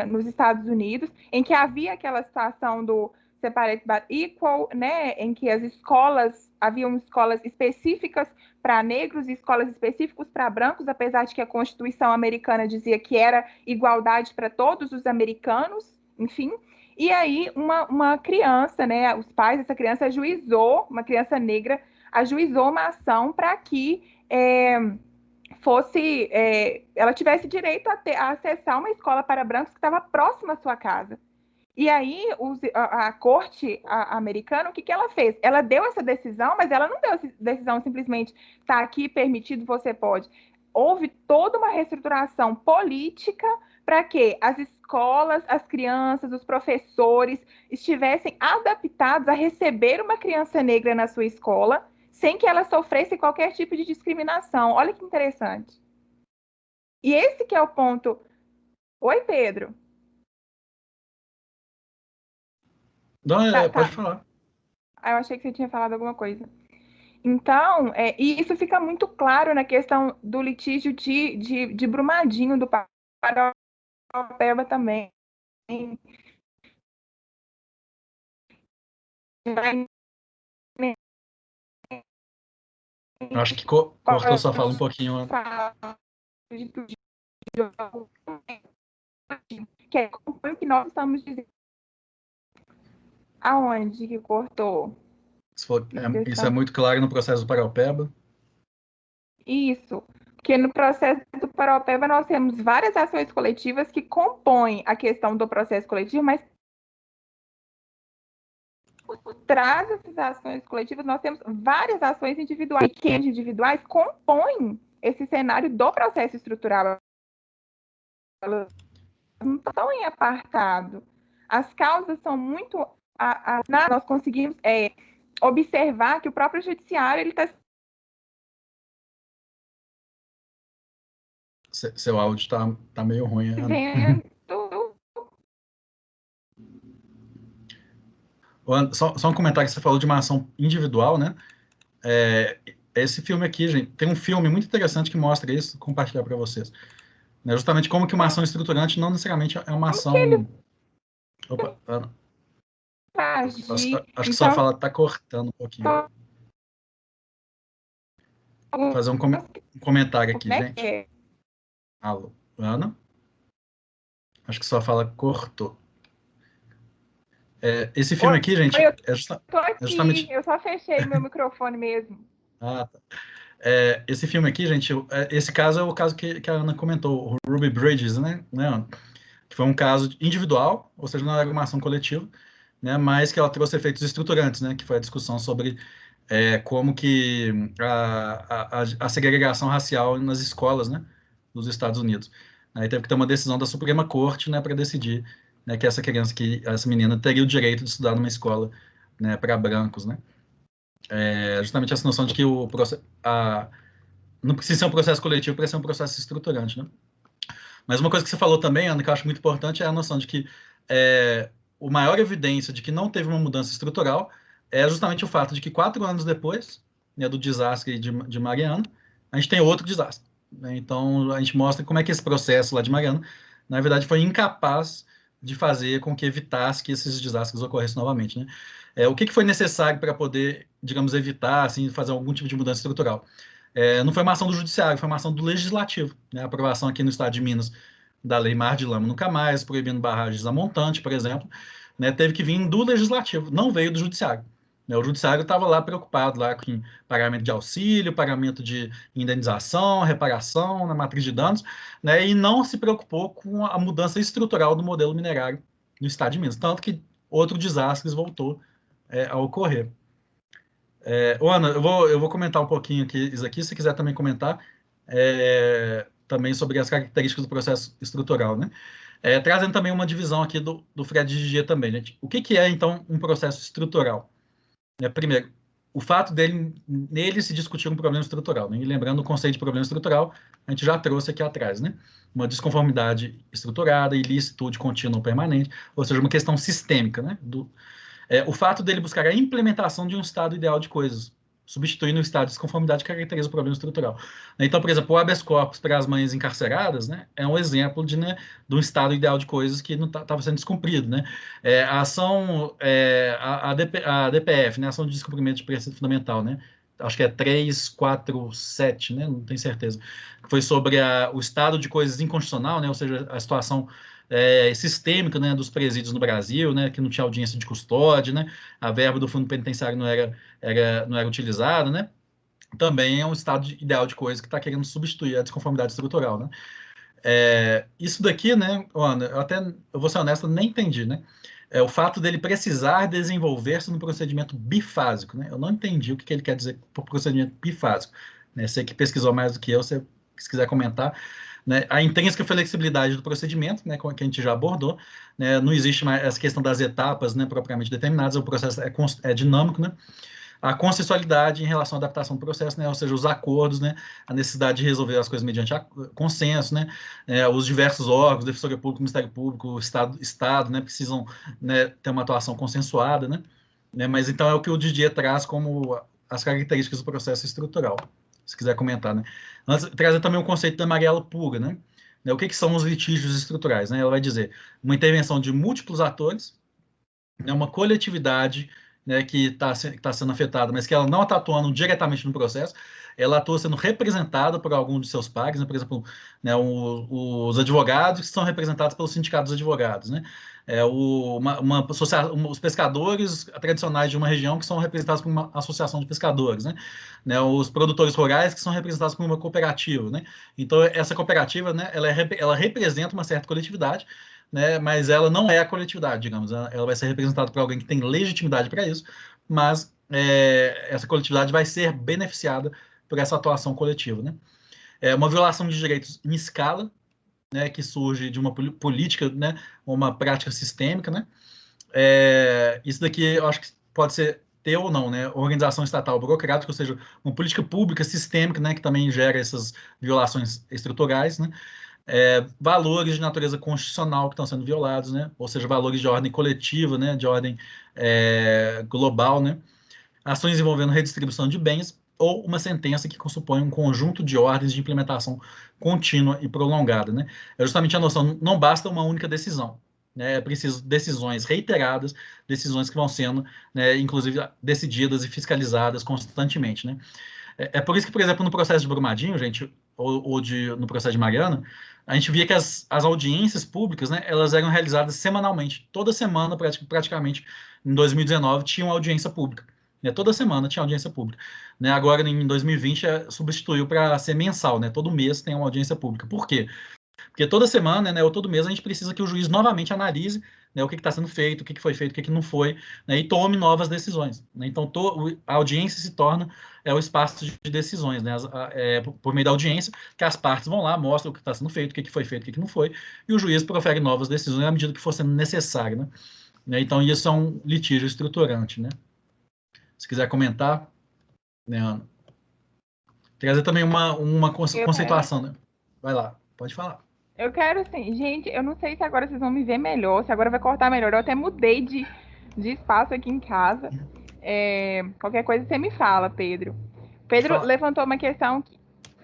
[SPEAKER 2] nos Estados Unidos, em que havia aquela situação do separate but equal, né, em que haviam escolas específicas para negros e escolas específicas para brancos, apesar de que a Constituição americana dizia que era igualdade para todos os americanos, enfim. E aí, uma criança, né, os pais dessa criança uma criança negra, ajuizou uma ação para que ela tivesse direito a acessar uma escola para brancos que estava próxima à sua casa. E aí, a corte americana, o que ela fez? Ela deu essa decisão, mas ela não deu essa decisão simplesmente, está aqui permitido, você pode. Houve toda uma reestruturação política para que as escolas, as crianças, os professores estivessem adaptados a receber uma criança negra na sua escola, sem que ela sofresse qualquer tipo de discriminação. Olha que interessante. E esse que é o ponto. Oi, Pedro.
[SPEAKER 1] Não,
[SPEAKER 2] Tá,
[SPEAKER 1] pode
[SPEAKER 2] tá.
[SPEAKER 1] falar.
[SPEAKER 2] Eu achei que você tinha falado alguma coisa. Então, e isso fica muito claro na questão do litígio de Brumadinho, do Paraopeba também.
[SPEAKER 1] Acho que cortou sua fala um pouquinho, Ana.
[SPEAKER 2] Que é o que nós estamos dizendo. Aonde que cortou?
[SPEAKER 1] Isso é muito claro no processo do Paraopeba.
[SPEAKER 2] Isso, porque no processo do Paraopeba nós temos várias ações coletivas que compõem a questão do processo coletivo, mas por trás dessas ações coletivas nós temos várias ações individuais, que individuais compõem esse cenário do processo estrutural. Elas não estão em apartado. As causas são muito... nós conseguimos observar que o próprio judiciário ele está...
[SPEAKER 1] Seu áudio tá meio ruim, Ana. Só um comentário que você falou de uma ação individual, né? Esse filme aqui, gente, tem um filme muito interessante que mostra isso, vou compartilhar para vocês. Né, justamente como que uma ação estruturante não necessariamente é uma ação... Opa, Ana. Acho que sua fala está cortando um pouquinho. Vou fazer um comentário aqui, gente. Alô, Ana? Acho que sua fala cortou. Esse filme aqui, gente...
[SPEAKER 2] Tô aqui, justamente... eu só fechei meu microfone mesmo.
[SPEAKER 1] Ah, tá. Esse filme aqui, gente, esse caso é o caso que a Ana comentou, o Ruby Bridges, né, Ana? Que foi um caso individual, ou seja, não era uma ação coletiva, né, mas que ela trouxe efeitos estruturantes, né, que foi a discussão sobre como que a segregação racial nas escolas, né, dos Estados Unidos. Aí teve que ter uma decisão da Suprema Corte, né, para decidir, né, que essa menina teria o direito de estudar numa escola, né, para brancos, né. Justamente essa noção de que não precisa ser um processo coletivo, precisa ser um processo estruturante, né. Mas uma coisa que você falou também, Ana, que eu acho muito importante, é a noção de que a maior evidência de que não teve uma mudança estrutural é justamente o fato de que 4 anos depois, né, do desastre de Mariana, a gente tem outro desastre. Né? Então, a gente mostra como é que esse processo lá de Mariana, na verdade, foi incapaz de fazer com que evitasse que esses desastres ocorressem novamente. Né? O que foi necessário para poder, digamos, evitar, assim, fazer algum tipo de mudança estrutural? Não foi uma ação do judiciário, foi uma ação do legislativo. Né? A aprovação aqui no estado de Minas da Lei Mar de Lama Nunca Mais, proibindo barragens a montante, por exemplo, né? Teve que vir do legislativo, não veio do judiciário. Né? O judiciário estava lá preocupado lá com pagamento de auxílio, pagamento de indenização, reparação na matriz de danos, né? E não se preocupou com a mudança estrutural do modelo minerário no estado de Minas. Tanto que outro desastre voltou a ocorrer. Ana, eu vou comentar um pouquinho aqui, isso aqui, se quiser também comentar, também sobre as características do processo estrutural, né? Trazendo também uma divisão aqui do Fred Didier também, gente. O que é, então, um processo estrutural? Primeiro, o fato nele se discutir um problema estrutural, né? E lembrando o conceito de problema estrutural, a gente já trouxe aqui atrás, né? Uma desconformidade estruturada, ilicitude contínua ou permanente, ou seja, uma questão sistêmica, né? O fato dele buscar a implementação de um estado ideal de coisas, substituindo o estado de desconformidade que caracteriza o problema estrutural. Então, por exemplo, o habeas corpus para as mães encarceradas, né, é um exemplo de um estado ideal de coisas que não estava sendo descumprido. Né? A ação, a DPF, né, ação de descumprimento de preceito fundamental, né, acho que é 347, né, não tenho certeza, foi sobre o estado de coisas inconstitucional, né, ou seja, a situação sistêmica, né, dos presídios no Brasil, né, que não tinha audiência de custódia, né, a verba do fundo penitenciário não era utilizada, né, também é um estado ideal de coisa que está querendo substituir a desconformidade estrutural, né. Isso daqui, né, Ana, eu vou ser honesto, eu nem entendi, né, o fato dele precisar desenvolver-se no procedimento bifásico, né, eu não entendi o que ele quer dizer por procedimento bifásico, né, você que pesquisou mais do que eu, se quiser comentar. Né, a intrínseca flexibilidade do procedimento, né, que a gente já abordou, né, não existe mais essa questão das etapas, né, propriamente determinadas, o processo é dinâmico, né, a consensualidade em relação à adaptação do processo, né, ou seja, os acordos, né, a necessidade de resolver as coisas mediante consenso, né, os diversos órgãos, Defensoria Pública, Ministério Público, Estado, né, precisam, né, ter uma atuação consensuada, né, mas então é o que o Didier traz como as características do processo estrutural, se quiser comentar, né? Antes, trazer também o conceito da Mariela Puga, né? O que são os litígios estruturais, né? Ela vai dizer uma intervenção de múltiplos atores, né, uma coletividade, né, que está sendo afetada, mas que ela não está atuando diretamente no processo, ela atua sendo representada por algum de seus pares, né, por exemplo, né, os advogados que são representados pelos sindicatos de advogados, né, os pescadores tradicionais de uma região que são representados por uma associação de pescadores, né, os produtores rurais que são representados por uma cooperativa, né, então essa cooperativa, né, ela representa uma certa coletividade, né, mas ela não é a coletividade, digamos, ela vai ser representada por alguém que tem legitimidade para isso, mas essa coletividade vai ser beneficiada por essa atuação coletiva, né? É uma violação de direitos em escala, né, que surge de uma política, né, uma prática sistêmica, né? Isso daqui eu acho que pode ser ter ou não, né? Organização estatal burocrática, ou seja, uma política pública sistêmica, né, que também gera essas violações estruturais, né? Valores de natureza constitucional que estão sendo violados, né? Ou seja, valores de ordem coletiva, né? De ordem global, né? Ações envolvendo redistribuição de bens ou uma sentença que supõe um conjunto de ordens de implementação contínua e prolongada, né? É justamente a noção, não basta uma única decisão, né? É preciso decisões reiteradas, decisões que vão sendo, né, inclusive, decididas e fiscalizadas constantemente, né? É por isso que, por exemplo, no processo de Brumadinho, gente, ou no processo de Mariana, a gente via que as audiências públicas, né, elas eram realizadas semanalmente. Toda semana, praticamente, em 2019, tinha uma audiência pública. Né, toda semana tinha audiência pública. Né, agora, em 2020, substituiu para ser mensal. Né, todo mês tem uma audiência pública. Por quê? Porque toda semana, né, ou todo mês, a gente precisa que o juiz novamente analise, né, o que está sendo feito, o que foi feito, o que não foi, né, e tome novas decisões. Né? Então, a audiência se torna o espaço de decisões, né, por meio da audiência, que as partes vão lá, mostram o que está sendo feito, o que foi feito, o que não foi, e o juiz profere novas decisões à medida que for sendo necessário. Né? Então, isso é um litígio estruturante. Né? Se quiser comentar, né, Ana? Trazer também uma conceituação. Né? Vai lá, pode falar.
[SPEAKER 2] Eu quero sim. Gente, eu não sei se agora vocês vão me ver melhor, se agora vai cortar melhor. Eu até mudei de espaço aqui em casa. Qualquer coisa você me fala, Pedro. Pedro levantou uma questão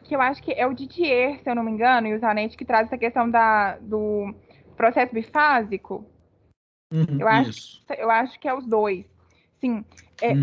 [SPEAKER 2] que eu acho que é o Didier, se eu não me engano, e o Zanetti, que traz essa questão do processo bifásico. Eu acho que é os dois. Sim,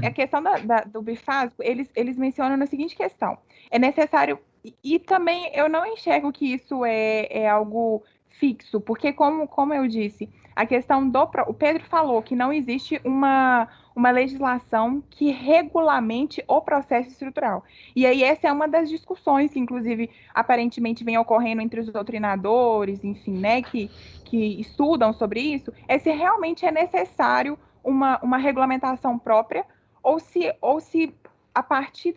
[SPEAKER 2] a questão do bifásico, eles mencionam na seguinte questão. É necessário... E também eu não enxergo que isso é algo fixo, porque como eu disse, a questão o Pedro falou que não existe uma legislação que regulamente o processo estrutural. E aí essa é uma das discussões que, inclusive, aparentemente vem ocorrendo entre os doutrinadores, enfim, né, que estudam sobre isso, é se realmente é necessário uma regulamentação própria ou se a partir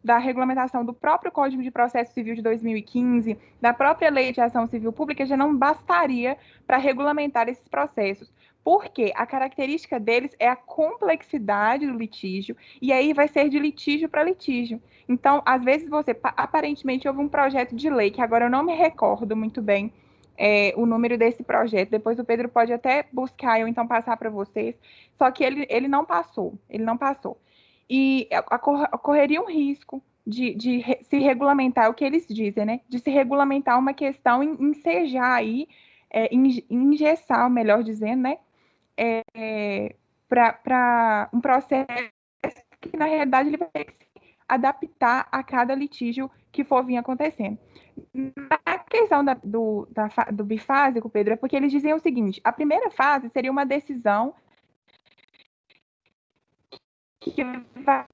[SPEAKER 2] da regulamentação do próprio Código de Processo Civil de 2015, da própria Lei de Ação Civil Pública, já não bastaria para regulamentar esses processos. Porque a característica deles é a complexidade do litígio, e aí vai ser de litígio para litígio. Então, às vezes aparentemente houve um projeto de lei, que agora eu não me recordo muito bem o número desse projeto, depois o Pedro pode até buscar, eu então passar para vocês, só que ele não passou. E ocorreria um risco de se regulamentar, é o que eles dizem, né? De se regulamentar uma questão, ensejar aí, engessar, melhor dizendo, né? Para um processo que, na realidade, ele vai ter que se adaptar a cada litígio que for vir acontecendo. Na questão do bifásico, Pedro, é porque eles dizem o seguinte: a primeira fase seria uma decisão que vai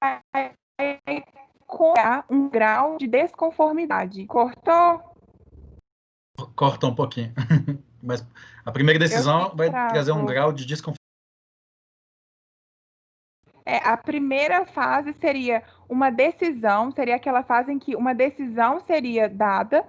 [SPEAKER 2] cobrar um grau de desconformidade. Cortou?
[SPEAKER 1] Corta um pouquinho. Mas a primeira decisão vai trazer um grau de desconformidade.
[SPEAKER 2] A primeira fase seria uma decisão, seria aquela fase em que uma decisão seria dada,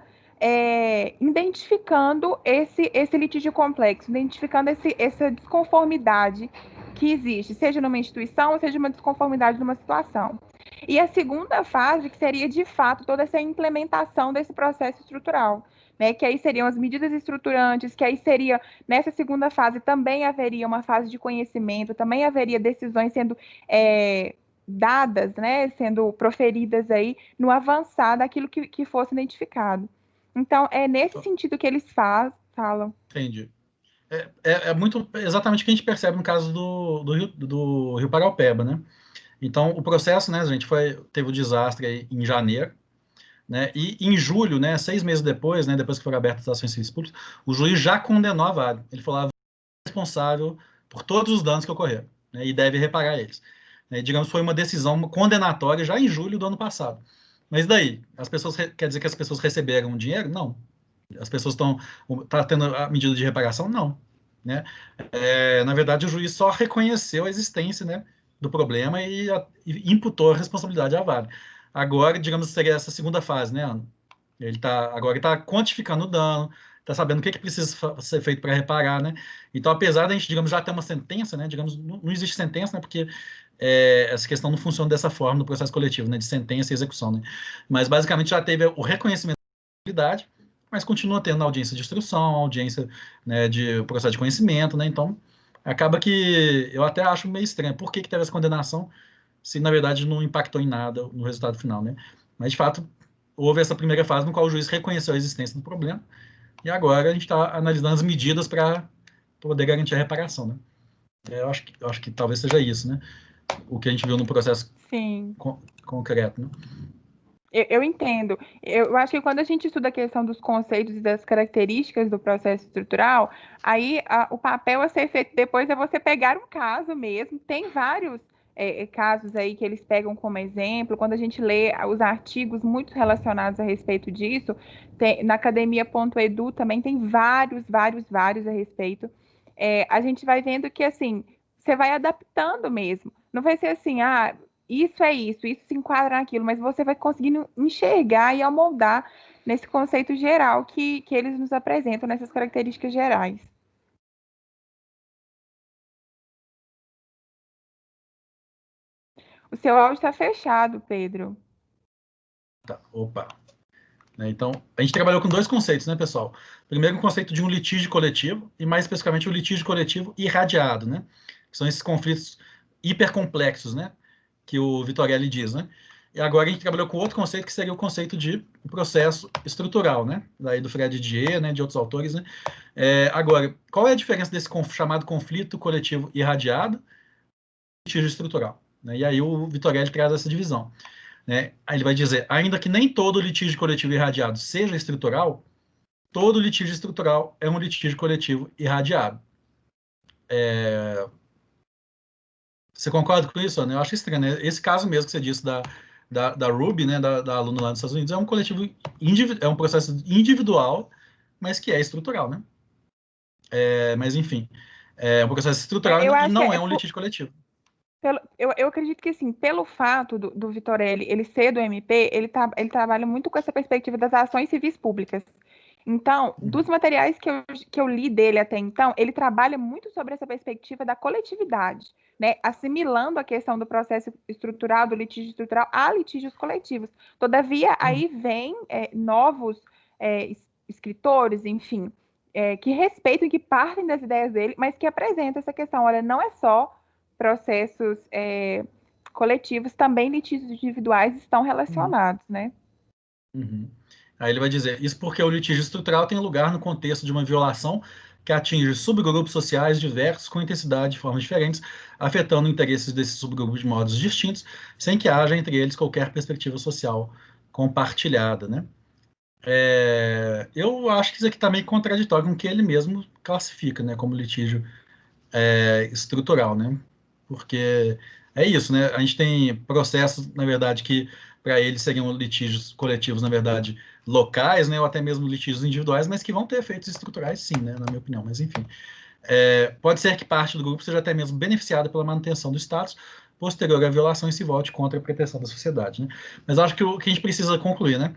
[SPEAKER 2] identificando esse litígio complexo, identificando essa desconformidade que existe, seja numa instituição, seja uma desconformidade numa situação. E a segunda fase, que seria, de fato, toda essa implementação desse processo estrutural, né, que aí seriam as medidas estruturantes, que aí seria, nessa segunda fase, também haveria uma fase de conhecimento, também haveria decisões sendo dadas, né, sendo proferidas aí no avançar daquilo que fosse identificado. Então, é nesse sentido que eles falam.
[SPEAKER 1] Entendi. É muito exatamente o que a gente percebe no caso do Rio Paraupeba, né? Então, o processo, né, gente, teve o desastre aí em janeiro, né? E em julho, né, 6 meses depois, né, depois que foram abertas as ações civis públicas, o juiz já condenou a Vale. Ele falou: a Vale é responsável por todos os danos que ocorreram, né, e deve reparar eles. Digamos, foi uma decisão condenatória já em julho do ano passado. Mas daí, quer dizer que as pessoas receberam dinheiro? Não. As pessoas tá tendo a medida de reparação? Não. Né? Na verdade, o juiz só reconheceu a existência, né, do problema e imputou a responsabilidade à Vale. Agora, digamos, seria essa segunda fase, né, Ana? Agora está quantificando o dano, está sabendo o que precisa ser feito para reparar, né? Então, apesar da gente, digamos, já ter uma sentença, né? Digamos, não existe sentença, né? Porque essa questão não funciona dessa forma no processo coletivo, né? De sentença e execução, né? Mas, basicamente, já teve o reconhecimento da responsabilidade, mas continua tendo audiência de instrução, audiência, né, de processo de conhecimento, né? Então, acaba que eu até acho meio estranho. Por que teve essa condenação se, na verdade, não impactou em nada no resultado final, né? Mas, de fato, houve essa primeira fase no qual o juiz reconheceu a existência do problema e agora a gente está analisando as medidas para poder garantir a reparação, né? Eu acho que talvez seja isso, né? O que a gente viu no processo
[SPEAKER 2] Sim.
[SPEAKER 1] concreto, né?
[SPEAKER 2] Eu entendo. Eu acho que quando a gente estuda a questão dos conceitos e das características do processo estrutural, aí o papel a ser feito depois é você pegar um caso mesmo. Tem vários casos aí que eles pegam como exemplo. Quando a gente lê os artigos muito relacionados a respeito disso, na academia.edu também tem vários a respeito. A gente vai vendo que, assim, você vai adaptando mesmo. Não vai ser assim, isso se enquadra naquilo, mas você vai conseguindo enxergar e amoldar nesse conceito geral que eles nos apresentam, nessas características gerais. O seu áudio está fechado, Pedro.
[SPEAKER 1] Tá, opa. Então, a gente trabalhou com dois conceitos, né, pessoal? Primeiro, o conceito de um litígio coletivo, e mais especificamente o litígio coletivo irradiado, né? Que são esses conflitos hipercomplexos, né? Que o Vitorelli diz, né? E agora a gente trabalhou com outro conceito, que seria o conceito de processo estrutural, né? Daí do Fred Dier, né? De outros autores, né? Agora, qual é a diferença desse chamado conflito coletivo irradiado e litígio estrutural? Né? E aí o Vitorelli traz essa divisão. Né? Aí ele vai dizer, ainda que nem todo litígio coletivo irradiado seja estrutural, todo litígio estrutural é um litígio coletivo irradiado. Você concorda com isso, Ana? Eu acho estranho, né? Esse caso mesmo que você disse da Ruby, né, da aluna lá dos Estados Unidos, é um coletivo, é um processo individual, mas que é estrutural, né? Mas, enfim, é um processo estrutural
[SPEAKER 2] Eu
[SPEAKER 1] e
[SPEAKER 2] acho que
[SPEAKER 1] não é um litígio coletivo.
[SPEAKER 2] eu acredito que, assim, pelo fato do Vitorelli ele ser do MP, ele trabalha muito com essa perspectiva das ações civis públicas. Então, dos materiais que eu li dele até então, ele trabalha muito sobre essa perspectiva da coletividade, né? Assimilando a questão do processo estrutural, do litígio estrutural, a litígios coletivos. Todavia, aí vem novos escritores, enfim, que respeitam e que partem das ideias dele, mas que apresentam essa questão. Olha, não é só processos coletivos, também litígios individuais estão relacionados, né?
[SPEAKER 1] Uhum. Aí ele vai dizer, isso porque o litígio estrutural tem lugar no contexto de uma violação que atinge subgrupos sociais diversos com intensidade de formas diferentes, afetando interesses desses subgrupos de modos distintos, sem que haja entre eles qualquer perspectiva social compartilhada, né? Eu acho que isso aqui está meio contraditório com o que ele mesmo classifica, né, como litígio estrutural, né? Porque é isso, né? A gente tem processos, na verdade, que para eles seriam litígios coletivos, na verdade, locais, né? Ou até mesmo litígios individuais, mas que vão ter efeitos estruturais, sim, né? Na minha opinião. Mas enfim, pode ser que parte do grupo seja até mesmo beneficiada pela manutenção do status posterior à violação e se volte contra a proteção da sociedade, né? Mas acho que o que a gente precisa concluir, né?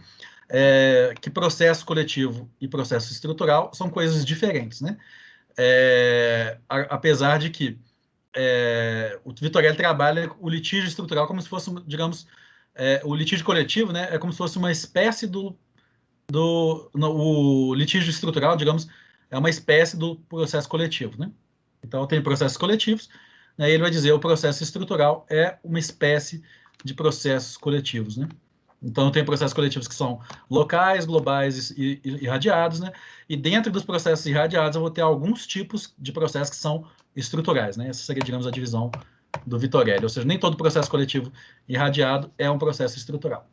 [SPEAKER 1] Que processo coletivo e processo estrutural são coisas diferentes, né? Apesar de que o Vitorelli trabalha o litígio estrutural como se fosse, digamos, o litígio coletivo, né, é como se fosse uma espécie o litígio estrutural, digamos, é uma espécie do processo coletivo, né? Então, tem processos coletivos, né, ele vai dizer que o processo estrutural é uma espécie de processos coletivos, né? Então, tem processos coletivos que são locais, globais e irradiados, né? E dentro dos processos irradiados, eu vou ter alguns tipos de processos que são estruturais, né? Essa seria, digamos, a divisão do Vitorelli. Ou seja, nem todo processo coletivo irradiado é um processo estrutural.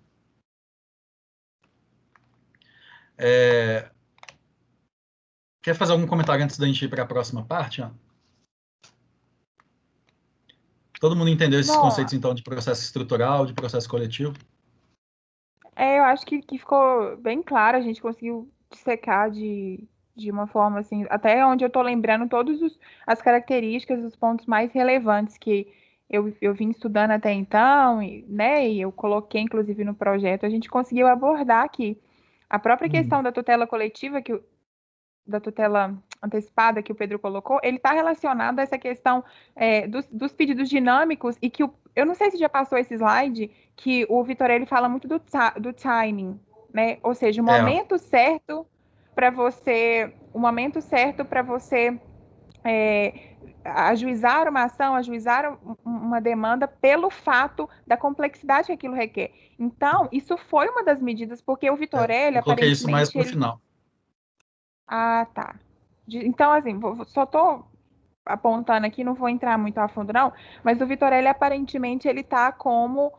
[SPEAKER 1] Quer fazer algum comentário antes da gente ir para a próxima parte? Ó? Todo mundo entendeu esses conceitos, então, de processo estrutural, de processo coletivo?
[SPEAKER 2] Eu acho que ficou bem claro, a gente conseguiu dissecar de uma forma assim, até onde eu estou lembrando todas as características, os pontos mais relevantes que eu vim estudando até então, né, e eu coloquei inclusive no projeto, a gente conseguiu abordar aqui. A própria questão da tutela coletiva, da tutela antecipada que o Pedro colocou, ele está relacionado a essa questão dos pedidos dinâmicos e que eu não sei se já passou esse slide, que o Vitorelli fala muito do timing, né? Ou seja, o momento certo para você ajuizar uma ação, ajuizar uma demanda pelo fato da complexidade que aquilo requer. Então, isso foi uma das medidas, porque o Vitorelli,
[SPEAKER 1] eu coloquei
[SPEAKER 2] aparentemente...
[SPEAKER 1] isso mais para o final.
[SPEAKER 2] Ah, tá. Então, assim, só estou apontando aqui, não vou entrar muito a fundo, não, mas o Vitorelli, aparentemente, ele está como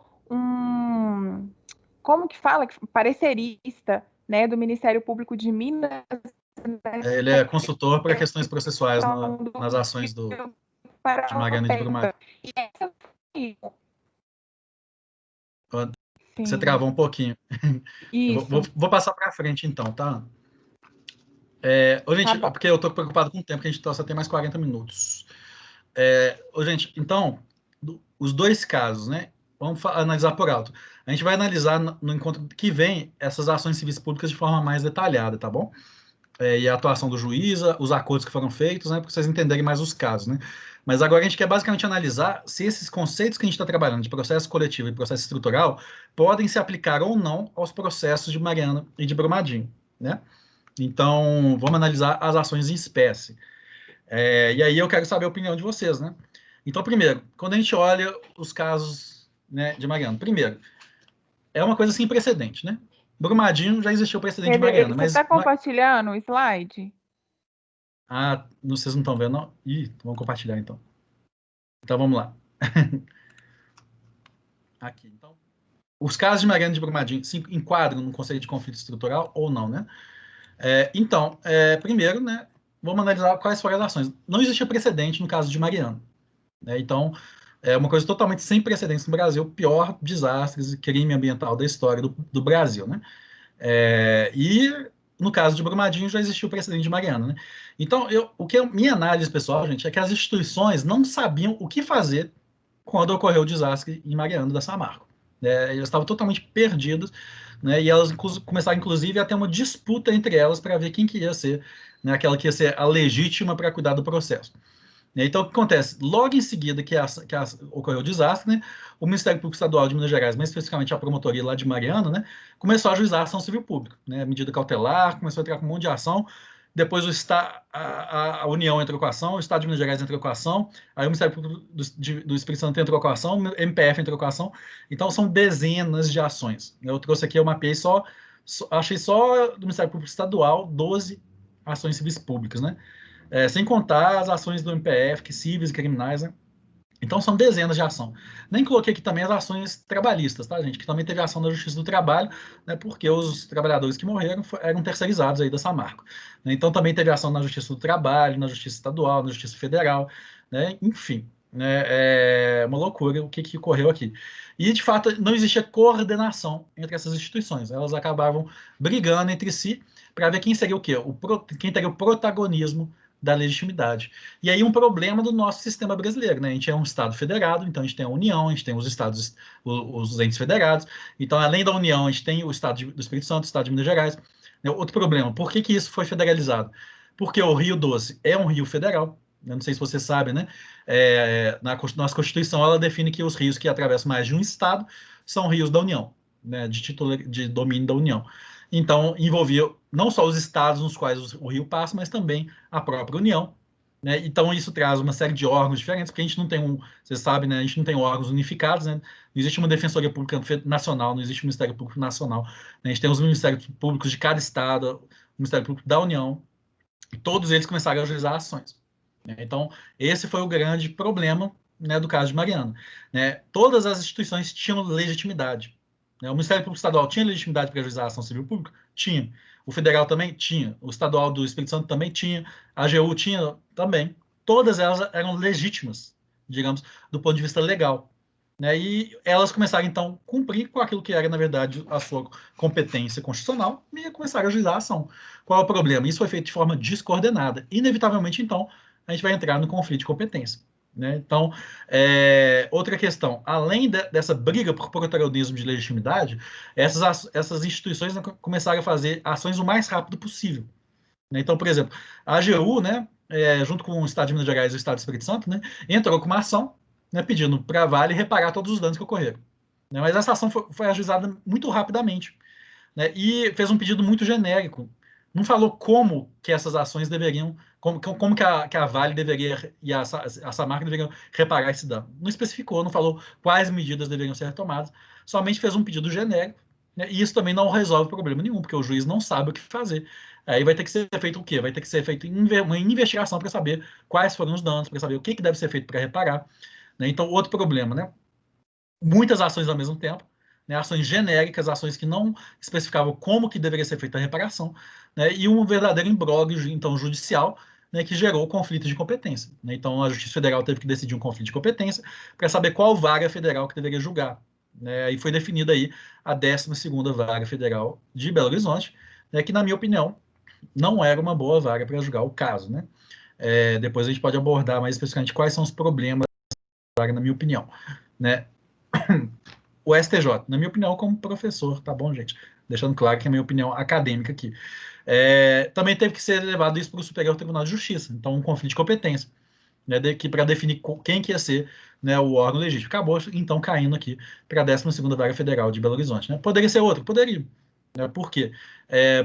[SPEAKER 2] como que fala? Parecerista, né, do Ministério Público de Minas.
[SPEAKER 1] Ele é consultor para questões processuais nas ações de Mariana de Brumadinho. Você travou um pouquinho. Vou passar para frente, então, tá? Gente, tá, porque eu estou preocupado com o tempo, que a gente só tem mais 40 minutos. Gente, então, os dois casos, né? Vamos analisar por alto. A gente vai analisar no encontro que vem essas ações civis públicas de forma mais detalhada, tá bom? E a atuação do juiz, os acordos que foram feitos, né? Para vocês entenderem mais os casos, né? Mas agora a gente quer basicamente analisar se esses conceitos que a gente está trabalhando, de processo coletivo e processo estrutural, podem se aplicar ou não aos processos de Mariana e de Brumadinho, né? Então, vamos analisar as ações em espécie. E aí eu quero saber a opinião de vocês, né? Então, primeiro, quando a gente olha os casos, né, de Mariana, primeiro, é uma coisa sem precedente, né? Brumadinho já existiu precedente de Mariana,
[SPEAKER 2] mas... Você está compartilhando o slide?
[SPEAKER 1] Ah, vocês não estão vendo, não? Ih, vamos compartilhar, então. Então, vamos lá. Aqui, então. Os casos de Mariana de Brumadinho se enquadram no conceito de conflito estrutural ou não, né? Então, primeiro, né, vamos analisar quais foram as ações. Não existia precedente no caso de Mariana. Né? Então, é uma coisa totalmente sem precedentes no Brasil, o pior desastre e crime ambiental da história do Brasil. Né? E no caso de Brumadinho já existiu o precedente de Mariana. Né? Então, minha análise pessoal, gente, é que as instituições não sabiam o que fazer quando ocorreu o desastre em Mariana da Samarco. Eles estavam totalmente perdidos, né, e elas começaram, inclusive, a ter uma disputa entre elas para ver quem que ia ser, né, aquela que ia ser a legítima para cuidar do processo. Então, o que acontece? Logo em seguida que ocorreu o desastre, né, o Ministério Público Estadual de Minas Gerais, mais especificamente a promotoria lá de Mariana, né, começou a ajuizar a ação civil pública, né, medida cautelar, começou a entrar com um monte de ação. Depois a União entrou com a ação, o Estado de Minas Gerais entrou com a ação, aí o Ministério Público do Espírito Santo entrou com a ação, o MPF entrou com a ação. Então, são dezenas de ações. Eu trouxe aqui, eu mapeei achei só do Ministério Público Estadual 12 ações civis públicas, né? Sem contar as ações do MPF, que civis e criminais, né? Então, são dezenas de ação. Nem coloquei aqui também as ações trabalhistas, tá, gente? Que também teve ação da Justiça do Trabalho, né? Porque os trabalhadores que morreram eram terceirizados aí da Samarco. Né? Então, também teve ação na Justiça do Trabalho, na Justiça Estadual, na Justiça Federal, né? Enfim, né? É uma loucura o que ocorreu aqui. E, de fato, não existia coordenação entre essas instituições. Elas acabavam brigando entre si para ver quem seria o quê? Quem teria o protagonismo da legitimidade. E aí um problema do nosso sistema brasileiro, né? A gente é um Estado federado, então a gente tem a União, a gente tem os estados, os entes federados. Então, além da União, a gente tem o Estado do Espírito Santo, o Estado de Minas Gerais. Outro problema, por que isso foi federalizado? Porque o Rio Doce é um rio federal. Eu não sei se você sabe, né? Na nossa Constituição, ela define que os rios que atravessam mais de um estado são rios da União, né? De domínio da União. Então, envolvia não só os estados nos quais o rio passa, mas também a própria União. né? Então, isso traz uma série de órgãos diferentes, porque a gente não tem você sabe, né? A gente não tem órgãos unificados, né? Não existe uma Defensoria Pública Nacional, não existe um Ministério Público Nacional, né? A gente tem os Ministérios Públicos de cada estado, o Ministério Público da União, e todos eles começaram a ajuizar ações, né? Então, esse foi o grande problema, né, do caso de Mariana, né? Todas as instituições tinham legitimidade, né? O Ministério Público Estadual tinha legitimidade para ajuizar a ação civil pública? Tinha. O federal também tinha. O estadual do Espírito Santo também tinha. A AGU tinha também. Todas elas eram legítimas, digamos, do ponto de vista legal, né? E elas começaram, então, a cumprir com aquilo que era, na verdade, a sua competência constitucional e começaram a ajuizar a ação. Qual é o problema? Isso foi feito de forma descoordenada. Inevitavelmente, então, a gente vai entrar no conflito de competência, né? Então, outra questão, além dessa briga por protagonismo de legitimidade, essas instituições, né, começaram a fazer ações o mais rápido possível, né? Então, por exemplo, a AGU, né, junto com o Estado de Minas Gerais e o Estado do Espírito Santo, né, entrou com uma ação, né, pedindo para a Vale reparar todos os danos que ocorreram, né? Mas essa ação foi ajuizada muito rapidamente, né, e fez um pedido muito genérico. Não falou como que essas ações deveriam, como que a Vale deveria e a Samarco deveriam reparar esse dano. Não especificou, não falou quais medidas deveriam ser tomadas, somente fez um pedido genérico, né, e isso também não resolve problema nenhum, porque o juiz não sabe o que fazer. Aí vai ter que ser feito o quê? Vai ter que ser feito uma investigação para saber quais foram os danos, para saber o que deve ser feito para reparar, né? Então, outro problema, né? Muitas ações ao mesmo tempo, né? Ações genéricas, ações que não especificavam como que deveria ser feita a reparação, né? E um verdadeiro imbróglio, então, judicial, né, que gerou conflito de competência, né? Então, a Justiça Federal teve que decidir um conflito de competência para saber qual vara federal que deveria julgar, né? E foi definida aí a 12ª Vara Federal de Belo Horizonte, né, que, na minha opinião, não era uma boa vara para julgar o caso, né? Depois a gente pode abordar mais especificamente quais são os problemas da vara, na minha opinião, né? O STJ, na minha opinião, como professor, tá bom, gente? Deixando claro que é a minha opinião acadêmica aqui. Também teve que ser levado isso para o Superior Tribunal de Justiça, então um conflito de competência, né, para definir quem que ia ser, né, o órgão legítimo. Acabou, então, caindo aqui para a 12ª Vara Federal de Belo Horizonte, né? Poderia ser outro? Poderia. Né? Por quê?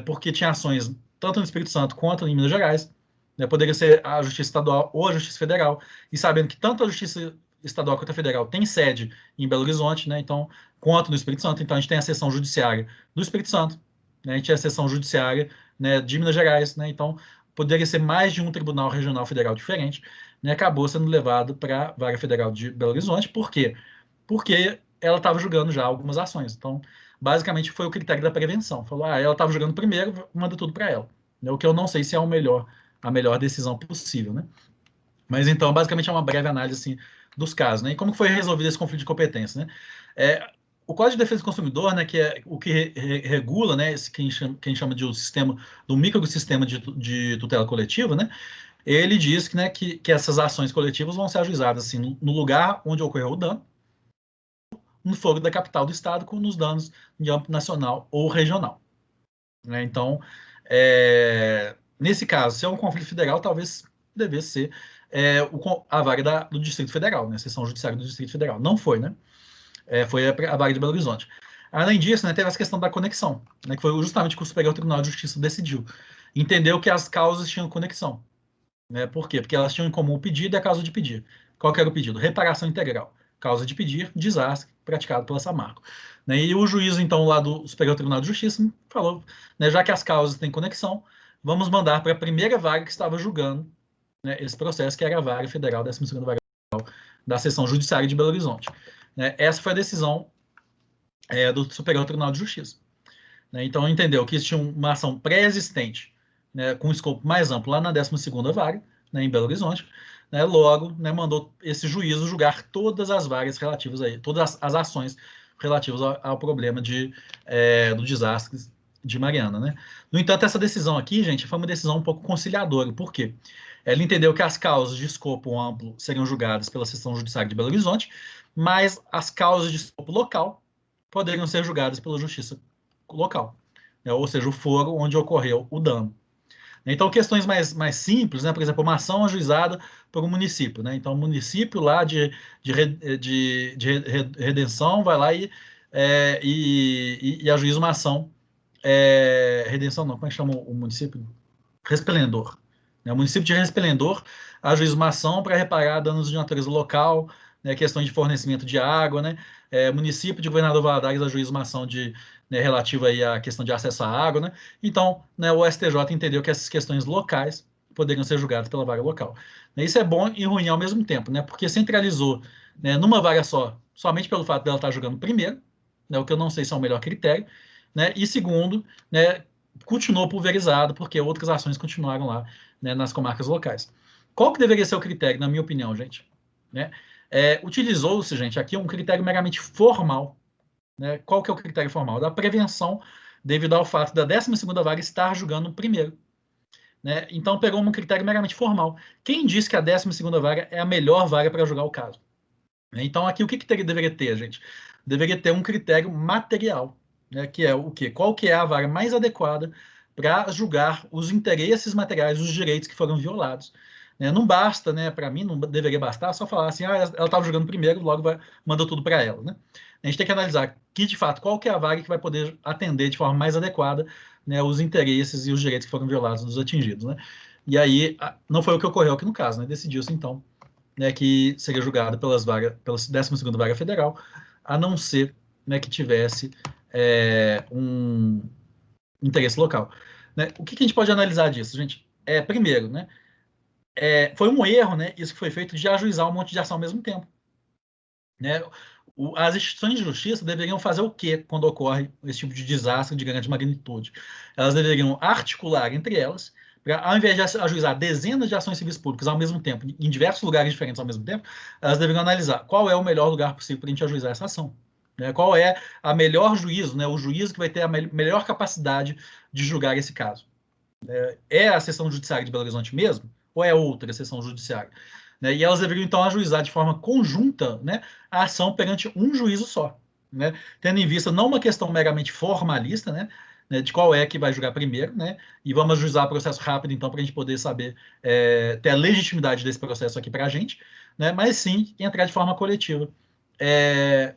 [SPEAKER 1] Porque tinha ações tanto no Espírito Santo quanto em Minas Gerais, né? Poderia ser a Justiça Estadual ou a Justiça Federal, e sabendo que tanto a Justiça Estadual quanto a Federal tem sede em Belo Horizonte, né? Então, quanto no Espírito Santo, então a gente tem a seção judiciária do Espírito Santo, né? A gente tem a seção judiciária, né, de Minas Gerais, né? Então, poderia ser mais de um tribunal regional federal diferente, né? Acabou sendo levado para a Vara Federal de Belo Horizonte. Por quê? Porque ela estava julgando já algumas ações. Então, basicamente, foi o critério da prevenção. Falou, ela estava julgando primeiro, manda tudo para ela. O que eu não sei se é a melhor decisão possível, né? Mas, então, basicamente, é uma breve análise, assim, dos casos, né? E como foi resolvido esse conflito de competência, né? O Código de Defesa do Consumidor, né, que é o que regula, né, esse que a gente chama de o sistema, do microsistema de tutela coletiva, né? Ele diz que, né, que essas ações coletivas vão ser ajuizadas assim, no lugar onde ocorreu o dano, no foro da capital do estado, com nos danos de âmbito nacional ou regional, né? Então, nesse caso, se é um conflito federal, talvez devesse ser a vara do Distrito Federal, né? A seção judiciária do Distrito Federal. Não foi, né? Foi a vara de Belo Horizonte. Além disso, né, teve essa questão da conexão, né, que foi justamente o que o Superior Tribunal de Justiça decidiu. Entendeu que as causas tinham conexão. Né? Por quê? Porque elas tinham em comum o pedido e a causa de pedir. Qual que era o pedido? Reparação integral. Causa de pedir, desastre praticado pela Samarco. Né? E o juiz, então, lá do Superior Tribunal de Justiça, falou, né, já que as causas têm conexão, vamos mandar para a primeira vara que estava julgando, né, esse processo, que era a Vara Federal, 12ª Vara Federal, da Seção Judiciária de Belo Horizonte. Né? Essa foi a decisão do Superior Tribunal de Justiça. Né? Então, entendeu que existia uma ação pré-existente, né, com um escopo mais amplo lá na 12ª Vara, né, em Belo Horizonte, né, logo, né, mandou esse juízo julgar todas as vagas relativas a todas as ações relativas ao problema do desastre de Mariana. Né? No entanto, essa decisão aqui, gente, foi uma decisão um pouco conciliadora. Por quê? Ela entendeu que as causas de escopo amplo seriam julgadas pela Seção Judiciária de Belo Horizonte, mas as causas de escopo local poderiam ser julgadas pela Justiça local, né? Ou seja, o foro onde ocorreu o dano. Então, questões mais simples, né? Por exemplo, uma ação ajuizada por um município. Né? Então, o município lá de redenção vai lá e ajuiza uma ação. Redenção não, como é que chama o município? Resplendor. né? O município de Resplendor ajuiza uma ação para reparar danos de natureza local, né, questões de fornecimento de água, né? O município de Governador Valadares ajuiza uma ação né, relativa aí à questão de acesso à água, né? Então, né, o STJ entendeu que essas questões locais poderiam ser julgadas pela vara local. Isso é bom e ruim ao mesmo tempo, né? Porque centralizou, né, numa vara só, somente pelo fato dela estar julgando primeiro, né, o que eu não sei se é o melhor critério, né? E segundo, né, continuou pulverizado porque outras ações continuaram lá, né, nas comarcas locais. Qual que deveria ser o critério, na minha opinião, gente? Né? Utilizou-se, gente, aqui um critério meramente formal. Né? Qual que é o critério formal? Da prevenção, devido ao fato da 12ª vara estar julgando o primeiro. Né? Então, pegou um critério meramente formal. Quem disse que a 12ª vara é a melhor vara para julgar o caso? Então, aqui, o que deveria ter, gente? Deveria ter um critério material, né? Que é o quê? Qual que é a vara mais adequada para julgar os interesses materiais, os direitos que foram violados. Né? Não basta, né? Para mim, não deveria bastar só falar assim, ela estava julgando primeiro, logo manda tudo para ela. Né? A gente tem que analisar que, de fato, qual que é a vara que vai poder atender de forma mais adequada, né, os interesses e os direitos que foram violados dos atingidos. Né? E aí, não foi o que ocorreu aqui no caso, né? Decidiu-se, então, né, que seria julgado pela 12ª Vara Federal, a não ser, né, que tivesse um interesse local. Né? O que a gente pode analisar disso, gente? Primeiro, né, foi um erro, né, isso que foi feito, de ajuizar um monte de ação ao mesmo tempo. Né? As instituições de justiça deveriam fazer o quê quando ocorre esse tipo de desastre de grande magnitude? Elas deveriam articular entre elas, ao invés de ajuizar dezenas de ações civis públicas ao mesmo tempo, em diversos lugares diferentes ao mesmo tempo, elas deveriam analisar qual é o melhor lugar possível para a gente ajuizar essa ação. Né? Qual é a melhor juízo, né? O juízo que vai ter a melhor capacidade de julgar esse caso. É a seção judiciária de Belo Horizonte mesmo? Ou é outra seção judiciária? Né? E elas deveriam, então, ajuizar de forma conjunta, né, a ação perante um juízo só. Né? Tendo em vista não uma questão meramente formalista, né, de qual é que vai julgar primeiro, né, e vamos ajuizar o processo rápido, então, para a gente poder saber, ter a legitimidade desse processo aqui para a gente, né, mas sim entrar de forma coletiva,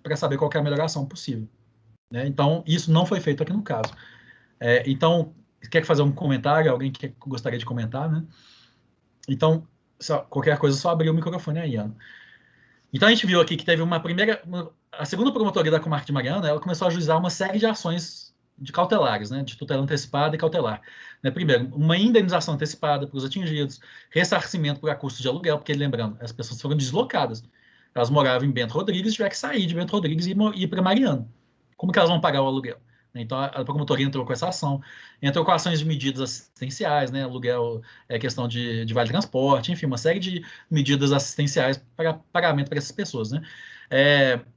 [SPEAKER 1] para saber qual é a melhor ação possível. Né? Então, isso não foi feito aqui no caso. Então, quer fazer um comentário? Alguém que gostaria de comentar, né? Então, qualquer coisa, só abrir o microfone aí, Ana. Então, a gente viu aqui que teve a segunda promotoria da comarca de Mariana, ela começou a ajuizar uma série de ações de cautelares, né? De tutela antecipada e cautelar. Né? Primeiro, uma indenização antecipada para os atingidos, ressarcimento por custos de aluguel, porque, lembrando, as pessoas foram deslocadas. Elas moravam em Bento Rodrigues, tiveram que sair de Bento Rodrigues e ir para Mariana. Como que elas vão pagar o aluguel? Então, a promotoria entrou com essa ação, entrou com ações de medidas assistenciais, né? Aluguel, questão de vale transporte, enfim, uma série de medidas assistenciais para pagamento para essas pessoas, né?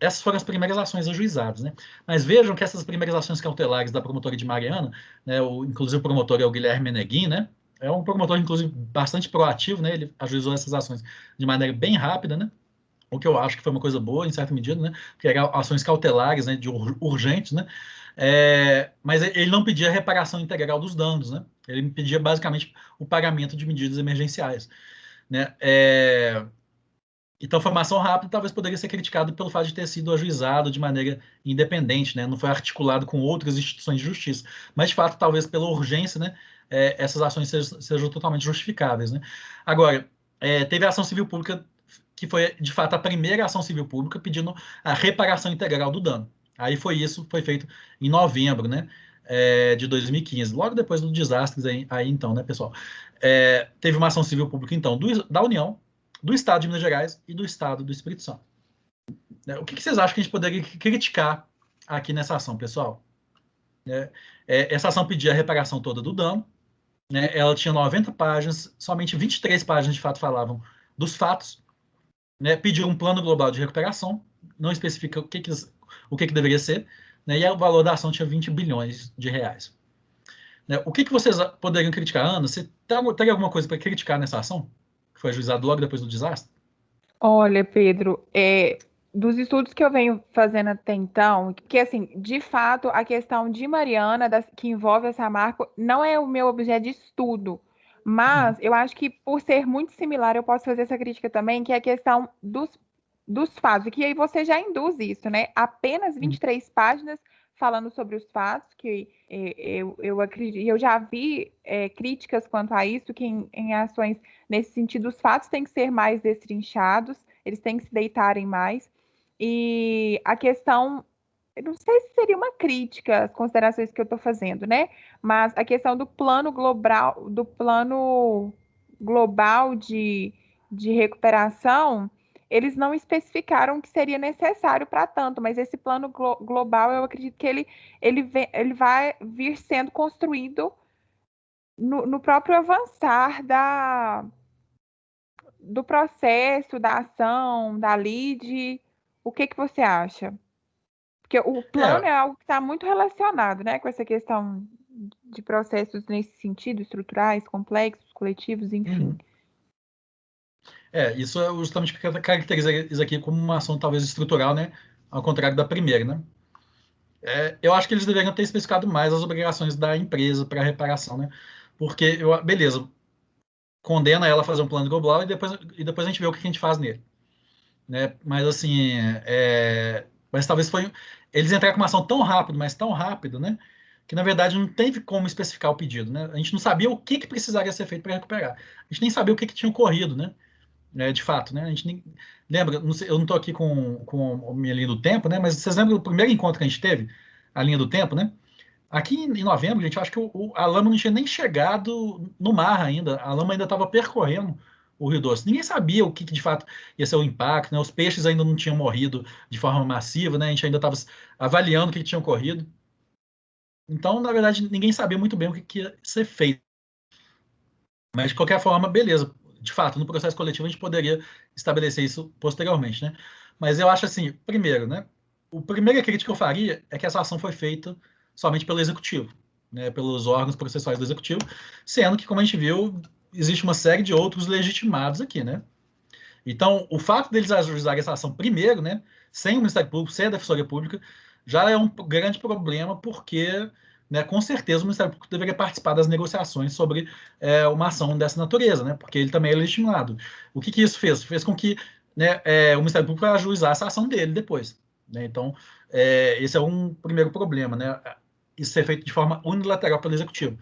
[SPEAKER 1] Essas foram as primeiras ações ajuizadas, né? Mas vejam que essas primeiras ações cautelares da promotoria de Mariana, né? Inclusive o promotor é o Guilherme Meneguin, né? É um promotor, inclusive, bastante proativo, né? Ele ajuizou essas ações de maneira bem rápida, né? O que eu acho que foi uma coisa boa, em certa medida, né? Que eram ações cautelares, né? Urgentes, né? Mas ele não pedia a reparação integral dos danos, né? Ele pedia basicamente o pagamento de medidas emergenciais, né? Então, formação rápida talvez poderia ser criticado pelo fato de ter sido ajuizado de maneira independente, né? Não foi articulado com outras instituições de justiça, mas de fato, talvez pela urgência, né? Essas ações sejam totalmente justificáveis, né? Agora, teve a ação civil pública que foi de fato a primeira ação civil pública pedindo a reparação integral do dano. Aí foi feito em novembro, né, de 2015, logo depois do desastre aí então, né, pessoal. Teve uma ação civil pública, então, da União, do Estado de Minas Gerais e do Estado do Espírito Santo. O que vocês acham que a gente poderia criticar aqui nessa ação, pessoal? Essa ação pedia a reparação toda do dano, né, ela tinha 90 páginas, somente 23 páginas de fato falavam dos fatos, né, pediu um plano global de recuperação, não especifica o que deveria ser, né, e o valor da ação tinha 20 bilhões de reais. Né, o que vocês poderiam criticar, Ana? Você tem alguma coisa para criticar nessa ação, que foi ajuizada logo depois do desastre?
[SPEAKER 2] Olha, Pedro, dos estudos que eu venho fazendo até então, que assim, de fato, a questão de Mariana, que envolve essa marca, não é o meu objeto de estudo, mas eu acho que por ser muito similar, eu posso fazer essa crítica também, que é a questão dos fatos, e que aí você já induz isso, né? Apenas 23 páginas falando sobre os fatos, que eu acredito, e eu já vi críticas quanto a isso, que em ações nesse sentido, os fatos têm que ser mais destrinchados, eles têm que se deitarem mais. E a questão, eu não sei se seria uma crítica, as considerações que eu estou fazendo, né? Mas a questão do plano global de recuperação, eles não especificaram que seria necessário para tanto, mas esse plano global, eu acredito que ele vai vir sendo construído no próprio avançar do processo, da ação, da lead. O que você acha? Porque o plano
[SPEAKER 1] É,
[SPEAKER 2] é algo que está muito relacionado, né, com essa questão de processos nesse sentido, estruturais, complexos, coletivos, enfim.
[SPEAKER 1] uhum. Isso é justamente o que caracteriza isso aqui como uma ação talvez estrutural, né? Ao contrário da primeira, né? Eu acho que eles deveriam ter especificado mais as obrigações da empresa para reparação, né? Porque, beleza, condena ela a fazer um plano global e depois a gente vê o que a gente faz nele, né? Mas assim, mas talvez foi eles entraram com uma ação tão rápido, mas tão rápido, né? Que na verdade não teve como especificar o pedido, né? A gente não sabia o que precisaria ser feito para recuperar. A gente nem sabia o que tinha ocorrido, né? De fato, né? A gente nem lembra, não sei, eu não estou aqui com a minha linha do tempo, né? Mas vocês lembram do primeiro encontro que a gente teve, a linha do tempo, né? Aqui em novembro, gente, eu acho que a lama não tinha nem chegado no mar ainda. A lama ainda estava percorrendo o Rio Doce. Ninguém sabia o que de fato ia ser o impacto, né? Os peixes ainda não tinham morrido de forma massiva, né? A gente ainda estava avaliando o que tinha ocorrido. Então, na verdade, ninguém sabia muito bem o que ia ser feito. Mas, de qualquer forma, beleza. De fato, no processo coletivo, a gente poderia estabelecer isso posteriormente, né? Mas eu acho assim, primeiro, né? A primeira crítica que eu faria é que essa ação foi feita somente pelo executivo, né? Pelos órgãos processuais do executivo, sendo que, como a gente viu, existe uma série de outros legitimados aqui, né? Então, o fato deles ajuizarem essa ação primeiro, né? Sem o Ministério Público, sem a Defensoria Pública, já é um grande problema, porque, né, com certeza o Ministério Público deveria participar das negociações sobre uma ação dessa natureza, né? Porque ele também é legitimado. O que isso fez? Fez com que, né, o Ministério Público ajuizasse a ação dele depois, né? Então, esse é um primeiro problema, né? Isso ser feito de forma unilateral pelo Executivo.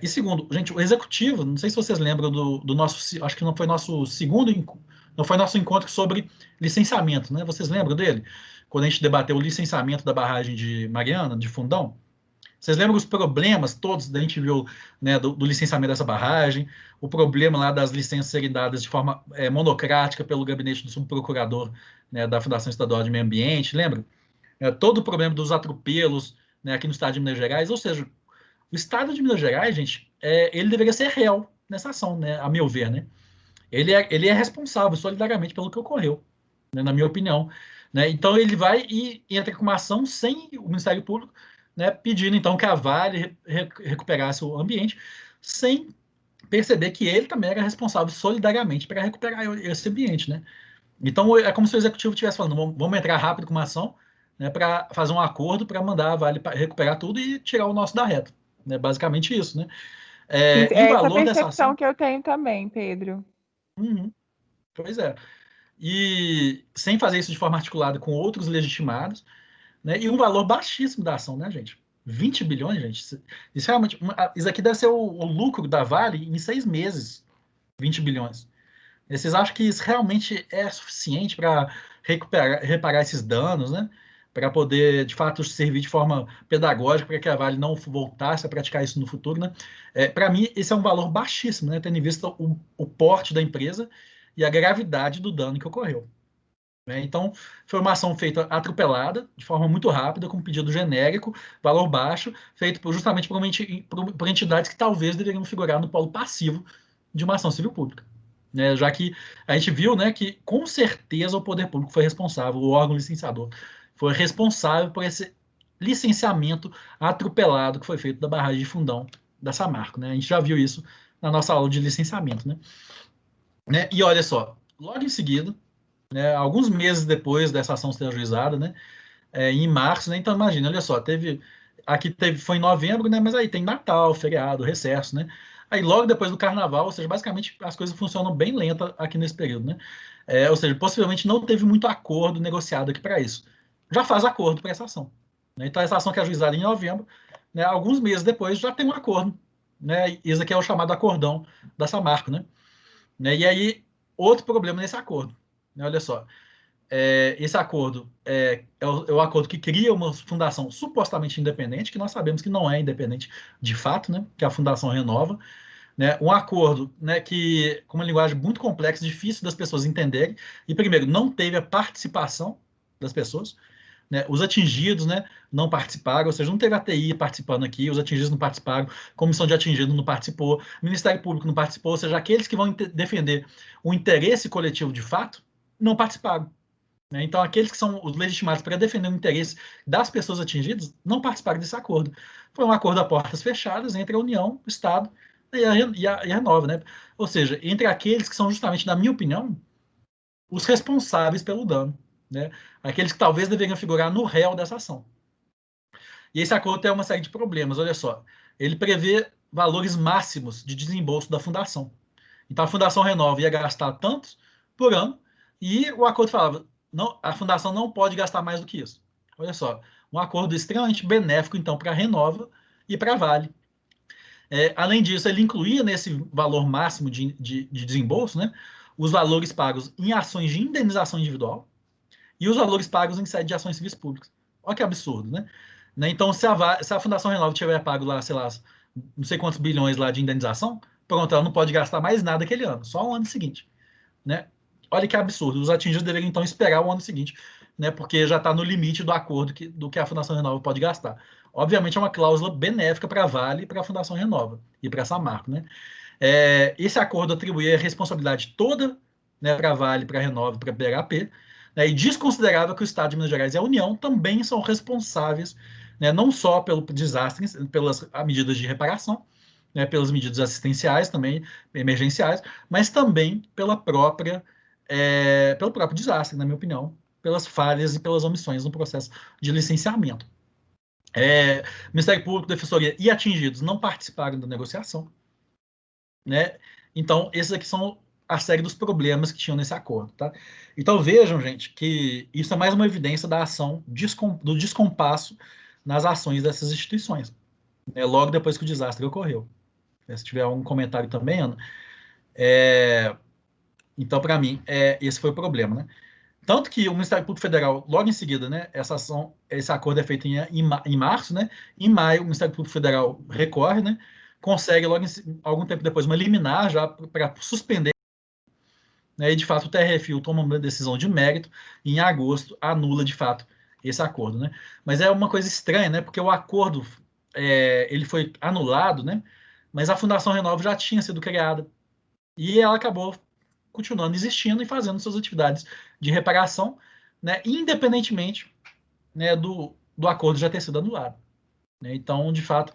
[SPEAKER 1] E segundo, gente, o Executivo, não sei se vocês lembram do nosso, acho que não foi nosso segundo, não foi nosso encontro sobre licenciamento, né? Vocês lembram dele? Quando a gente debateu o licenciamento da barragem de Mariana, de Fundão? Vocês lembram os problemas todos da gente viu, né, do licenciamento dessa barragem, o problema lá das licenças serem dadas de forma monocrática pelo gabinete do subprocurador, né, da Fundação Estadual de Meio Ambiente, lembra? Todo o problema dos atropelos, né, aqui no estado de Minas Gerais, ou seja, o estado de Minas Gerais, gente, ele deveria ser réu nessa ação, né, a meu ver, né? Ele é responsável solidariamente pelo que ocorreu, né, na minha opinião, né? Então ele vai e entra com uma ação sem o Ministério Público, né, pedindo então que a Vale recuperasse o ambiente, sem perceber que ele também era responsável solidariamente para recuperar esse ambiente, né? Então é como se o executivo estivesse falando, vamos entrar rápido com uma ação, né, para fazer um acordo para mandar a Vale recuperar tudo e tirar o nosso da reta, né? Basicamente isso, né?
[SPEAKER 2] Isso,
[SPEAKER 1] E o
[SPEAKER 2] é essa
[SPEAKER 1] valor dessa
[SPEAKER 2] percepção
[SPEAKER 1] ação?
[SPEAKER 2] que eu tenho também, Pedro.
[SPEAKER 1] Uhum, pois é. E sem fazer isso de forma articulada com outros legitimados, né? E um valor baixíssimo da ação, né, gente? 20 bilhões, gente. Isso realmente, isso aqui deve ser o lucro da Vale em 6 meses. 20 bilhões. E vocês acham que isso realmente é suficiente para reparar esses danos, né? Para poder, de fato, servir de forma pedagógica para que a Vale não voltasse a praticar isso no futuro, né? Para mim, esse é um valor baixíssimo, né? Tendo em vista o porte da empresa e a gravidade do dano que ocorreu. Né? Então, foi uma ação feita atropelada, de forma muito rápida, com pedido genérico, valor baixo, feito justamente por entidades que talvez deveriam figurar no polo passivo de uma ação civil pública. Né? Já que a gente viu, né, que com certeza o poder público foi responsável, o órgão licenciador foi responsável por esse licenciamento atropelado que foi feito da barragem de Fundão da Samarco. Né? A gente já viu isso na nossa aula de licenciamento. Né? E olha só, logo em seguida, né, alguns meses depois dessa ação ser ajuizada, né, em março, né, então imagina, olha só, foi em novembro, né, mas aí tem Natal, feriado, recesso, né, aí logo depois do Carnaval, ou seja, basicamente as coisas funcionam bem lenta aqui nesse período, né, ou seja, possivelmente não teve muito acordo negociado aqui para isso, já faz acordo para essa ação, Né? Então, essa ação que é ajuizada em novembro, né, alguns meses depois já tem um acordo. Né? Esse aqui é o chamado acordão da Samarco. Né? E aí, outro problema nesse acordo. Né? Olha só, esse acordo é o acordo que cria uma fundação supostamente independente, que nós sabemos que não é independente de fato, né? Que a Fundação Renova. Né? Um acordo, né, que com uma linguagem muito complexa, difícil das pessoas entenderem, e primeiro, não teve a participação das pessoas, né? Os atingidos, né, não participaram, ou seja, não teve a TI participando aqui, os atingidos não participaram, a comissão de atingidos não participou, o Ministério Público não participou, ou seja, aqueles que vão defender o interesse coletivo de fato, não participaram. Né? Então, aqueles que são os legitimados para defender o interesse das pessoas atingidas não participaram desse acordo. Foi um acordo a portas fechadas entre a União, o Estado e a Renova, né? Ou seja, entre aqueles que são justamente, na minha opinião, os responsáveis pelo dano, né? Aqueles que talvez deveriam figurar no réu dessa ação. E esse acordo tem uma série de problemas, olha só. Ele prevê valores máximos de desembolso da fundação. Então, a Fundação Renova ia gastar tantos por ano, e o acordo falava, não, a fundação não pode gastar mais do que isso. Olha só, um acordo extremamente benéfico, então, para a Renova e para a Vale. Além disso, ele incluía nesse valor máximo de desembolso, né, os valores pagos em ações de indenização individual e os valores pagos em sede de ações civis públicas. Olha que absurdo, né? Então, se a Fundação Renova tiver pago lá, sei lá, não sei quantos bilhões lá de indenização, pronto, ela não pode gastar mais nada aquele ano, só o ano seguinte. Né? Olha que absurdo. Os atingidos deveriam, então, esperar o ano seguinte, né? Porque já está no limite do acordo do que a Fundação Renova pode gastar. Obviamente, é uma cláusula benéfica para a Vale e para a Fundação Renova e para a Samarco. Né? Esse acordo atribuía a responsabilidade toda, né, para a Vale, para a Renova e para a BHP, né, e desconsiderava que o Estado de Minas Gerais e a União também são responsáveis, né, não só pelo desastre, pelas medidas de reparação, né, pelas medidas assistenciais também, emergenciais, mas também pelo próprio desastre, na minha opinião, pelas falhas e pelas omissões no processo de licenciamento. Ministério Público, Defensoria e atingidos não participaram da negociação. Né? Então, esses aqui são a série dos problemas que tinham nesse acordo. Tá? Então, vejam, gente, que isso é mais uma evidência da ação, do descompasso nas ações dessas instituições, né? Logo depois que o desastre ocorreu. Se tiver algum comentário também, Ana. Então, para mim, esse foi o problema. Né? Tanto que o Ministério Público Federal, logo em seguida, né, esse acordo é feito em março, né? Em maio, o Ministério Público Federal recorre, né? Consegue, algum tempo depois, uma liminar já para suspender. Né, e, de fato, o TRF toma uma decisão de mérito e, em agosto, anula, de fato, esse acordo. Né? Mas é uma coisa estranha, né? Porque o acordo ele foi anulado, né? Mas a Fundação Renova já tinha sido criada. E ela acabou continuando existindo e fazendo suas atividades de reparação, né, independentemente, né, do acordo já ter sido anulado. Né? Então, de fato,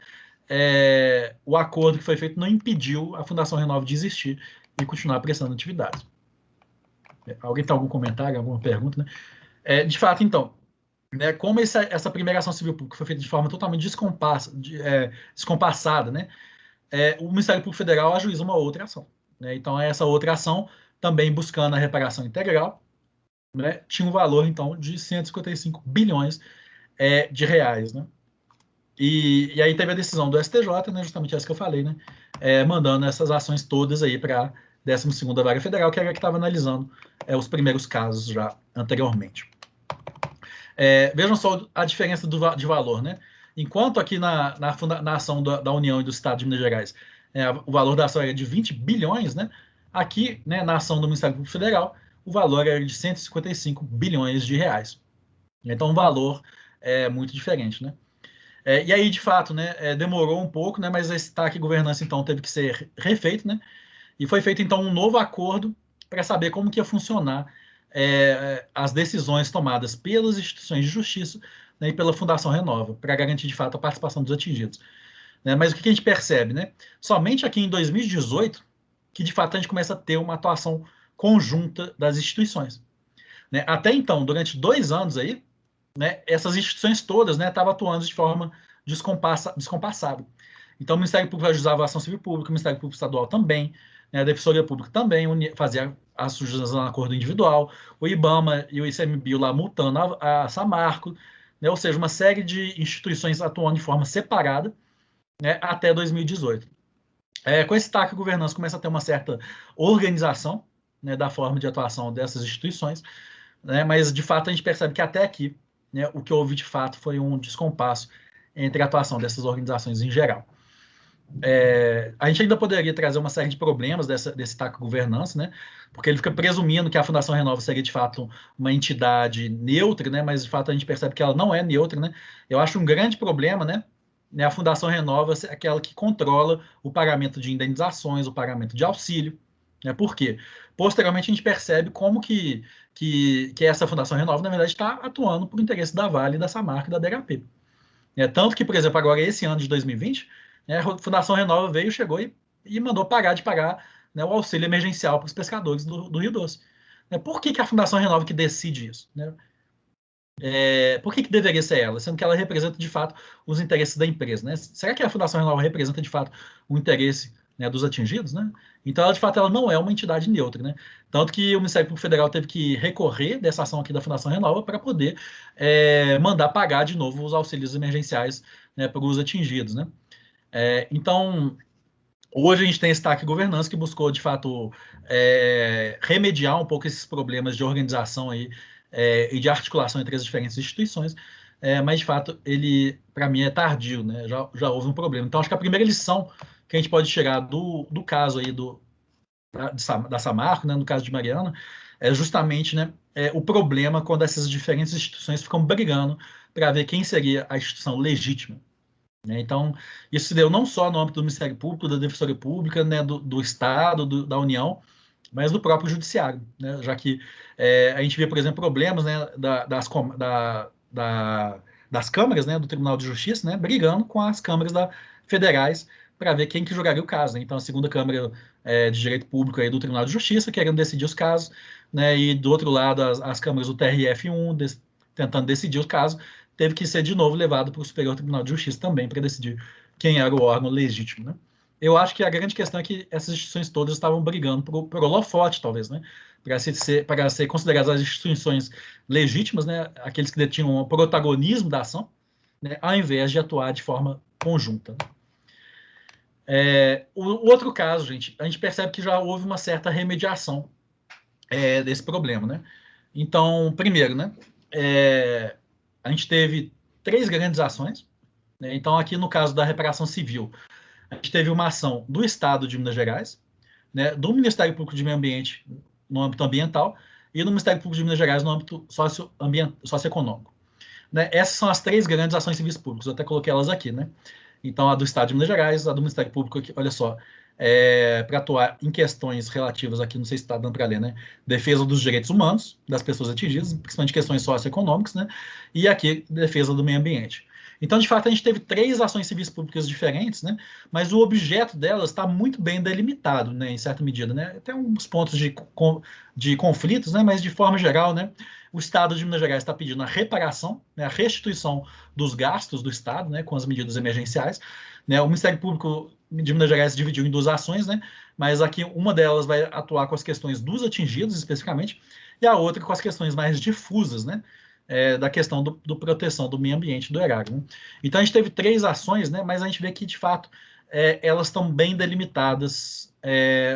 [SPEAKER 1] o acordo que foi feito não impediu a Fundação Renova de existir e continuar prestando atividades. Alguém tem algum comentário, alguma pergunta? Né? De fato, então, né, como essa primeira ação civil pública foi feita de forma totalmente descompassada, né, o Ministério Público Federal ajuiza uma outra ação. Né? Então, essa outra ação, também buscando a reparação integral, né, tinha um valor, então, de 155 bilhões de reais. Né? E aí teve a decisão do STJ, né, justamente essa que eu falei, né, mandando essas ações todas aí para a 12ª Vara Federal, que era a que estava analisando os primeiros casos já anteriormente. Vejam só a diferença de valor. Né? Enquanto aqui na ação da União e do Estado de Minas Gerais, o valor da ação era de 20 bilhões, né? Aqui, né, na ação do Ministério Público Federal, o valor era de 155 bilhões de reais. Então, um valor muito diferente. Né? E aí, de fato, né, demorou um pouco, né, mas esse TAC governança, então, teve que ser refeito, né? E foi feito, então, um novo acordo para saber como que ia funcionar as decisões tomadas pelas instituições de justiça, né, e pela Fundação Renova, para garantir, de fato, a participação dos atingidos. Né? Mas o que a gente percebe? Né? Somente aqui em 2018, que, de fato, a gente começa a ter uma atuação conjunta das instituições. Né? Até então, durante 2 anos aí, né, essas instituições todas estavam atuando de forma descompassada. Então, o Ministério Público ajudava a ação civil pública, o Ministério Público Estadual também, né, a Defensoria Pública também fazia a sujeição no acordo individual, o IBAMA e o ICMBio lá multando a Samarco, né, ou seja, uma série de instituições atuando de forma separada, né, até 2018. Com esse TAC, a governança começa a ter uma certa organização, né, da forma de atuação dessas instituições, né, mas, de fato, a gente percebe que até aqui, né, o que houve, de fato, foi um descompasso entre a atuação dessas organizações em geral. A gente ainda poderia trazer uma série de problemas desse TAC governança, né? Porque ele fica presumindo que a Fundação Renova seria, de fato, uma entidade neutra, né? Mas, de fato, a gente percebe que ela não é neutra, né? Eu acho um grande problema, né? A Fundação Renova é aquela que controla o pagamento de indenizações, o pagamento de auxílio, né? Por quê? Posteriormente, a gente percebe como que essa Fundação Renova, na verdade, está atuando por interesse da Vale, da Samarco e da DHP. Tanto que, por exemplo, agora esse ano de 2020, a Fundação Renova veio, chegou e mandou parar de pagar, né, o auxílio emergencial para os pescadores do Rio Doce. Por que a Fundação Renova que decide isso? Né? Por que deveria ser ela? Sendo que ela representa, de fato, os interesses da empresa. Né? Será que a Fundação Renova representa, de fato, o interesse, né, dos atingidos? Né? Então, ela, de fato, ela não é uma entidade neutra. Né? Tanto que o Ministério Público Federal teve que recorrer dessa ação aqui da Fundação Renova para poder mandar pagar de novo os auxílios emergenciais, né, para os atingidos. Né? Então, hoje a gente tem esse TAC governança que buscou, de fato, remediar um pouco esses problemas de organização aí, e de articulação entre as diferentes instituições, mas, de fato, ele, para mim, é tardio, né? Já houve um problema. Então, acho que a primeira lição que a gente pode tirar do caso aí da Samarco, né, no caso de Mariana, é justamente, né, o problema quando essas diferentes instituições ficam brigando para ver quem seria a instituição legítima. Então, isso se deu não só no âmbito do Ministério Público, da Defensoria Pública, né, do Estado, da União, mas do próprio Judiciário, né, já que a gente vê, por exemplo, problemas, né, das câmaras, né, do Tribunal de Justiça, né, brigando com as câmaras federais para ver quem que julgaria o caso. Né? Então, a segunda Câmara de Direito Público aí do Tribunal de Justiça querendo decidir os casos, né, e do outro lado as câmaras do TRF1 tentando decidir os casos, teve que ser de novo levado para o Superior Tribunal de Justiça também para decidir quem era o órgão legítimo. Né? Eu acho que a grande questão é que essas instituições todas estavam brigando por holofote, talvez, né? Para ser consideradas as instituições legítimas, né? Aqueles que detinham o protagonismo da ação, né? Ao invés de atuar de forma conjunta. O outro caso, gente, a gente percebe que já houve uma certa remediação desse problema. Né? Então, primeiro, né? A gente teve 3 grandes ações. Né? Então, aqui no caso da reparação civil, a gente teve uma ação do Estado de Minas Gerais, né, do Ministério Público de Meio Ambiente no âmbito ambiental e do Ministério Público de Minas Gerais no âmbito socioeconômico. Né? Essas são as 3 grandes ações civis públicas, eu até coloquei elas aqui. Né? Então, a do Estado de Minas Gerais, a do Ministério Público, aqui, olha só, para atuar em questões relativas aqui, não sei se está dando para ler, né? Defesa dos direitos humanos das pessoas atingidas, principalmente questões socioeconômicas, né? E aqui, defesa do meio ambiente. Então, de fato, a gente teve 3 ações civis públicas diferentes, né? Mas o objeto delas está muito bem delimitado, né? Em certa medida, né? Tem uns pontos de conflitos, né? Mas, de forma geral, né? O Estado de Minas Gerais está pedindo a reparação, né? A restituição dos gastos do Estado, né? Com as medidas emergenciais. Né? O Ministério Público de Minas Gerais se dividiu em 2 ações, né? Mas aqui uma delas vai atuar com as questões dos atingidos, especificamente, e a outra com as questões mais difusas, né? Da questão do proteção do meio ambiente do erário. Né? Então, a gente teve 3 ações, né? Mas a gente vê que, de fato, elas estão bem delimitadas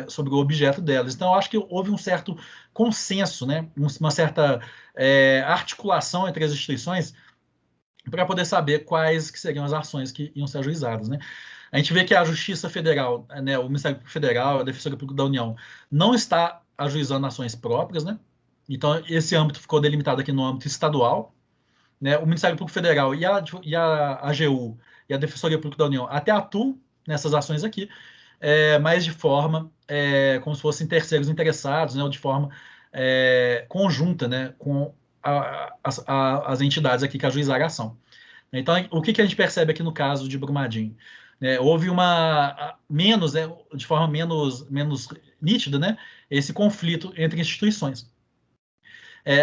[SPEAKER 1] sobre o objeto delas. Então, eu acho que houve um certo consenso, né? Uma certa articulação entre as instituições para poder saber quais que seriam as ações que iam ser ajuizadas. Né? A gente vê que a Justiça Federal, né, o Ministério Público Federal, a Defensoria Pública da União, não está ajuizando ações próprias, né? Então, esse âmbito ficou delimitado aqui no âmbito estadual. Né? O Ministério Público Federal e a AGU e a Defensoria Pública da União até atuam nessas ações aqui, mas de forma como se fossem terceiros interessados, né? Ou de forma conjunta, né? Com as entidades aqui que ajuizaram a ação. Então, o que a gente percebe aqui no caso de Brumadinho? Houve de forma menos nítida, né? Esse conflito entre instituições.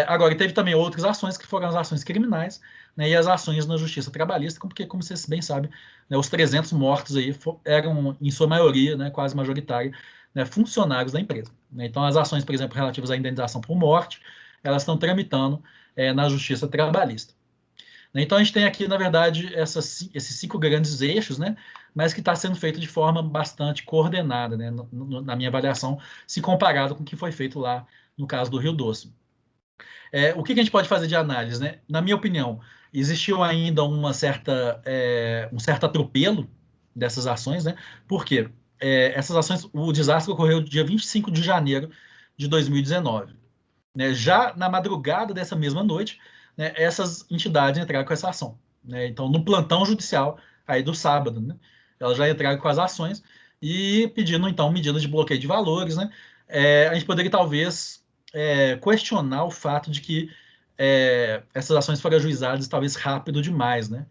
[SPEAKER 1] Agora, teve também outras ações que foram as ações criminais, né, e as ações na justiça trabalhista, porque, como vocês bem sabem, né, os 300 mortos aí eram, em sua maioria, né, quase majoritária, né, funcionários da empresa. Né? Então, as ações, por exemplo, relativas à indenização por morte, elas estão tramitando na justiça trabalhista. Então, a gente tem aqui, na verdade, esses 5 grandes eixos, né, mas que está sendo feito de forma bastante coordenada, né, na minha avaliação, se comparado com o que foi feito lá no caso do Rio Doce. O que a gente pode fazer de análise? Né? Na minha opinião, existiu ainda um certo atropelo dessas ações, né? Por quê? Essas ações, o desastre ocorreu dia 25 de janeiro de 2019. Né? Já na madrugada dessa mesma noite, né, essas entidades entraram com essa ação. Né? Então, no plantão judicial aí do sábado, né, elas já entraram com as ações e pedindo, então, medidas de bloqueio de valores. Né? A gente poderia, talvez, questionar o fato de que essas ações foram ajuizadas, talvez, rápido demais. Né?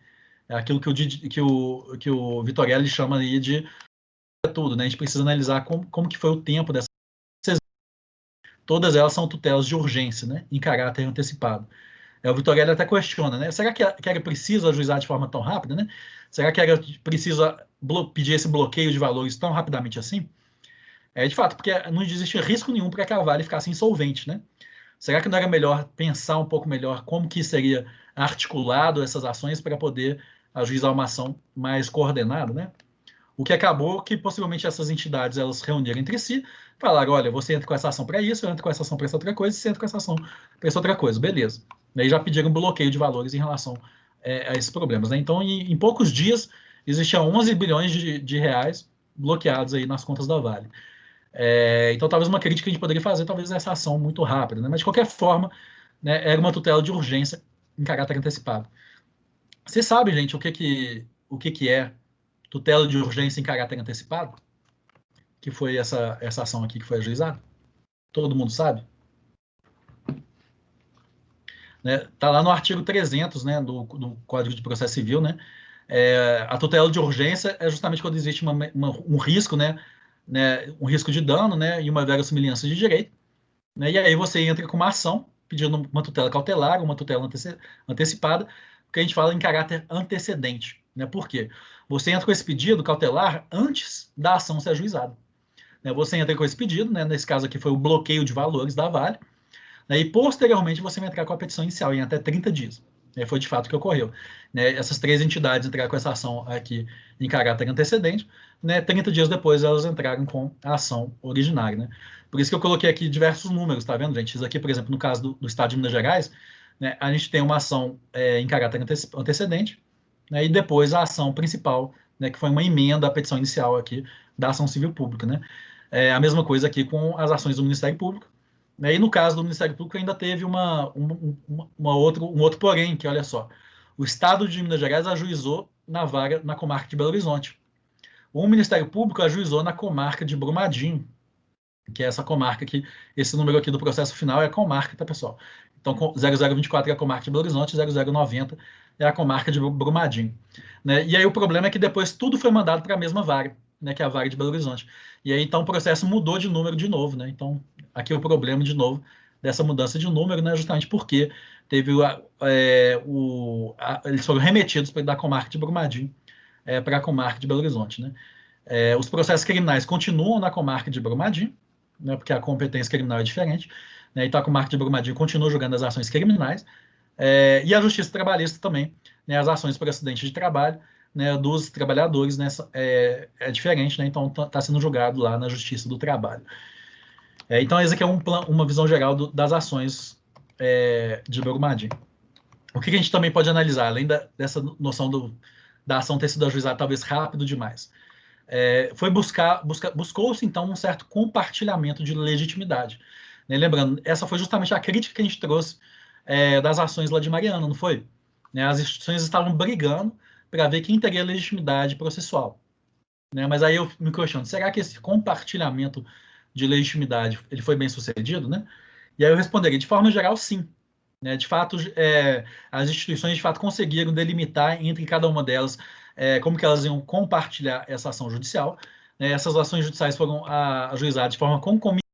[SPEAKER 1] É aquilo que o Vitorelli chama aí de tudo. Né? A gente precisa analisar como que foi o tempo dessas. Todas elas são tutelas de urgência, né, em caráter antecipado. O Vitorelli até questiona, né? Será que era preciso ajuizar de forma tão rápida, né? Será que era preciso pedir esse bloqueio de valores tão rapidamente assim? De fato, porque não existe risco nenhum para que a Vale ficasse insolvente, né? Será que não era melhor pensar um pouco melhor como que seria articulado essas ações para poder ajuizar uma ação mais coordenada, né? O que acabou que possivelmente essas entidades elas se reuniram entre si, falaram, olha, você entra com essa ação para isso, eu entro com essa ação para essa outra coisa, você entra com essa ação para essa outra coisa, beleza. Daí já pediram bloqueio de valores em relação a esses problemas. Né? Então, em poucos dias, existiam 11 bilhões de reais bloqueados aí nas contas da Vale. Então, talvez uma crítica que a gente poderia fazer, talvez essa ação muito rápida, né? Mas, de qualquer forma, né, era uma tutela de urgência em caráter antecipado. Você sabe, gente, o que é tutela de urgência em caráter antecipado? Que foi essa ação aqui que foi ajuizada? Todo mundo sabe? Né? Tá lá no artigo 300, né, do Código de Processo Civil, né? A tutela de urgência é justamente quando existe um risco, né, um risco de dano, né, e uma verossimilhança de direito, né? E aí você entra com uma ação pedindo uma tutela cautelar, uma tutela antecipada, que a gente fala em caráter antecedente, né? Por quê? Você entra com esse pedido cautelar antes da ação ser ajuizada. Você entra com esse pedido, né? Nesse caso aqui foi o bloqueio de valores da Vale, né? E posteriormente você vai entrar com a petição inicial em até 30 dias. Foi de fato o que ocorreu. Essas 3 entidades entraram com essa ação aqui em caráter antecedente, 30 dias depois elas entraram com a ação originária. Né? Por isso que eu coloquei aqui diversos números, tá vendo, gente? Isso aqui, por exemplo, no caso do Estado de Minas Gerais, a gente tem uma ação em caráter antecedente, e depois a ação principal, que foi uma emenda à petição inicial aqui da ação civil pública. Né? A mesma coisa aqui com as ações do Ministério Público. E no caso do Ministério Público ainda teve um outro porém, que olha só, o Estado de Minas Gerais ajuizou na comarca de Belo Horizonte. O Ministério Público ajuizou na comarca de Brumadinho, que é essa comarca que, esse número aqui do processo final é a comarca, tá, pessoal? Então, 0024 é a comarca de Belo Horizonte, 0090 é a comarca de Brumadinho. E aí o problema é que depois tudo foi mandado para a mesma vara, que é a vara de Belo Horizonte. E aí, então, o processo mudou de número de novo, né? Então, aqui o problema, de novo, dessa mudança de número, né? Justamente porque teve eles foram remetidos da comarca de Brumadinho para a comarca de Belo Horizonte, né? Os processos criminais continuam na comarca de Brumadinho, né? Porque a competência criminal é diferente, né? Então, a comarca de Brumadinho continua julgando as ações criminais, e a Justiça Trabalhista também, né? As ações por acidente de trabalho, né, dos trabalhadores, né, é diferente, né, então está sendo julgado lá na Justiça do Trabalho. Então, essa aqui é uma visão geral das ações de Brumadinho. O que a gente também pode analisar, além dessa noção da ação ter sido ajuizada talvez rápido demais, buscou-se, então, um certo compartilhamento de legitimidade. Né? Lembrando, essa foi justamente a crítica que a gente trouxe das ações lá de Mariana, não foi? As instituições estavam brigando para ver quem teria legitimidade processual. Mas aí eu me questiono, será que esse compartilhamento de legitimidade ele foi bem sucedido? Né? E aí eu responderia, de forma geral, sim. De fato, as instituições de fato conseguiram delimitar entre cada uma delas como que elas iam compartilhar essa ação judicial. Essas ações judiciais foram ajuizadas de forma concomitante,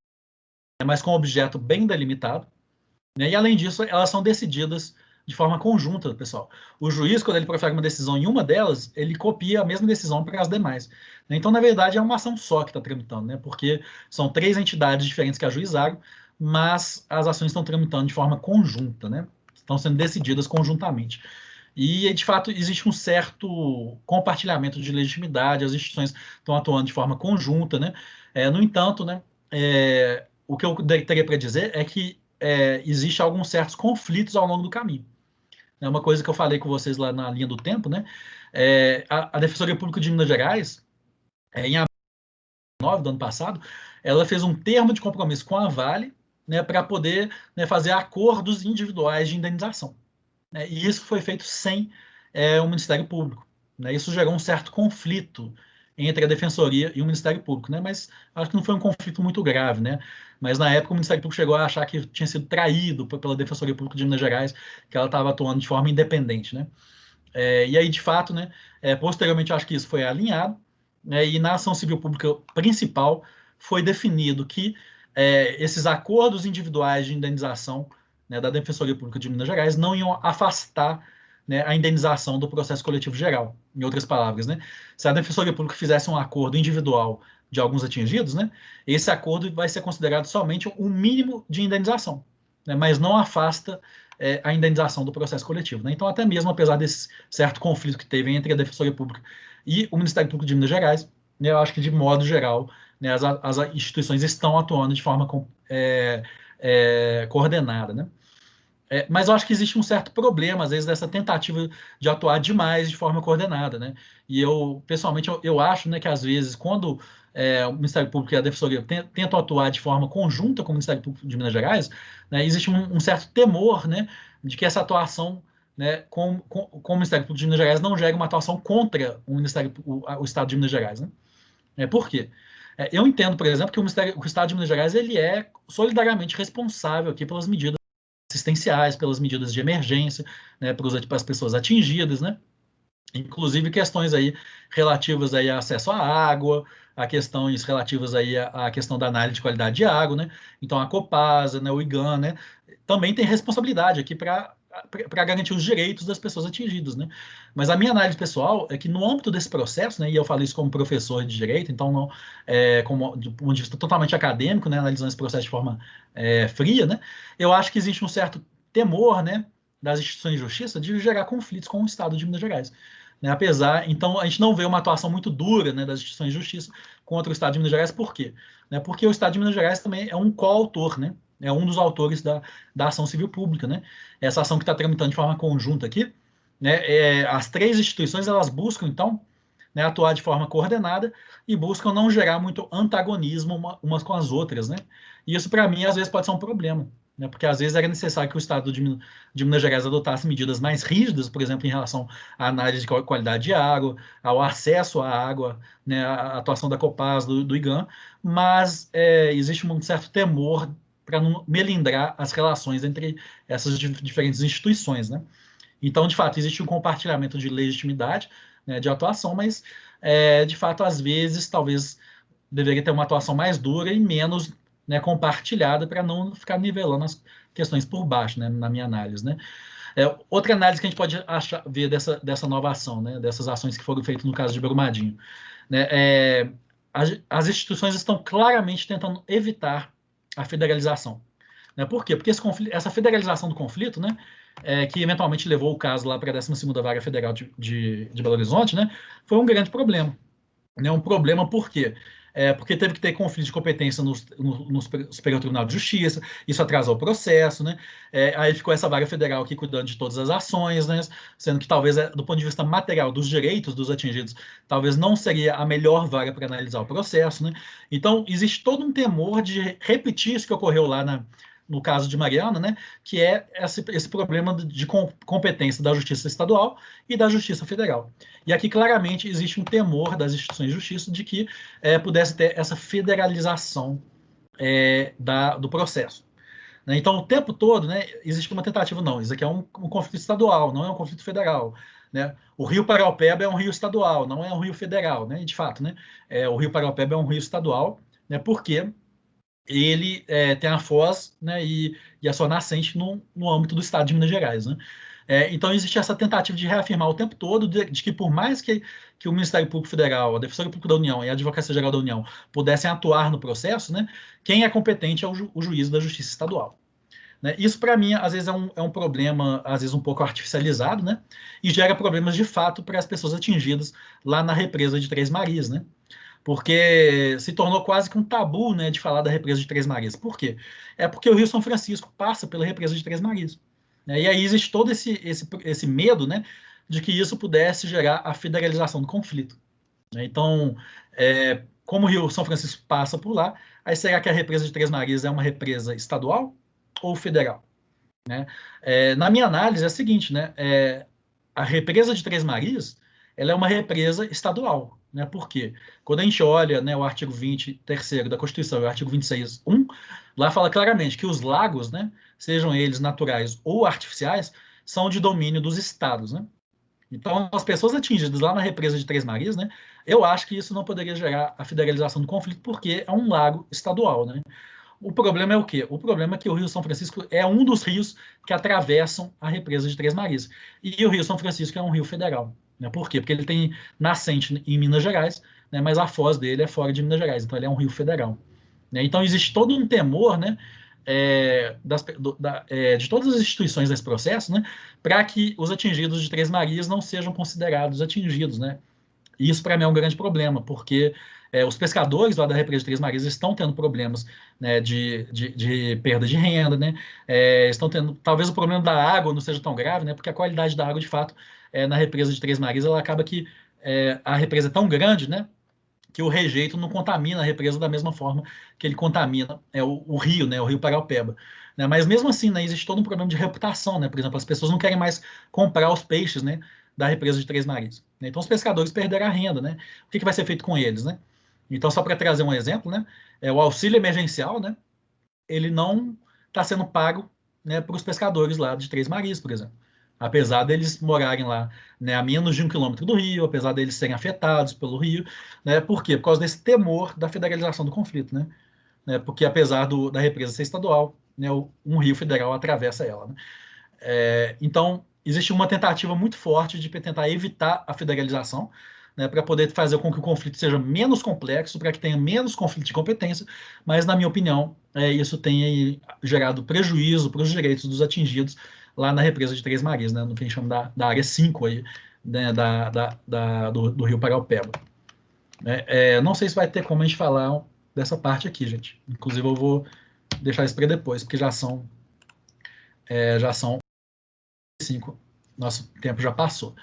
[SPEAKER 1] mas com objeto bem delimitado. E, além disso, elas são decididas de forma conjunta, pessoal. O juiz, quando ele profere uma decisão em uma delas, ele copia a mesma decisão para as demais. Então, na verdade, é uma ação só que está tramitando, né? Porque são 3 entidades diferentes que ajuizaram, mas as ações estão tramitando de forma conjunta, né? Estão sendo decididas conjuntamente. E, de fato, existe um certo compartilhamento de legitimidade, as instituições estão atuando de forma conjunta, né? No entanto, né, o que eu teria para dizer é que existe alguns certos conflitos ao longo do caminho. É uma coisa que eu falei com vocês lá na linha do tempo, né? A Defensoria Pública de Minas Gerais, em abril 9 do ano passado, ela fez um termo de compromisso com a Vale, né, para poder, né, fazer acordos individuais de indenização, né? E isso foi feito sem o Ministério Público, né? Isso gerou um certo conflito entre a Defensoria e o Ministério Público, né? Mas acho que não foi um conflito muito grave, né? Mas na época o Ministério Público chegou a achar que tinha sido traído pela Defensoria Pública de Minas Gerais, que ela estava atuando de forma independente, né? E aí, de fato, né, posteriormente, eu acho que isso foi alinhado, né, e na ação civil pública principal foi definido que esses acordos individuais de indenização, né, da Defensoria Pública de Minas Gerais não iam afastar, né, a indenização do processo coletivo geral. Em outras palavras, né, se a Defensoria Pública fizesse um acordo individual de alguns atingidos, né, esse acordo vai ser considerado somente um mínimo de indenização, né, mas não afasta a indenização do processo coletivo, né? Então, até mesmo apesar desse certo conflito que teve entre a Defensoria Pública e o Ministério Público de Minas Gerais, né, eu acho que, de modo geral, né, as instituições estão atuando de forma coordenada, né? Mas eu acho que existe um certo problema, às vezes, dessa tentativa de atuar demais de forma coordenada, né? E eu, pessoalmente, eu acho, né, que às vezes, quando o Ministério Público e a Defensoria tentam atuar de forma conjunta com o Ministério Público de Minas Gerais, né, existe um certo temor, né, de que essa atuação, né, com o Ministério Público de Minas Gerais não gere uma atuação contra o Estado de Minas Gerais, né? Por quê? Eu entendo, por exemplo, que o Estado de Minas Gerais ele é solidariamente responsável aqui pelas medidas assistenciais, pelas medidas de emergência, né, para as pessoas atingidas, né? Inclusive questões aí relativas aí a acesso à água, a questões relativas aí à questão da análise de qualidade de água, né? Então a Copasa, né, o IGAN, né, também tem responsabilidade aqui para garantir os direitos das pessoas atingidas, né? Mas a minha análise pessoal é que no âmbito desse processo, né, e eu falo isso como professor de direito, então não como do ponto de vista totalmente acadêmico, né, analisando esse processo de forma fria, né, eu acho que existe um certo temor, né, das instituições de justiça de gerar conflitos com o Estado de Minas Gerais. Né, então a gente não vê uma atuação muito dura, né, das instituições de justiça contra o Estado de Minas Gerais, por quê? Né, porque o Estado de Minas Gerais também é um coautor, né, é um dos autores da ação civil pública, né? Essa ação que está tramitando de forma conjunta aqui, né? As três instituições elas buscam então, né, atuar de forma coordenada e buscam não gerar muito antagonismo umas com as outras, né? E isso para mim às vezes pode ser um problema, né? Porque às vezes era necessário que o Estado de Minas Gerais adotasse medidas mais rígidas, por exemplo, em relação à análise de qualidade de água, ao acesso à água, né, à atuação da Copasa, do IGAN, mas existe um certo temor para não melindrar as relações entre essas diferentes instituições, né? Então, de fato, existe um compartilhamento de legitimidade, né, de atuação, mas, de fato, às vezes, talvez deveria ter uma atuação mais dura e menos, né, compartilhada para não ficar nivelando as questões por baixo, né, na minha análise, né? Outra análise que a gente pode ver dessa nova ação, né, dessas ações que foram feitas no caso de Brumadinho, né, as instituições estão claramente tentando evitar a federalização. Né? Por quê? Porque essa federalização do conflito, né, que eventualmente levou o caso lá para a 12ª Vara Federal de Belo Horizonte, né, foi um grande problema. Né? Um problema por quê? Porque teve que ter conflito de competência no Superior Tribunal de Justiça, isso atrasou o processo, né? Aí ficou essa vara federal aqui cuidando de todas as ações, né? Sendo que talvez, do ponto de vista material dos direitos dos atingidos, talvez não seria a melhor vara para analisar o processo, né? Então, existe todo um temor de repetir isso que ocorreu lá no caso de Mariana, né, que é esse problema de competência da Justiça Estadual e da Justiça Federal. E aqui, claramente, existe um temor das instituições de justiça de que pudesse ter essa federalização do processo. Né? Então, o tempo todo, né, existe uma tentativa, não, isso aqui é um conflito estadual, não é um conflito federal. Né? O Rio Paraopeba é um rio estadual, não é um rio federal. Né? E, de fato, né, o Rio Paraopeba é um rio estadual, né, porque ele tem a foz, né, e a sua nascente no âmbito do Estado de Minas Gerais. Né? Então, existe essa tentativa de reafirmar o tempo todo de que, por mais que o Ministério Público Federal, a Defensoria Pública da União e a Advocacia Geral da União pudessem atuar no processo, né, quem é competente é o juiz da Justiça Estadual. né? Isso, para mim, às vezes é um problema, às vezes um pouco artificializado, né? E gera problemas de fato para as pessoas atingidas lá na represa de Três Marias, né? Porque se tornou quase que um tabu, né, de falar da represa de Três Marias. Por quê? É porque o Rio São Francisco passa pela represa de Três Marias, né? E aí existe todo esse medo, né, de que isso pudesse gerar a federalização do conflito, né? Então, como o Rio São Francisco passa por lá, aí será que a represa de Três Marias é uma represa estadual ou federal, né? Na minha análise é a seguinte, né? A represa de Três Marias, ela é uma represa estadual, né? Por quê? Quando a gente olha, né, o artigo 23º da Constituição e o artigo 26.1, lá fala claramente que os lagos, né, sejam eles naturais ou artificiais, são de domínio dos estados, né? Então, as pessoas atingidas lá na represa de Três Marias, né, eu acho que isso não poderia gerar a federalização do conflito, porque é um lago estadual, né? O problema é o quê? O problema é que o Rio São Francisco é um dos rios que atravessam a represa de Três Marias. E o Rio São Francisco é um rio federal, né? Por quê? Porque ele tem nascente em Minas Gerais, né, mas a foz dele é fora de Minas Gerais, então ele é um rio federal, né? Então existe todo um temor, né, de todas as instituições nesse processo, né, para que os atingidos de Três Marias não sejam considerados atingidos, né? E isso, para mim, é um grande problema, porque os pescadores lá da represa de Três Marias estão tendo problemas, né, de perda de renda, né? Estão tendo, talvez o problema da água não seja tão grave, né? Porque a qualidade da água, de fato, na represa de Três Marias, ela acaba que a represa é tão grande, né, que o rejeito não contamina a represa da mesma forma que ele contamina o rio, né, o rio Paraupeba, né? Mas mesmo assim, né, existe todo um problema de reputação, né? Por exemplo, as pessoas não querem mais comprar os peixes, né, da represa de Três Marias, né? Então os pescadores perderam a renda, né? O que vai ser feito com eles, né? Então, só para trazer um exemplo, né, o auxílio emergencial, né, ele não está sendo pago, né, para os pescadores lá de Três Marias, por exemplo. Apesar deles morarem lá, né, a menos de 1 quilômetro do rio, apesar deles serem afetados pelo rio, né? Por quê? Por causa desse temor da federalização do conflito, né? Porque apesar da represa ser estadual, né, um rio federal atravessa ela, né? Então, existe uma tentativa muito forte de tentar evitar a federalização, né, para poder fazer com que o conflito seja menos complexo, para que tenha menos conflito de competência, mas, na minha opinião, isso tem gerado prejuízo para os direitos dos atingidos lá na represa de Três Marias, né, no que a gente chama da área 5 aí, né, do Rio Paraupeba. Não sei se vai ter como a gente falar dessa parte aqui, gente. Inclusive, eu vou deixar isso para depois, porque já são 5, nosso tempo já passou.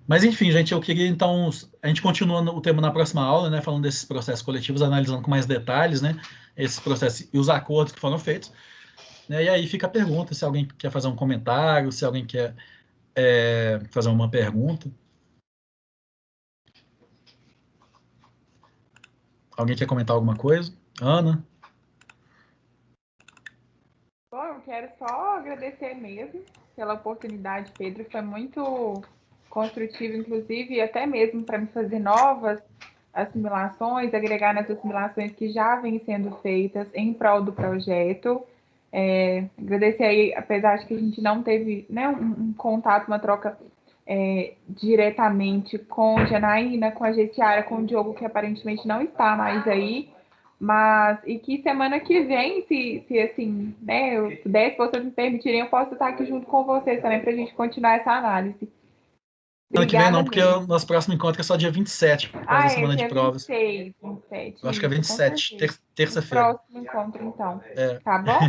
[SPEAKER 1] Mas, enfim, gente, eu queria, então, a gente continua o tema na próxima aula, né, falando desses processos coletivos, analisando com mais detalhes, né, esses processos e os acordos que foram feitos, né, e aí fica a pergunta, se alguém quer fazer um comentário, se alguém quer fazer uma pergunta. Alguém quer comentar alguma coisa? Ana?
[SPEAKER 2] Bom, eu quero só agradecer mesmo pela oportunidade, Pedro, foi muito construtivo, inclusive, e até mesmo para me fazer novas assimilações, agregar nas assimilações que já vêm sendo feitas em prol do projeto. Agradecer aí, apesar de que a gente não teve, né, um contato, uma troca diretamente com Janaína, com a Gessiara, com o Diogo, que aparentemente não está mais aí, mas e que semana que vem, se assim, né, eu puder, se vocês me permitirem, eu posso estar aqui junto com vocês também para a gente continuar essa análise.
[SPEAKER 1] Ano que vem
[SPEAKER 2] Obrigada
[SPEAKER 1] não, porque
[SPEAKER 2] mesmo.
[SPEAKER 1] o nosso próximo encontro é só dia 27, por causa da semana de
[SPEAKER 2] Dia
[SPEAKER 1] provas.
[SPEAKER 2] 26, 27,
[SPEAKER 1] Eu acho que é
[SPEAKER 2] isso, com
[SPEAKER 1] 27,
[SPEAKER 2] certeza. No
[SPEAKER 1] terça-feira.
[SPEAKER 2] próximo encontro, então.
[SPEAKER 1] É.
[SPEAKER 2] Tá bom?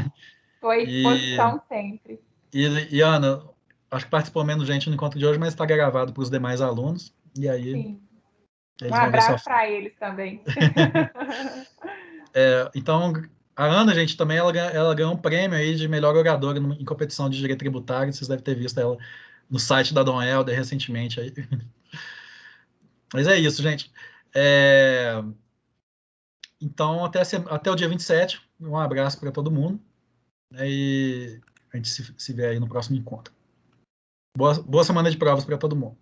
[SPEAKER 2] Estou à
[SPEAKER 1] E,
[SPEAKER 2] disposição sempre.
[SPEAKER 1] e, Ana, acho que participou menos gente no encontro de hoje, mas está gravado para os demais alunos. E aí
[SPEAKER 2] Sim. Um
[SPEAKER 1] eles vão ver sua
[SPEAKER 2] abraço
[SPEAKER 1] fala.
[SPEAKER 2] para eles também.
[SPEAKER 1] Então, a Ana, gente, também ela ganhou um prêmio aí de melhor oradora em competição de direito tributário. Vocês devem ter visto ela no site da Dom Helder recentemente aí. Mas é isso, gente. Então, até o dia 27, um abraço para todo mundo, né, e a gente se vê aí no próximo encontro. Boa semana de provas para todo mundo.